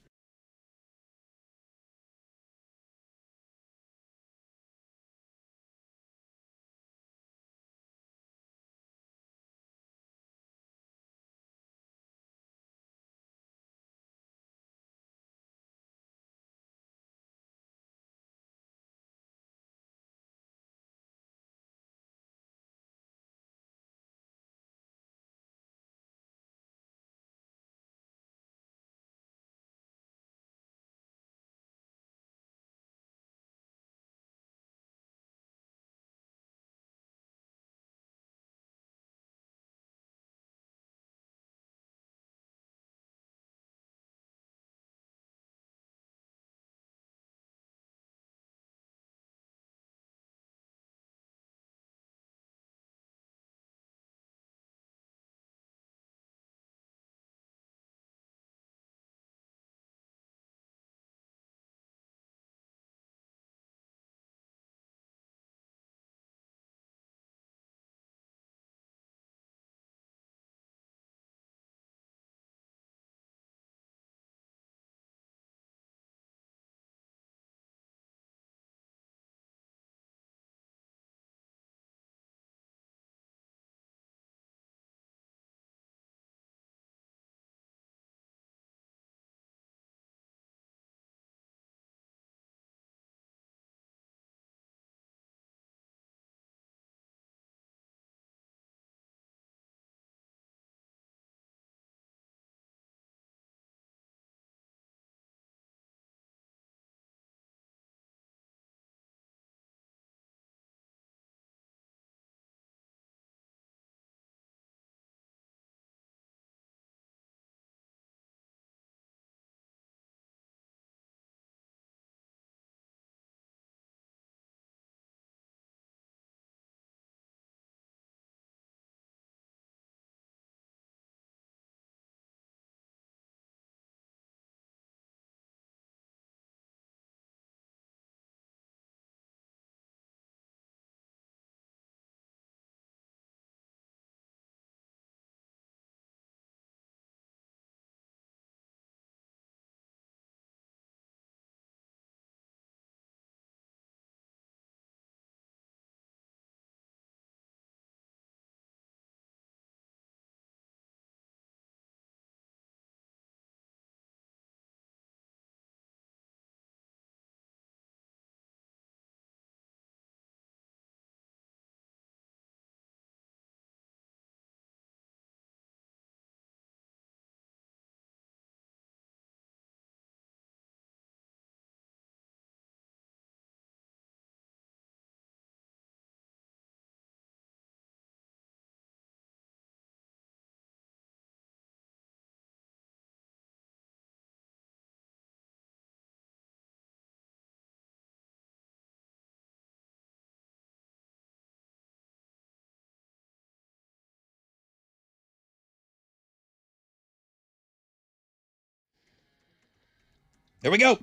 There we go.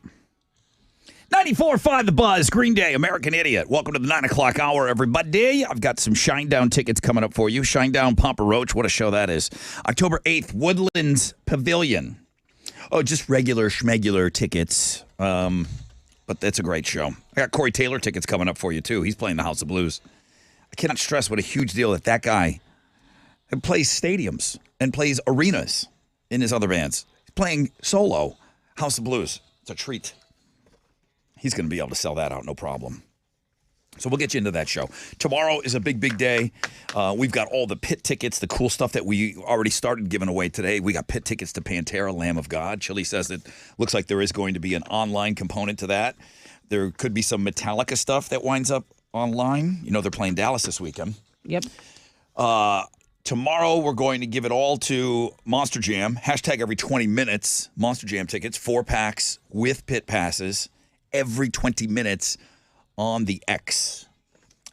94.5 The Buzz, Green Day, American Idiot. Welcome to the 9 o'clock hour, everybody. I've got some Shinedown tickets coming up for you. Shinedown, Papa Roach, what a show that is. October 8th, Woodlands Pavilion. Oh, just regular schmegular tickets, but that's a great show. I got Corey Taylor tickets coming up for you, too. He's playing the House of Blues. I cannot stress what a huge deal that guy plays stadiums and plays arenas in his other bands. He's playing solo House of Blues. It's a treat. He's going to be able to sell that out, no problem. So we'll get you into that show. Tomorrow is a big, big day. We've got all the pit tickets, the cool stuff that we already started giving away today. We got pit tickets to Pantera, Lamb of God. Chili says it looks like there is going to be an online component to that. There could be some Metallica stuff that winds up online. You know, they're playing Dallas this weekend. Yep. Tomorrow, we're going to give it all to Monster Jam. Hashtag every 20 minutes. Monster Jam tickets, 4 packs with pit passes. Every 20 minutes on the X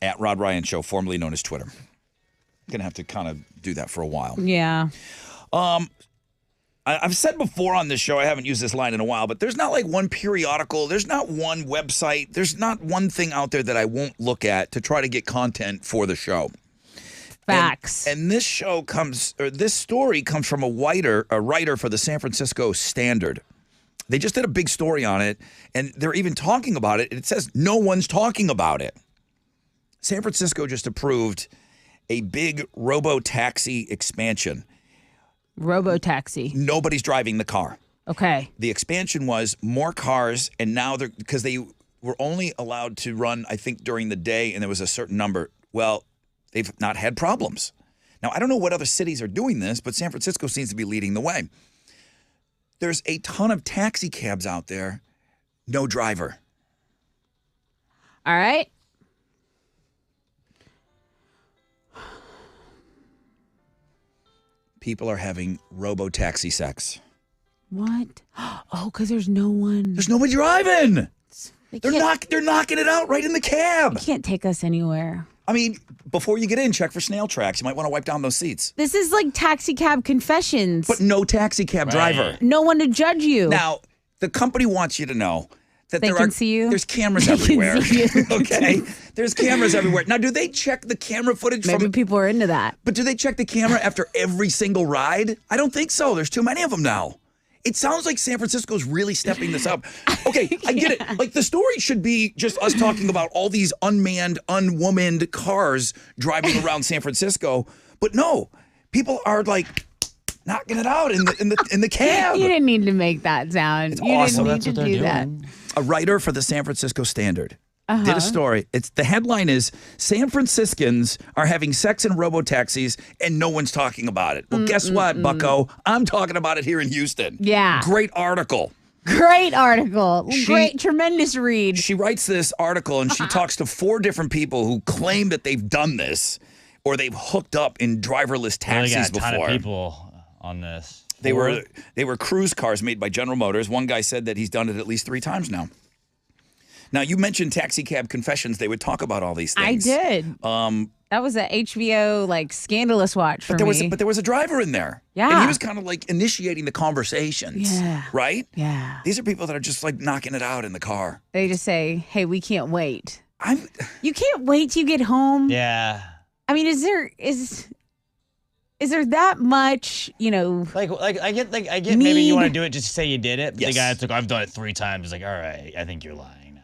at Rod Ryan Show, formerly known as Twitter. I'm going to have to kind of do that for a while. Yeah. I've said before on this show, I haven't used this line in a while, but there's not like one periodical, there's not one website, there's not one thing out there that I won't look at to try to get content for the show. Facts. And this story comes from a writer for the San Francisco Standard. They just did a big story on it, and they're even talking about it. It says no one's talking about it. San Francisco just approved a big robo-taxi expansion. Robo-taxi. Nobody's driving the car. Okay. The expansion was more cars, and now because they were only allowed to run, I think, during the day, and there was a certain number. Well, they've not had problems. Now, I don't know what other cities are doing this, but San Francisco seems to be leading the way. There's a ton of taxi cabs out there, no driver. All right. People are having robo-taxi sex. What? Oh, because there's no one. There's nobody driving. They're knocking it out right in the cab. They can't take us anywhere. I mean, before you get in, check for snail tracks. You might want to wipe down those seats. This is like taxi cab confessions. But no taxi cab driver. No one to judge you. Now, the company wants you to know that They can see you? There's cameras They can everywhere. see you. Okay? There's cameras everywhere. Now, do they check the camera footage Maybe people are into that. But do they check the camera after every single ride? I don't think so. There's too many of them now. It sounds like San Francisco's really stepping this up. Okay, I get it. Like, the story should be just us talking about all these unmanned, unwomaned cars driving around San Francisco. But no, people are like knocking it out in the cab. You didn't need to make that sound. It's you awesome. didn't need to do that. A writer for the San Francisco Standard did a story. The headline is San Franciscans are having sex in robo-taxis and no one's talking about it. Well, guess what, bucko? I'm talking about it here in Houston. Yeah. Great article. Great article. Great, tremendous read. She writes this article and she talks to 4 different people who claim that they've done this or they've hooked up in driverless taxis got a ton before. of people on this. They were cruise cars made by General Motors. One guy said that he's done it at least 3 times now. Now, you mentioned Taxi Cab Confessions. They would talk about all these things. I did. That was an HBO scandalous watch for me. But there was a driver in there. Yeah. And he was kind of like initiating the conversations. Yeah. Right? Yeah. These are people that are just like knocking it out in the car. They just say, "Hey, we can't wait." You can't wait till you get home. Yeah. I mean, is there that much, Like I get need? maybe you want to do it just to say you did it, but Yes. the guy that's like, I've done it 3 times, is like, all right, I think you're lying now.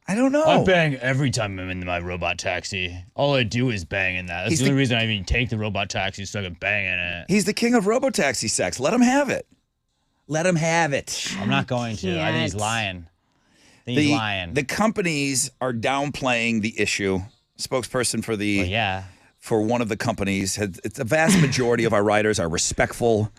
I don't know. I bang every time I'm in my robot taxi. All I do is bang in that. That's He's the only the- reason I even take the robot taxi so I can bang in it. He's the king of robotaxi sex. Let him have it. Let him have it. I'm not going to. I think he's Can't. lying. He's lying. The companies are downplaying the issue. Spokesperson for for one of the companies, it's a vast majority of our riders are respectful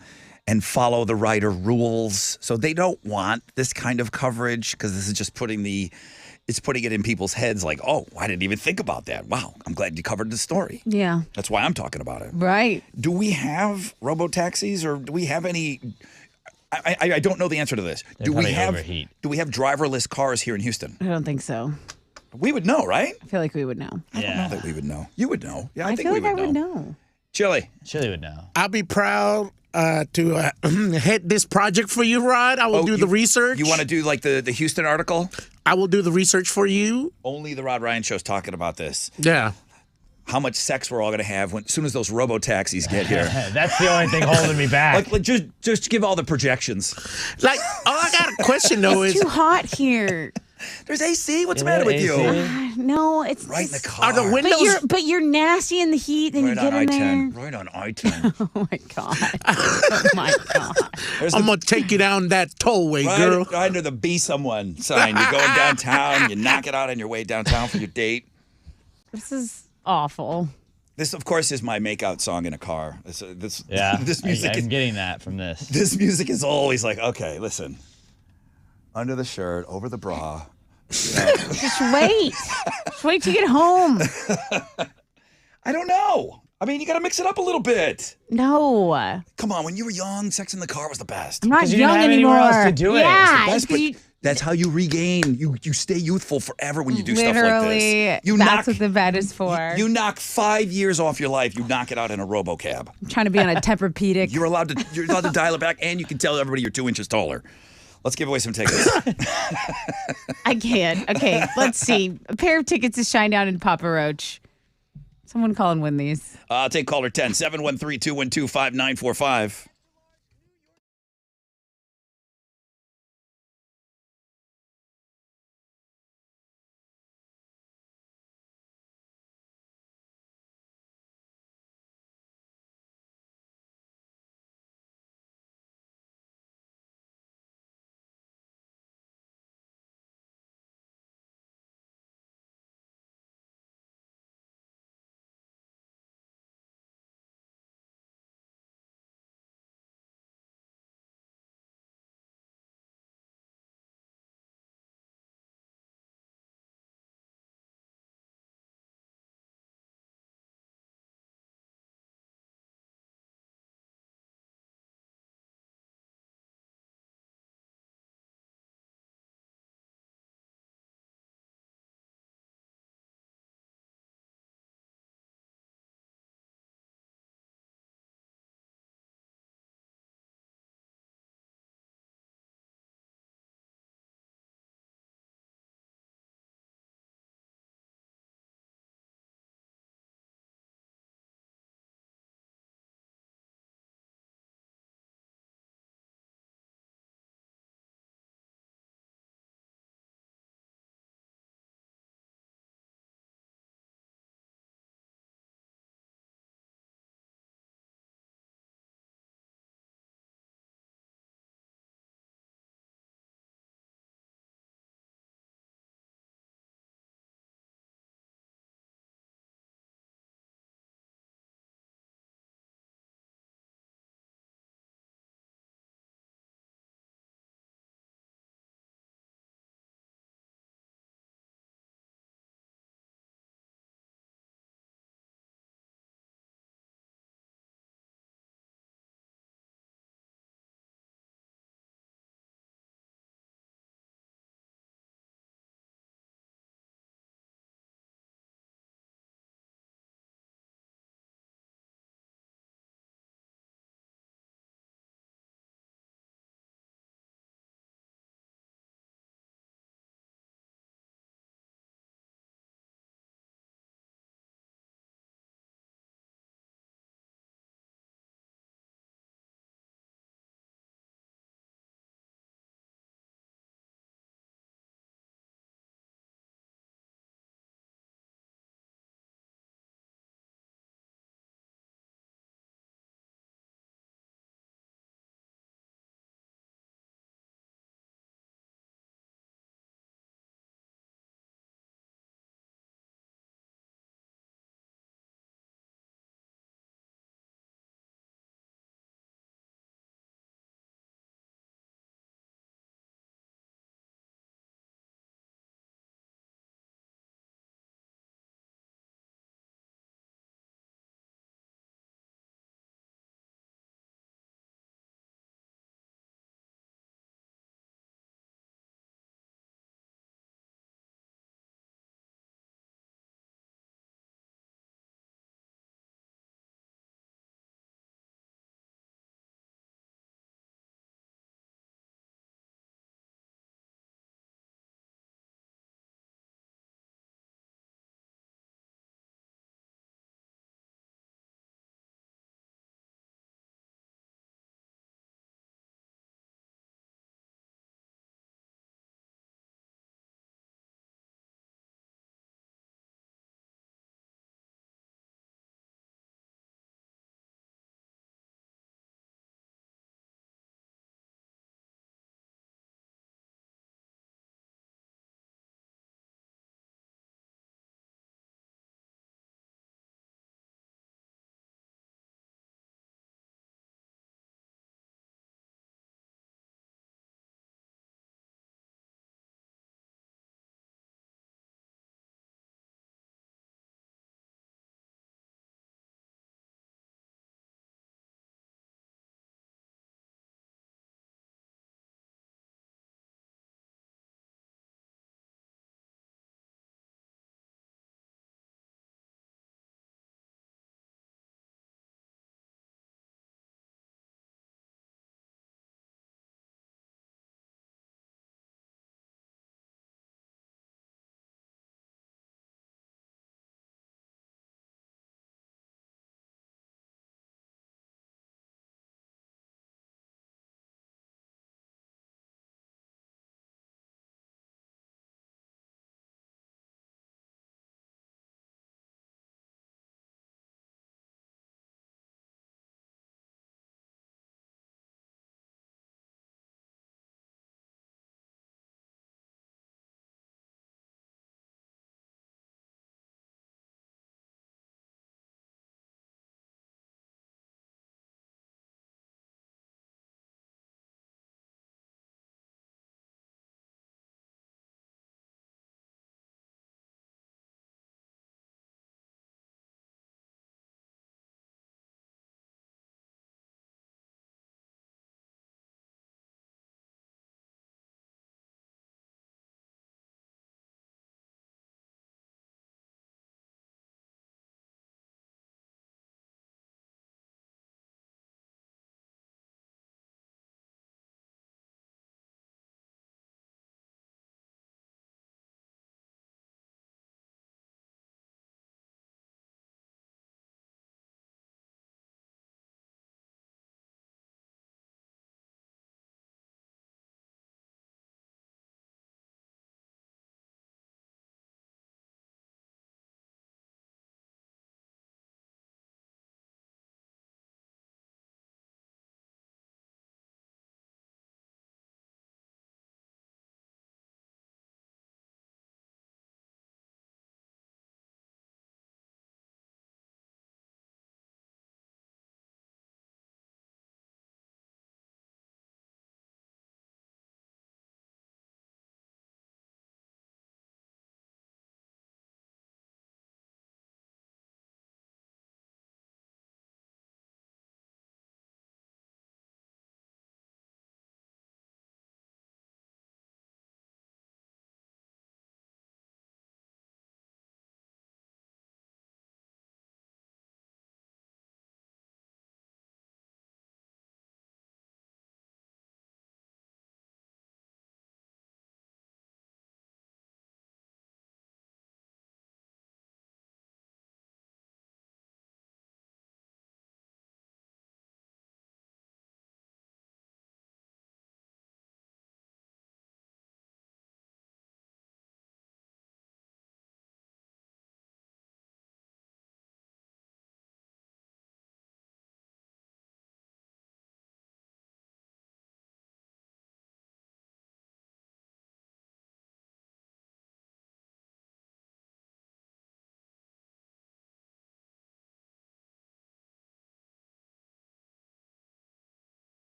and follow the rider rules. So they don't want this kind of coverage because this is just putting it in people's heads like, oh, I didn't even think about that. Wow, I'm glad you covered the story. Yeah. That's why I'm talking about it. Right. Do we have robo-taxis or do we have any... I don't know the answer to this. They probably overheat. Do we have driverless cars here in Houston? I don't think so. We would know, right? I feel like we would know. I don't know that we would know. You would know. Yeah, I think feel we like would I would know. know. Chili would know. I'll be proud to head this project for you, Rod. I will do the research. You want to do like the Houston article? I will do the research for you. Only the Rod Ryan Show's talking about this. Yeah. How much sex we're all going to have as soon as those robo-taxis get here. That's the only thing holding me back. Like just give all the projections. Like, I got a question, though. It's too hot here. There's AC. What's the matter with you? No, it's Right in the car. Are the windows... But you're nasty in the heat, and Right you get on in I-10. there. Right on I-10. Oh my god! Oh my god! I'm going to take you down that tollway, girl. Right under the Be Someone sign. You're going downtown. You knock it out on your way downtown for your date. This is awful. This, of course, is my makeout song in a car. This music I'm getting that from this. This music is always like, okay, listen. Under the shirt, over the bra. You know. Just wait. Just wait to get home. I don't know. I mean, you got to mix it up a little bit. No. Come on, when you were young, sex in the car was the best. I'm not 'Cause you young didn't have anymore. anywhere else to do it. Yeah, That's, it's 'cause you- that's how you regain. You stay youthful forever when you do literally, stuff like this. You that's what the bed is for. You knock 5 years off your life. You knock it out in a RoboCab. I'm trying to be on a Tempur-Pedic. You're allowed to dial it back, and you can tell everybody you're 2 inches taller. Let's give away some tickets. I can't. Okay, let's see. A pair of tickets to Shinedown in Papa Roach. Someone call and win these. I'll take caller 10, 713-212-5945.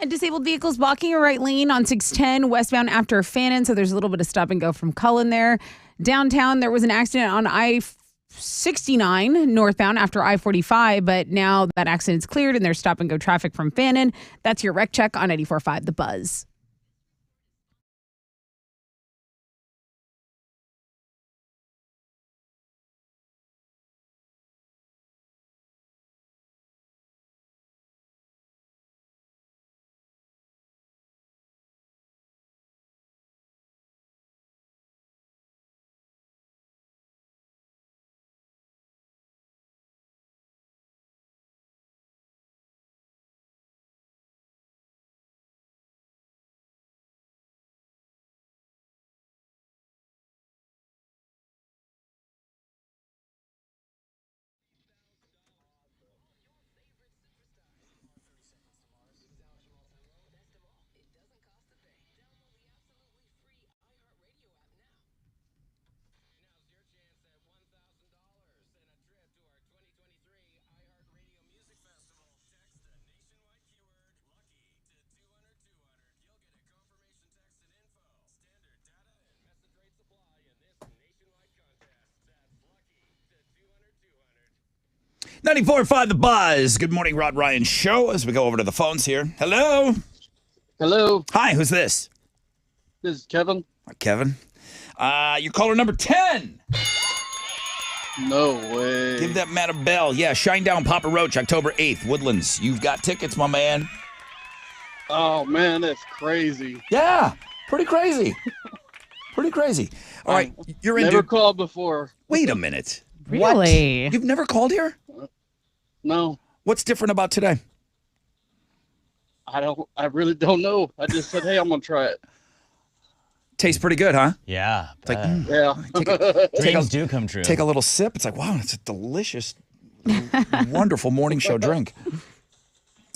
disabled vehicles blocking a right lane on 610 westbound after Fannin, so there's a little bit of stop and go from Cullen there. Downtown, there was an accident on I-69 northbound after I-45, but now that accident's cleared and there's stop and go traffic from Fannin. That's your wreck check on 94.5 The Buzz. .94.5 The Buzz. Good morning, Rod Ryan Show. As we go over to the phones here. Hello. Hello. Hi, who's this? This is Kevin. Kevin. You're caller number 10. No way. Give that man a bell. Yeah, Shinedown Papa Roach, October 8th, Woodlands. You've got tickets, my man. Oh, man, that's crazy. Yeah, pretty crazy. Pretty crazy. All right, you're in. Never called before. Wait a minute. Really? What? You've never called here? No. What's different about today? I really don't know. I just said, hey, I'm going to try it. Tastes pretty good, huh? Yeah. It's like, Yeah. Dreams do come true. Take a little sip. It's like, wow, it's a delicious, wonderful morning show drink.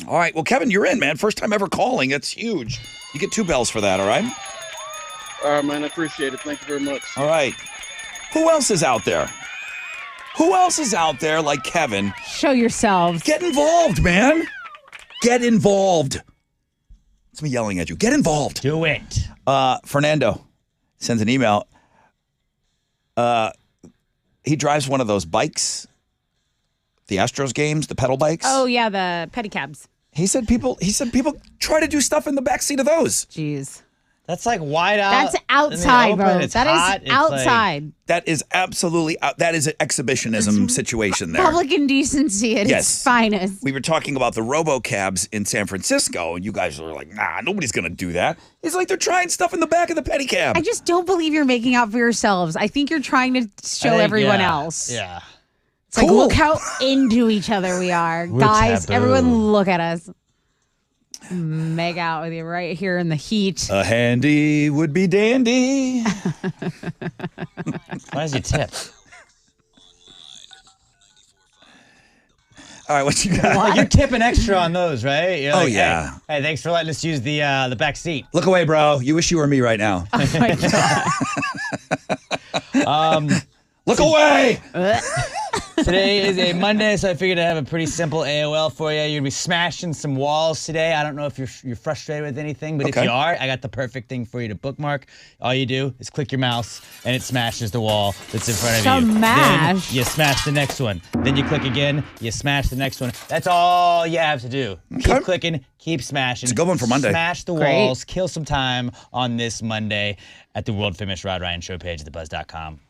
All right. Well, Kevin, you're in, man. First time ever calling. That's huge. You get 2 bells for that, all right? All right, man. I appreciate it. Thank you very much. All right. Who else is out there? Who else is out there like Kevin? Show yourselves. Get involved, man. Get involved. It's me yelling at you. Get involved. Do it. Fernando sends an email. He drives one of those bikes, the Astros games, the pedal bikes. Oh, yeah, the pedicabs. He said people try to do stuff in the backseat of those. Jeez. That's like wide out. That's outside, bro. It's That hot. is It's outside. That is absolutely that is an exhibition situation there. Public indecency at Yes. its finest. We were talking about the robocabs in San Francisco, and you guys were like, nah, nobody's going to do that. It's like they're trying stuff in the back of the pedicab. I just don't believe you're making out for yourselves. I think you're trying to show everyone else. Yeah. It's like, look how into each other we are. We're Guys, taboo. everyone look at us. Make out with you right here in the heat. A handy would be dandy. Why is you tip? All right, what you got? You're tipping extra on those, right? You're Oh, like, yeah. Hey, thanks for letting us use the back seat. Look away, bro. You wish you were me right now. Look away. Today is a Monday, so I figured I'd have a pretty simple AOL for you. You're gonna be smashing some walls today. I don't know if you're frustrated with anything, but Okay. if you are, I got the perfect thing for you to bookmark. All you do is click your mouse, and it smashes the wall that's in front of you. Smash. Then you smash the next one. Then you click again. You smash the next one. That's all you have to do. Okay. Keep clicking. Keep smashing. It's a good one for Monday. Smash the Great. walls. Kill some time on this Monday at the world famous Rod Ryan Show page at thebuzz.com.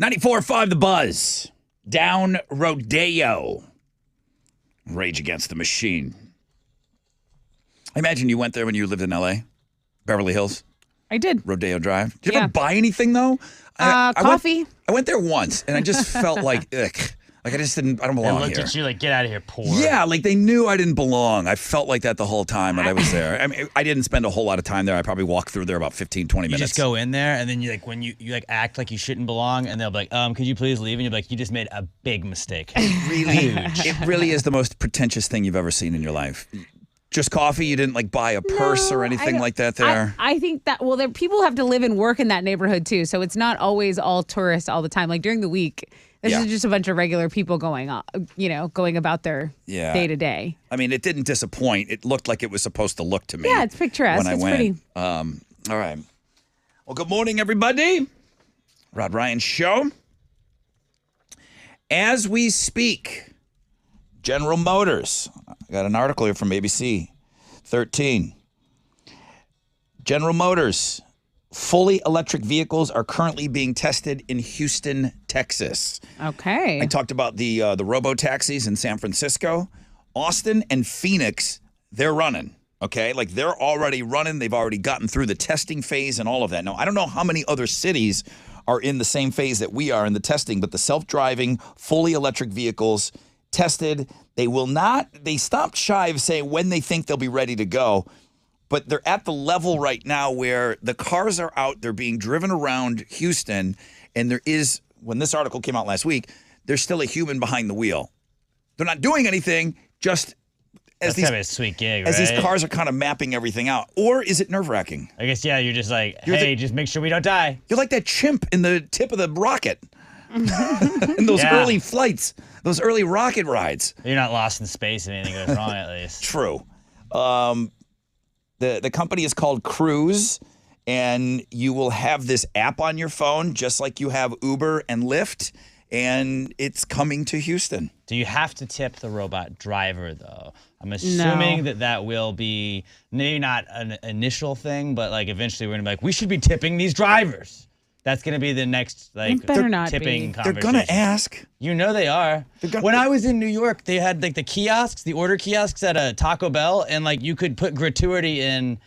94.5 The Buzz. Down Rodeo. Rage Against the Machine. I imagine you went there when you lived in L.A., Beverly Hills. I did. Rodeo Drive. Did you Yeah. ever buy anything, though? Coffee. I went there once, and I just felt like, ugh. Like I don't They belong looked here. at you like, get out of here, poor. Yeah, like they knew I didn't belong. I felt like that the whole time that I was there. I mean, I didn't spend a whole lot of time there. I probably walked through there about 15, 20 You minutes. just go in there, and then you like when you like act like you shouldn't belong, and they'll be like, could you please leave? And you're like, you just made a big mistake. It really is the most pretentious thing you've ever seen in your life. Just coffee? You didn't like buy a purse or anything like that there? I think that, well, people have to live and work in that neighborhood too. So it's not always all tourists all the time. Like during the week, there's just a bunch of regular people going about their day to day. I mean, it didn't disappoint. It looked like it was supposed to look to me. Yeah, it's picturesque. When I It's went. pretty. All right. Well, good morning, everybody. Rod Ryan Show. As we speak, General Motors. I got an article here from ABC 13. General Motors. Fully electric vehicles are currently being tested in Houston, Texas. Okay. I talked about the robo-taxis in San Francisco. Austin and Phoenix, they're running, okay? Like, they're already running. They've already gotten through the testing phase and all of that. Now, I don't know how many other cities are in the same phase that we are in the testing, but the self-driving, fully electric vehicles tested. They stopped shy of saying when they think they'll be ready to go. But they're at the level right now where the cars are out, they're being driven around Houston, and there is, when this article came out last week, there's still a human behind the wheel. They're not doing anything, just as That's gotta be a sweet gig, as these right? cars are kind of mapping everything out. Or is it nerve-wracking? I guess, yeah, you're just like, just make sure we don't die. You're like that chimp in the tip of the rocket. In those early flights, those early rocket rides. You're not lost in space and anything goes wrong, at least. True. The company is called Cruise, and you will have this app on your phone, just like you have Uber and Lyft, and it's coming to Houston. Do you have to tip the robot driver, though? I'm assuming that will be maybe not an initial thing, but like eventually we're gonna be like, we should be tipping these drivers. That's gonna be the next It better not tipping be. conversation. They're gonna ask. You know they are. When I was in New York, they had like the kiosks, the order kiosks at a Taco Bell, and like you could put gratuity in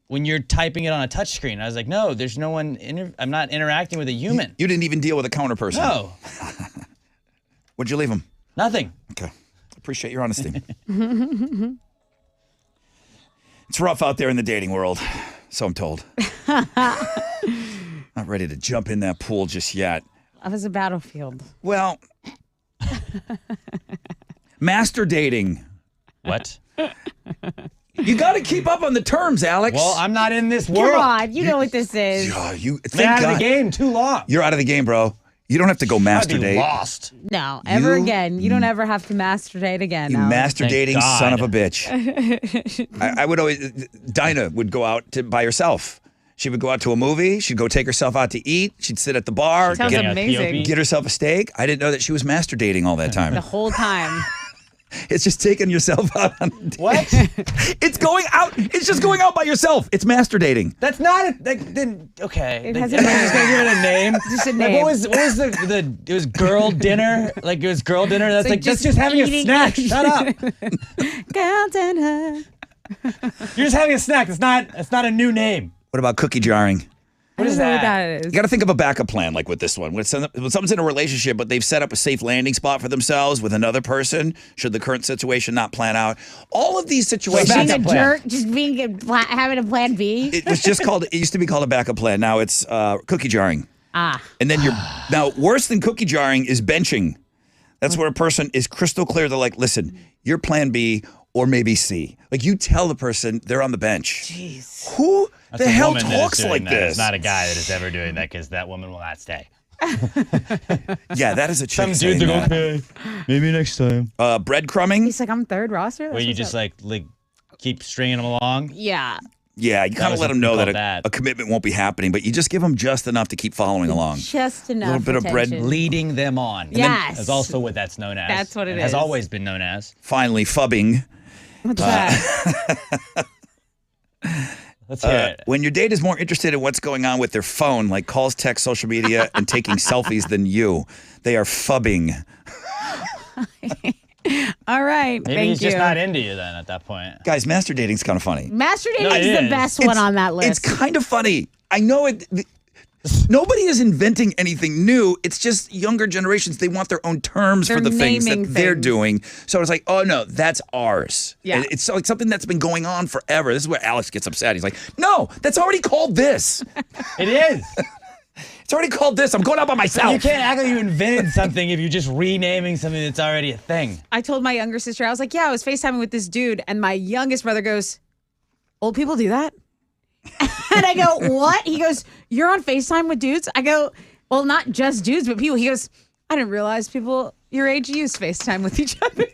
when you're typing it on a touchscreen. I was like, no, there's no one. I'm not interacting with a human. You didn't even deal with a counter person. No. What'd you leave them? Nothing. Okay. Appreciate your honesty. It's rough out there in the dating world, so I'm told. Not ready to jump in that pool just yet. That was a battlefield. Well, master dating. What? You got to keep up on the terms, Alex. Well, I'm not in this world. Come on, you know what this is. Been Been out of the game too long. You're out of the game, bro. You don't have to go master I'd be date. lost. No, ever again. You don't ever have to master date again. You Alex. master Thank dating God. son of a bitch. I would always. Dinah would go out by herself. She would go out to a movie. She'd go take herself out to eat. She'd sit at the bar. Sounds amazing. Get herself a steak. I didn't know that she was master dating all that time. The whole time. It's just taking yourself out on a date. What? It's going out. It's just going out by yourself. It's master dating. That's not then okay. It Like, has a am I name. just gonna give it a name. Just a Like, name. what was the it was girl dinner? Like it was girl dinner. That's like that's just having a eating- snack. Shut up. Girl dinner. You're just having a snack. It's not a new name. What about cookie jarring? What is I don't know what that? that You is. got to think of a backup plan like with this one. When someone's in a relationship, but they've set up a safe landing spot for themselves with another person, should the current situation not plan out. All of these situations. Being a Backup plan. jerk, just having a plan B. It was just called, it used to be called a backup plan. Now it's cookie jarring. Ah. And then now worse than cookie jarring is benching. That's where a person is crystal clear. They're like, listen, your plan B or maybe C. Like you tell the person they're on the bench. Jeez. Who That's the a hell woman that is talks doing like that. this? It's not a guy that is ever doing that because that woman will not stay. Yeah, that is a chick Some saying dude that. okay, maybe next time. Breadcrumbing. He's like, I'm third roster. Where That's you what's just up. like keep stringing them along. Yeah. Yeah, you kind of was let them know called that that. a commitment won't be happening, but you just give them just enough to keep following along. Just enough. little bit of bread attention. Leading them on. Yes. That's also what that's known as. That's what it it has is. always been known as. Finally, fubbing. What's that? Let's hear it. When your date is more interested in what's going on with their phone, like calls, text, social media, and taking selfies than you, they are fubbing. All right. Maybe thank he's you. just not into you then at that point. Guys, master dating's kind of funny. Master dating No, it is the is. best one on that list. It's kind of funny. I know it. Nobody is inventing anything new. It's just younger generations. They want their own terms They're for the things that naming they're things. doing. So it's like, oh no, that's ours. Yeah. And it's like something that's been going on forever. This is where Alex gets upset. He's like, no, that's already called this. It is. It's already called this. I'm going out by myself. You can't act like you invented something if you're just renaming something that's already a thing. I told my younger sister, I was like, yeah, I was FaceTiming with this dude. And my youngest brother goes, old people do that? And I go, what? He goes, you're on FaceTime with dudes? I go, well, not just dudes, but people. He goes, I didn't realize people your age use FaceTime with each other.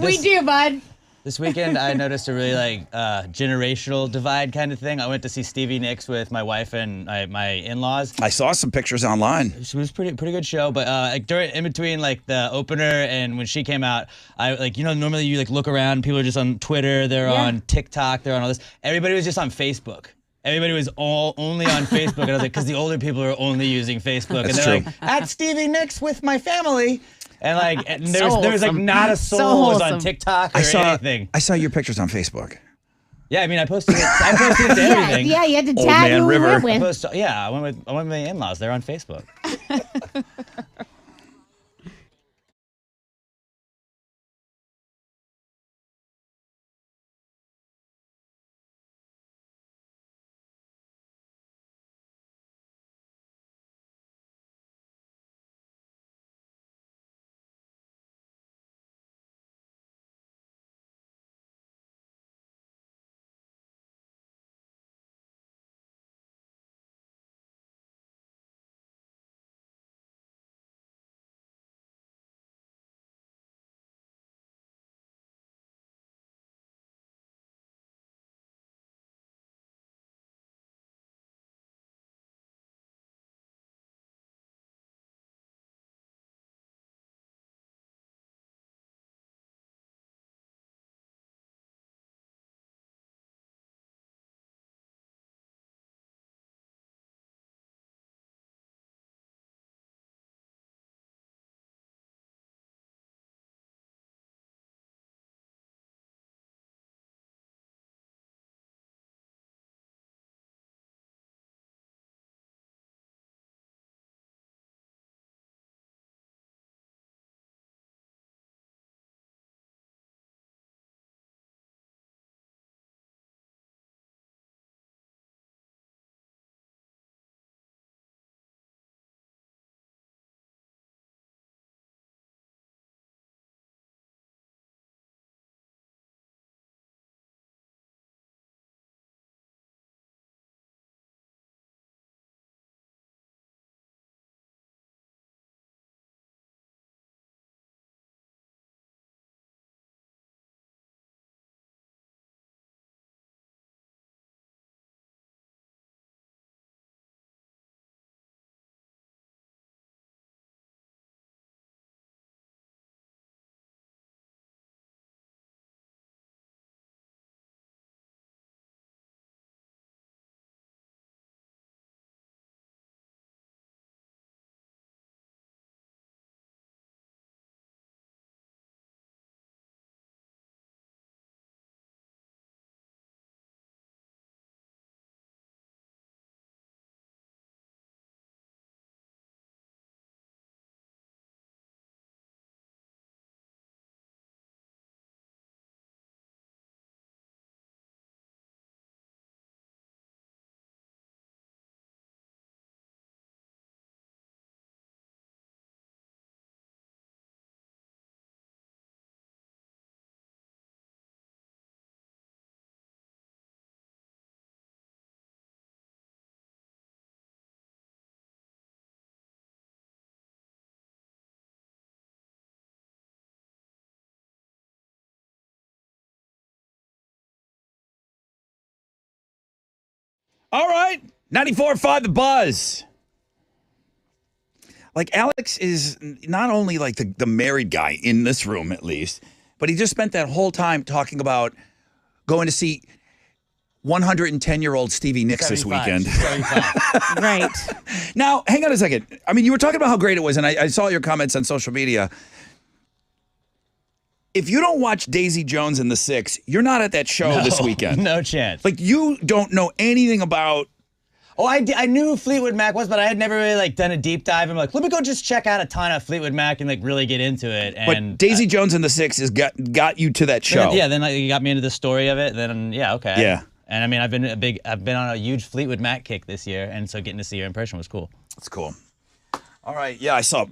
We do, bud. This weekend, I noticed a really generational divide kind of thing. I went to see Stevie Nicks with my wife and my in-laws. I saw some pictures online. It was pretty good show, but in between the opener and when she came out, I normally you look around, people are just on Twitter, they're on TikTok, they're on all this. Everybody was just on Facebook. Everybody was only on Facebook, and I was like, because the older people are only using Facebook, That's and they're true. like, at Stevie Nicks with my family. And there So was wholesome. not a So soul was wholesome. on TikTok or anything. I saw your pictures on Facebook. Yeah, I mean, I posted it. I posted it to everything. Yeah, you had to Old tag man who we River. went I with. I went with my in-laws. They're on Facebook. All right. 94.5 The Buzz. Like, Alex is not only like the married guy in this room, at least, but he just spent that whole time talking about going to see 110-year-old Stevie Nicks this 75. weekend. She's 75. Right. Now, hang on a second. I mean, you were talking about how great it was, and I saw your comments on social media. If you don't watch Daisy Jones and the Six, you're not at that show this weekend. No chance. Like, you don't know anything about... Oh, I knew who Fleetwood Mac was, but I had never really like done a deep dive. I'm like, let me go just check out a ton of Fleetwood Mac and like really get into it. And But Daisy Jones and the Six has got you to that show. Yeah, then like, you got me into the story of it. Then yeah, okay. Yeah. And I mean, I've been on a huge Fleetwood Mac kick this year, and so getting to see her in person was cool. That's cool. All right, yeah, I saw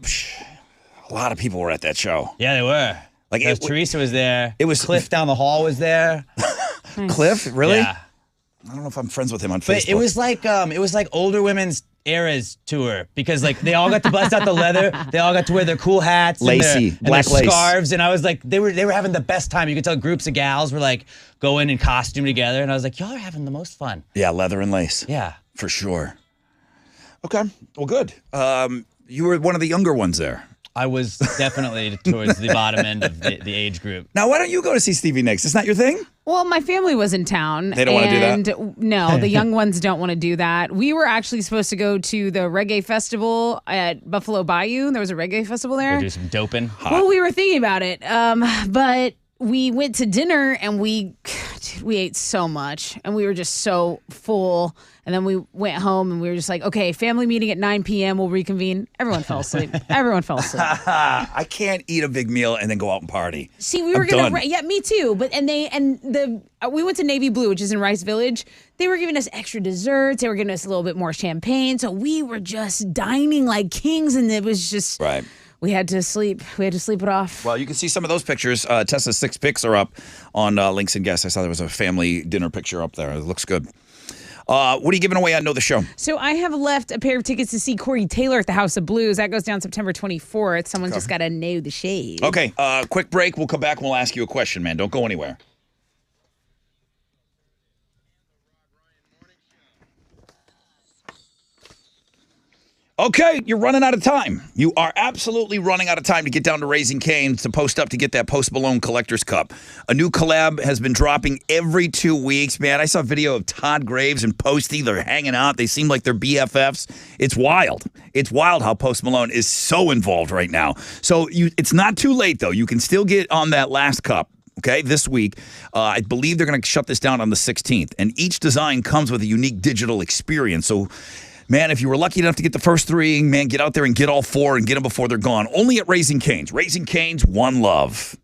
a lot of people were at that show. Yeah, they were. Like Teresa was there. It was Cliff down the hall was there. Cliff, really? Yeah. I don't know if I'm friends with him on Facebook. But it was like older women's eras tour because like they all got to bust out the leather. They all got to wear their cool hats, Lacy, and black their lace scarves, and I was like, they were having the best time. You could tell groups of gals were like going in costume together, and I was like, y'all are having the most fun. Yeah, leather and lace. Yeah, for sure. Okay, well, good. You were one of the younger ones there. I was definitely towards the bottom end of the age group. Now, why don't you go to see Stevie Nicks? It's not your thing? Well, my family was in town. They don't want to do that? No, the young ones don't want to do that. We were actually supposed to go to the reggae festival at Buffalo Bayou. There was a reggae festival there. Go do some doping. Well, we were thinking about it, but we went to dinner and we ate so much and we were just so full. And then we went home and we were just like, okay, family meeting at 9 p.m. We'll reconvene. Everyone fell asleep. Everyone fell asleep. I can't eat a big meal and then go out and party. See, we were yeah, me too. But we went to Navy Blue, which is in Rice Village. They were giving us extra desserts. They were giving us a little bit more champagne. So we were just dining like kings, and it was just right. We had to sleep. We had to sleep it off. Well, you can see some of those pictures. Tessa's 6 pics are up on Links and Guests. I saw there was a family dinner picture up there. It looks good. What are you giving away on Know the Show? So I have left a pair of tickets to see Corey Taylor at the House of Blues. That goes down September 24th. Someone's just got to know the shade. Okay, quick break. We'll come back and we'll ask you a question, man. Don't go anywhere. Okay, you're running out of time. You are absolutely running out of time to get down to Raising Cane's to post up to get that Post Malone Collector's Cup. A new collab has been dropping every 2 weeks, man. I saw a video of Todd Graves and Posty. They're hanging out. They seem like they're BFFs. It's wild. It's wild how Post Malone is so involved right now. So it's not too late, though. You can still get on that last cup. Okay, this week, I believe they're going to shut this down on the 16th. And each design comes with a unique digital experience. So, man, if you were lucky enough to get the first 3, man, get out there and get all 4 and get them before they're gone. Only at Raising Cane's. Raising Cane's, one love.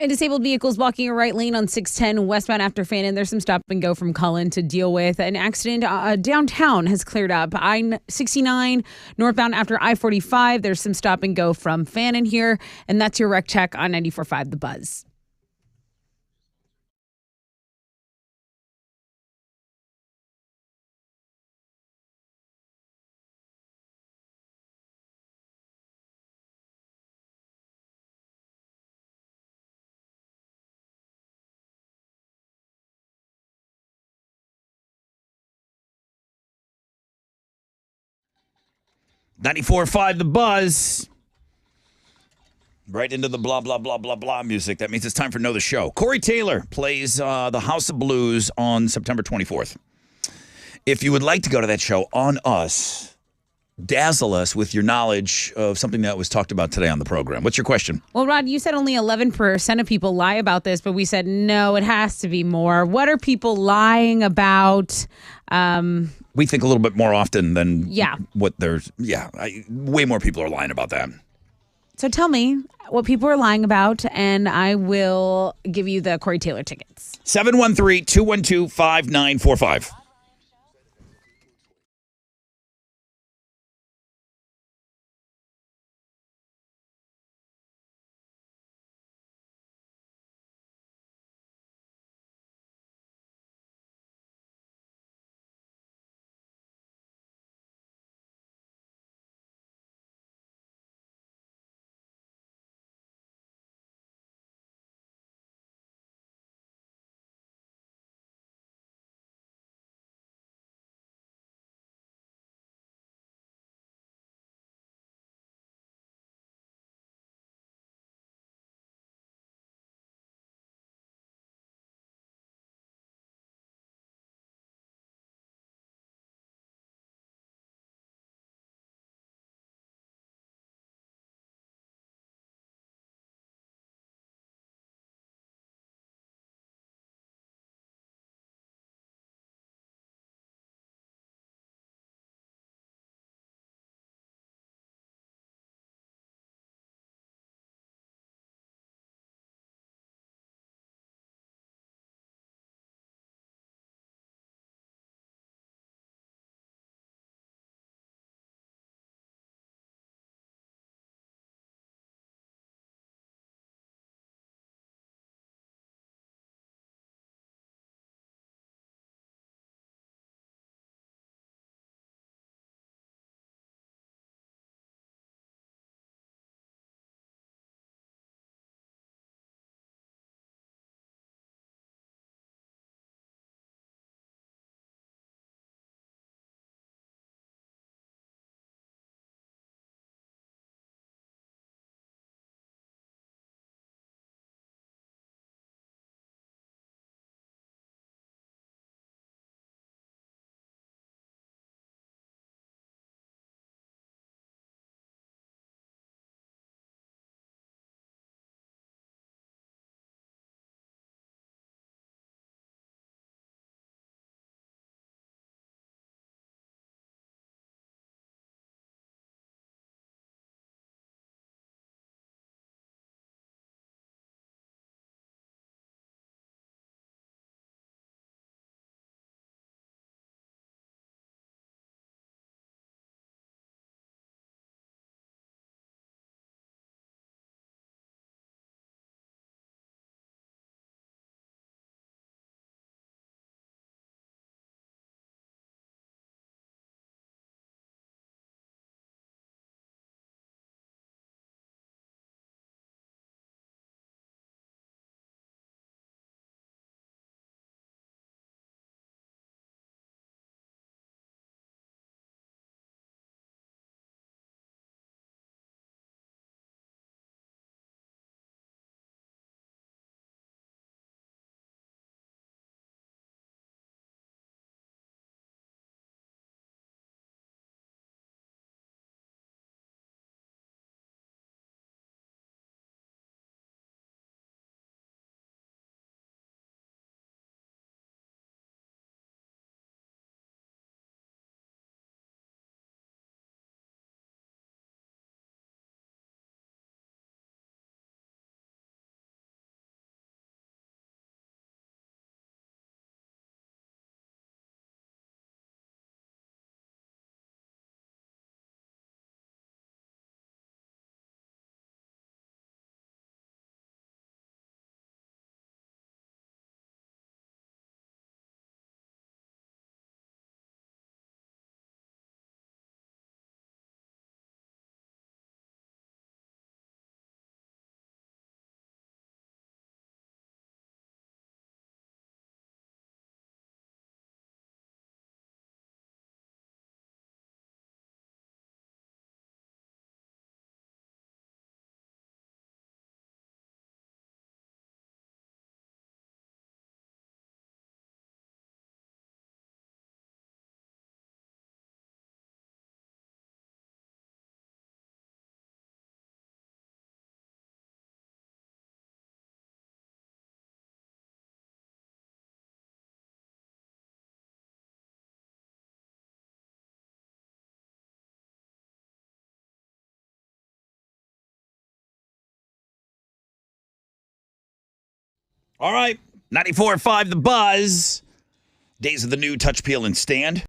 And disabled vehicles blocking a right lane on 610 westbound after Fannin. There's some stop and go from Cullen to deal with. An accident downtown has cleared up. I-69 northbound after I-45. There's some stop and go from Fannin here. And that's your wreck check on 94.5 The Buzz. .94.5 The Buzz. Right into the blah, blah, blah, blah, blah music. That means it's time for Know the Show. Corey Taylor plays the House of Blues on September 24th. If you would like to go to that show on us, dazzle us with your knowledge of something that was talked about today on the program. What's your question? Well, Rod, you said only 11% of people lie about this, but we said, no, it has to be more. What are people lying about? We think a little bit more often than Yeah. what there's. Yeah, way more people are lying about that. So tell me what people are lying about, and I will give you the Corey Taylor tickets. 713-212-5945. All right. 94.5 The Buzz. Days of the new Touch, Peel, and Stand.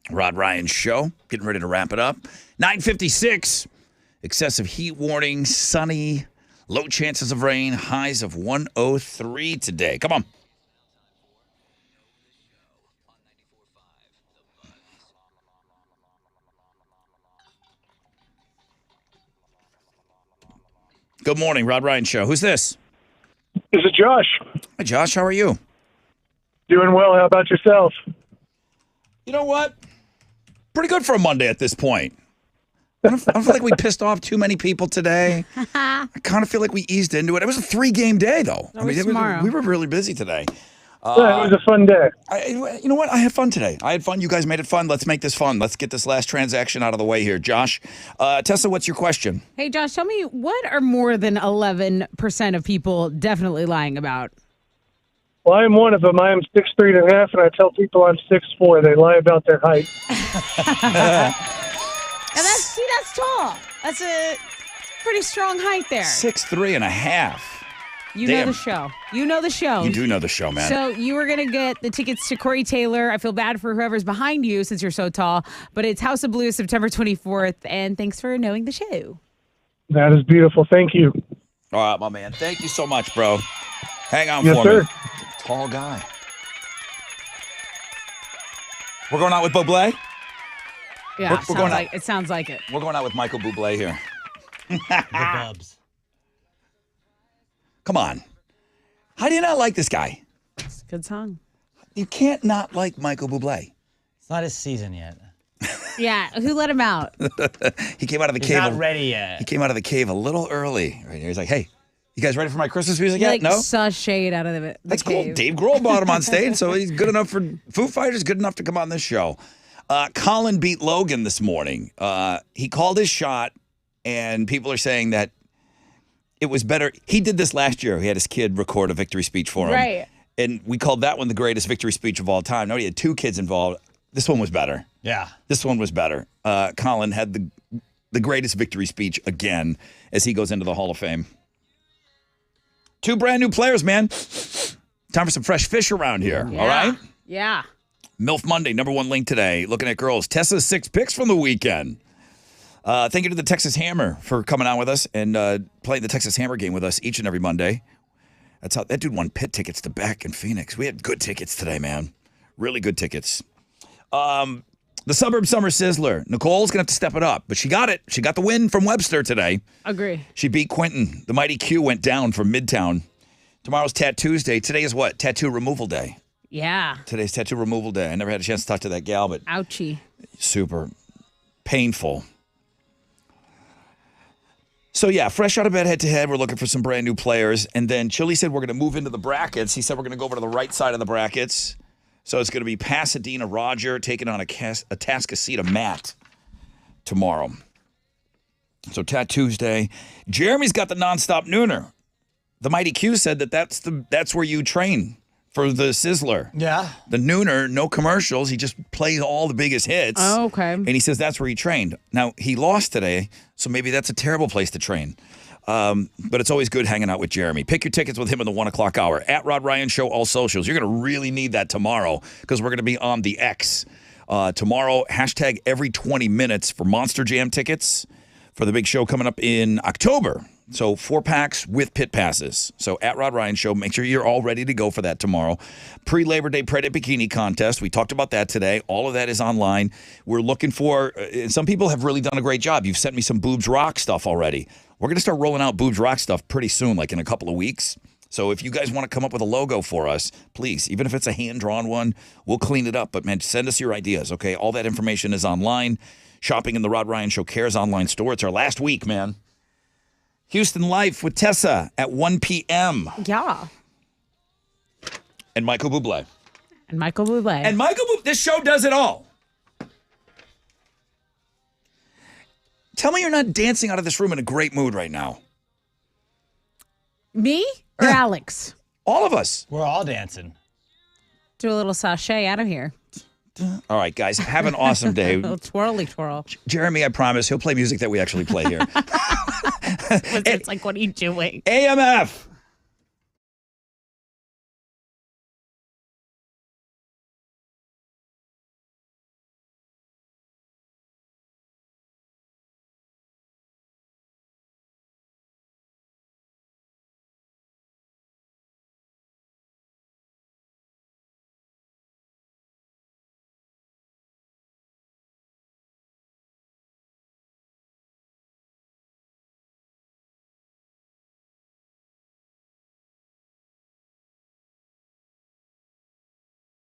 Rod Ryan Show. Getting ready to wrap it up. 9:56. Excessive heat warning. Sunny. Low chances of rain. Highs of 103 today. Come on. Good morning, Rod Ryan Show. Who's this? This is Josh. Hi, Josh. How are you? Doing well. How about yourself? You know what? Pretty good for a Monday at this point. I don't feel like we pissed off too many people today. I kind of feel like we eased into it. It was a 3-game day, though. Tomorrow. We were really busy today. Yeah, it was a fun day. You know what? I had fun today. I had fun. You guys made it fun. Let's make this fun. Let's get this last transaction out of the way here. Josh, Tessa, what's your question? Hey, Josh, tell me, what are more than 11% of people definitely lying about? Well, I am one of them. I am 6'3.5", and I tell people I'm 6'4". They lie about their height. And that's tall. That's a pretty strong height there. 6'3.5". You Damn. know the show. You know the show. You do know the show, man. So you were going to get the tickets to Corey Taylor. I feel bad for whoever's behind you since you're so tall, but it's House of Blues, September 24th, and thanks for knowing the show. That is beautiful. Thank you. All right, my man. Thank you so much, bro. Hang on Yes, for sir. me. Tall guy. We're going out with Bublé? Yeah, We're going it sounds like it. We're going out with Michael Bublé here. The Bubs. Come on. How do you not like this guy? It's a good song. You can't not like Michael Bublé. It's not his season yet. Yeah, who let him out? He came out of the He's cave. not ready yet. He came out of the cave a little early. Right here. He's like, hey, you guys ready for my Christmas music He yet? No? saw shade out of the That's cave. cool. Dave Grohl brought him on stage, so he's good enough for Foo Fighters, good enough to come on this show. Colin beat Logan this morning. He called his shot, and people are saying that it was better. He did this last year. He had his kid record a victory speech for him. Right. And we called that one the greatest victory speech of all time. No, he had 2 kids involved. This one was better. Yeah. This one was better. Colin had the greatest victory speech again as he goes into the Hall of Fame. 2 brand new players, man. Time for some fresh fish around here. Yeah. All right? Yeah. MILF Monday, number 1 link today. Looking at girls. Tessa's 6 picks from the weekend. Thank you to the Texas Hammer for coming on with us and playing the Texas Hammer game with us each and every Monday. That's how that dude won pit tickets to Beck in Phoenix. We had good tickets today, man. Really good tickets. The Suburb Summer Sizzler. Nicole's going to have to step it up, but she got it. She got the win from Webster today. Agree. She beat Quentin. The Mighty Q went down from Midtown. Tomorrow's Tattoos Day. Today is what? Tattoo Removal Day. Yeah. Today's Tattoo Removal Day. I never had a chance to talk to that gal, but Ouchie. super painful. So, yeah, fresh out of bed head-to-head, we're looking for some brand new players. And then Chili said we're going to move into the brackets. He said we're going to go over to the right side of the brackets. So it's going to be Pasadena Roger taking on a Atascocita Matt tomorrow. So Tattoos Day. Jeremy's got the nonstop nooner. The Mighty Q said that's where you train for the Sizzler. Yeah. The nooner, no commercials. He just plays all the biggest hits. Oh, okay. And he says that's where he trained. Now, he lost today, so maybe that's a terrible place to train. But it's always good hanging out with Jeremy. Pick your tickets with him in the 1 o'clock hour. At Rod Ryan Show, all socials. You're going to really need that tomorrow because we're going to be on the X. Tomorrow, hashtag every 20 minutes for Monster Jam tickets for the big show coming up in October. So 4 packs with pit passes. So at Rod Ryan Show, make sure you're all ready to go for that tomorrow. Pre-Labor Day Pret Bikini Contest. We talked about that today. All of that is online. We're looking for, and some people have really done a great job. You've sent me some Boobs Rock stuff already. We're going to start rolling out Boobs Rock stuff pretty soon, like in a couple of weeks. So if you guys want to come up with a logo for us, please, even if it's a hand-drawn one, we'll clean it up. But, man, send us your ideas, okay? All that information is online. Shopping in the Rod Ryan Show Cares online store. It's our last week, man. Houston Life with Tessa at 1 p.m. Yeah. And Michael Bublé. And Michael Bublé. And Michael Bublé, this show does it all. Tell me you're not dancing out of this room in a great mood right now. Me or Alex? All of us. We're all dancing. Do a little sachet out of here. All right, guys, have an awesome day. A little twirly twirl. Jeremy, I promise, he'll play music that we actually play here. It's like, what are you doing? AMF.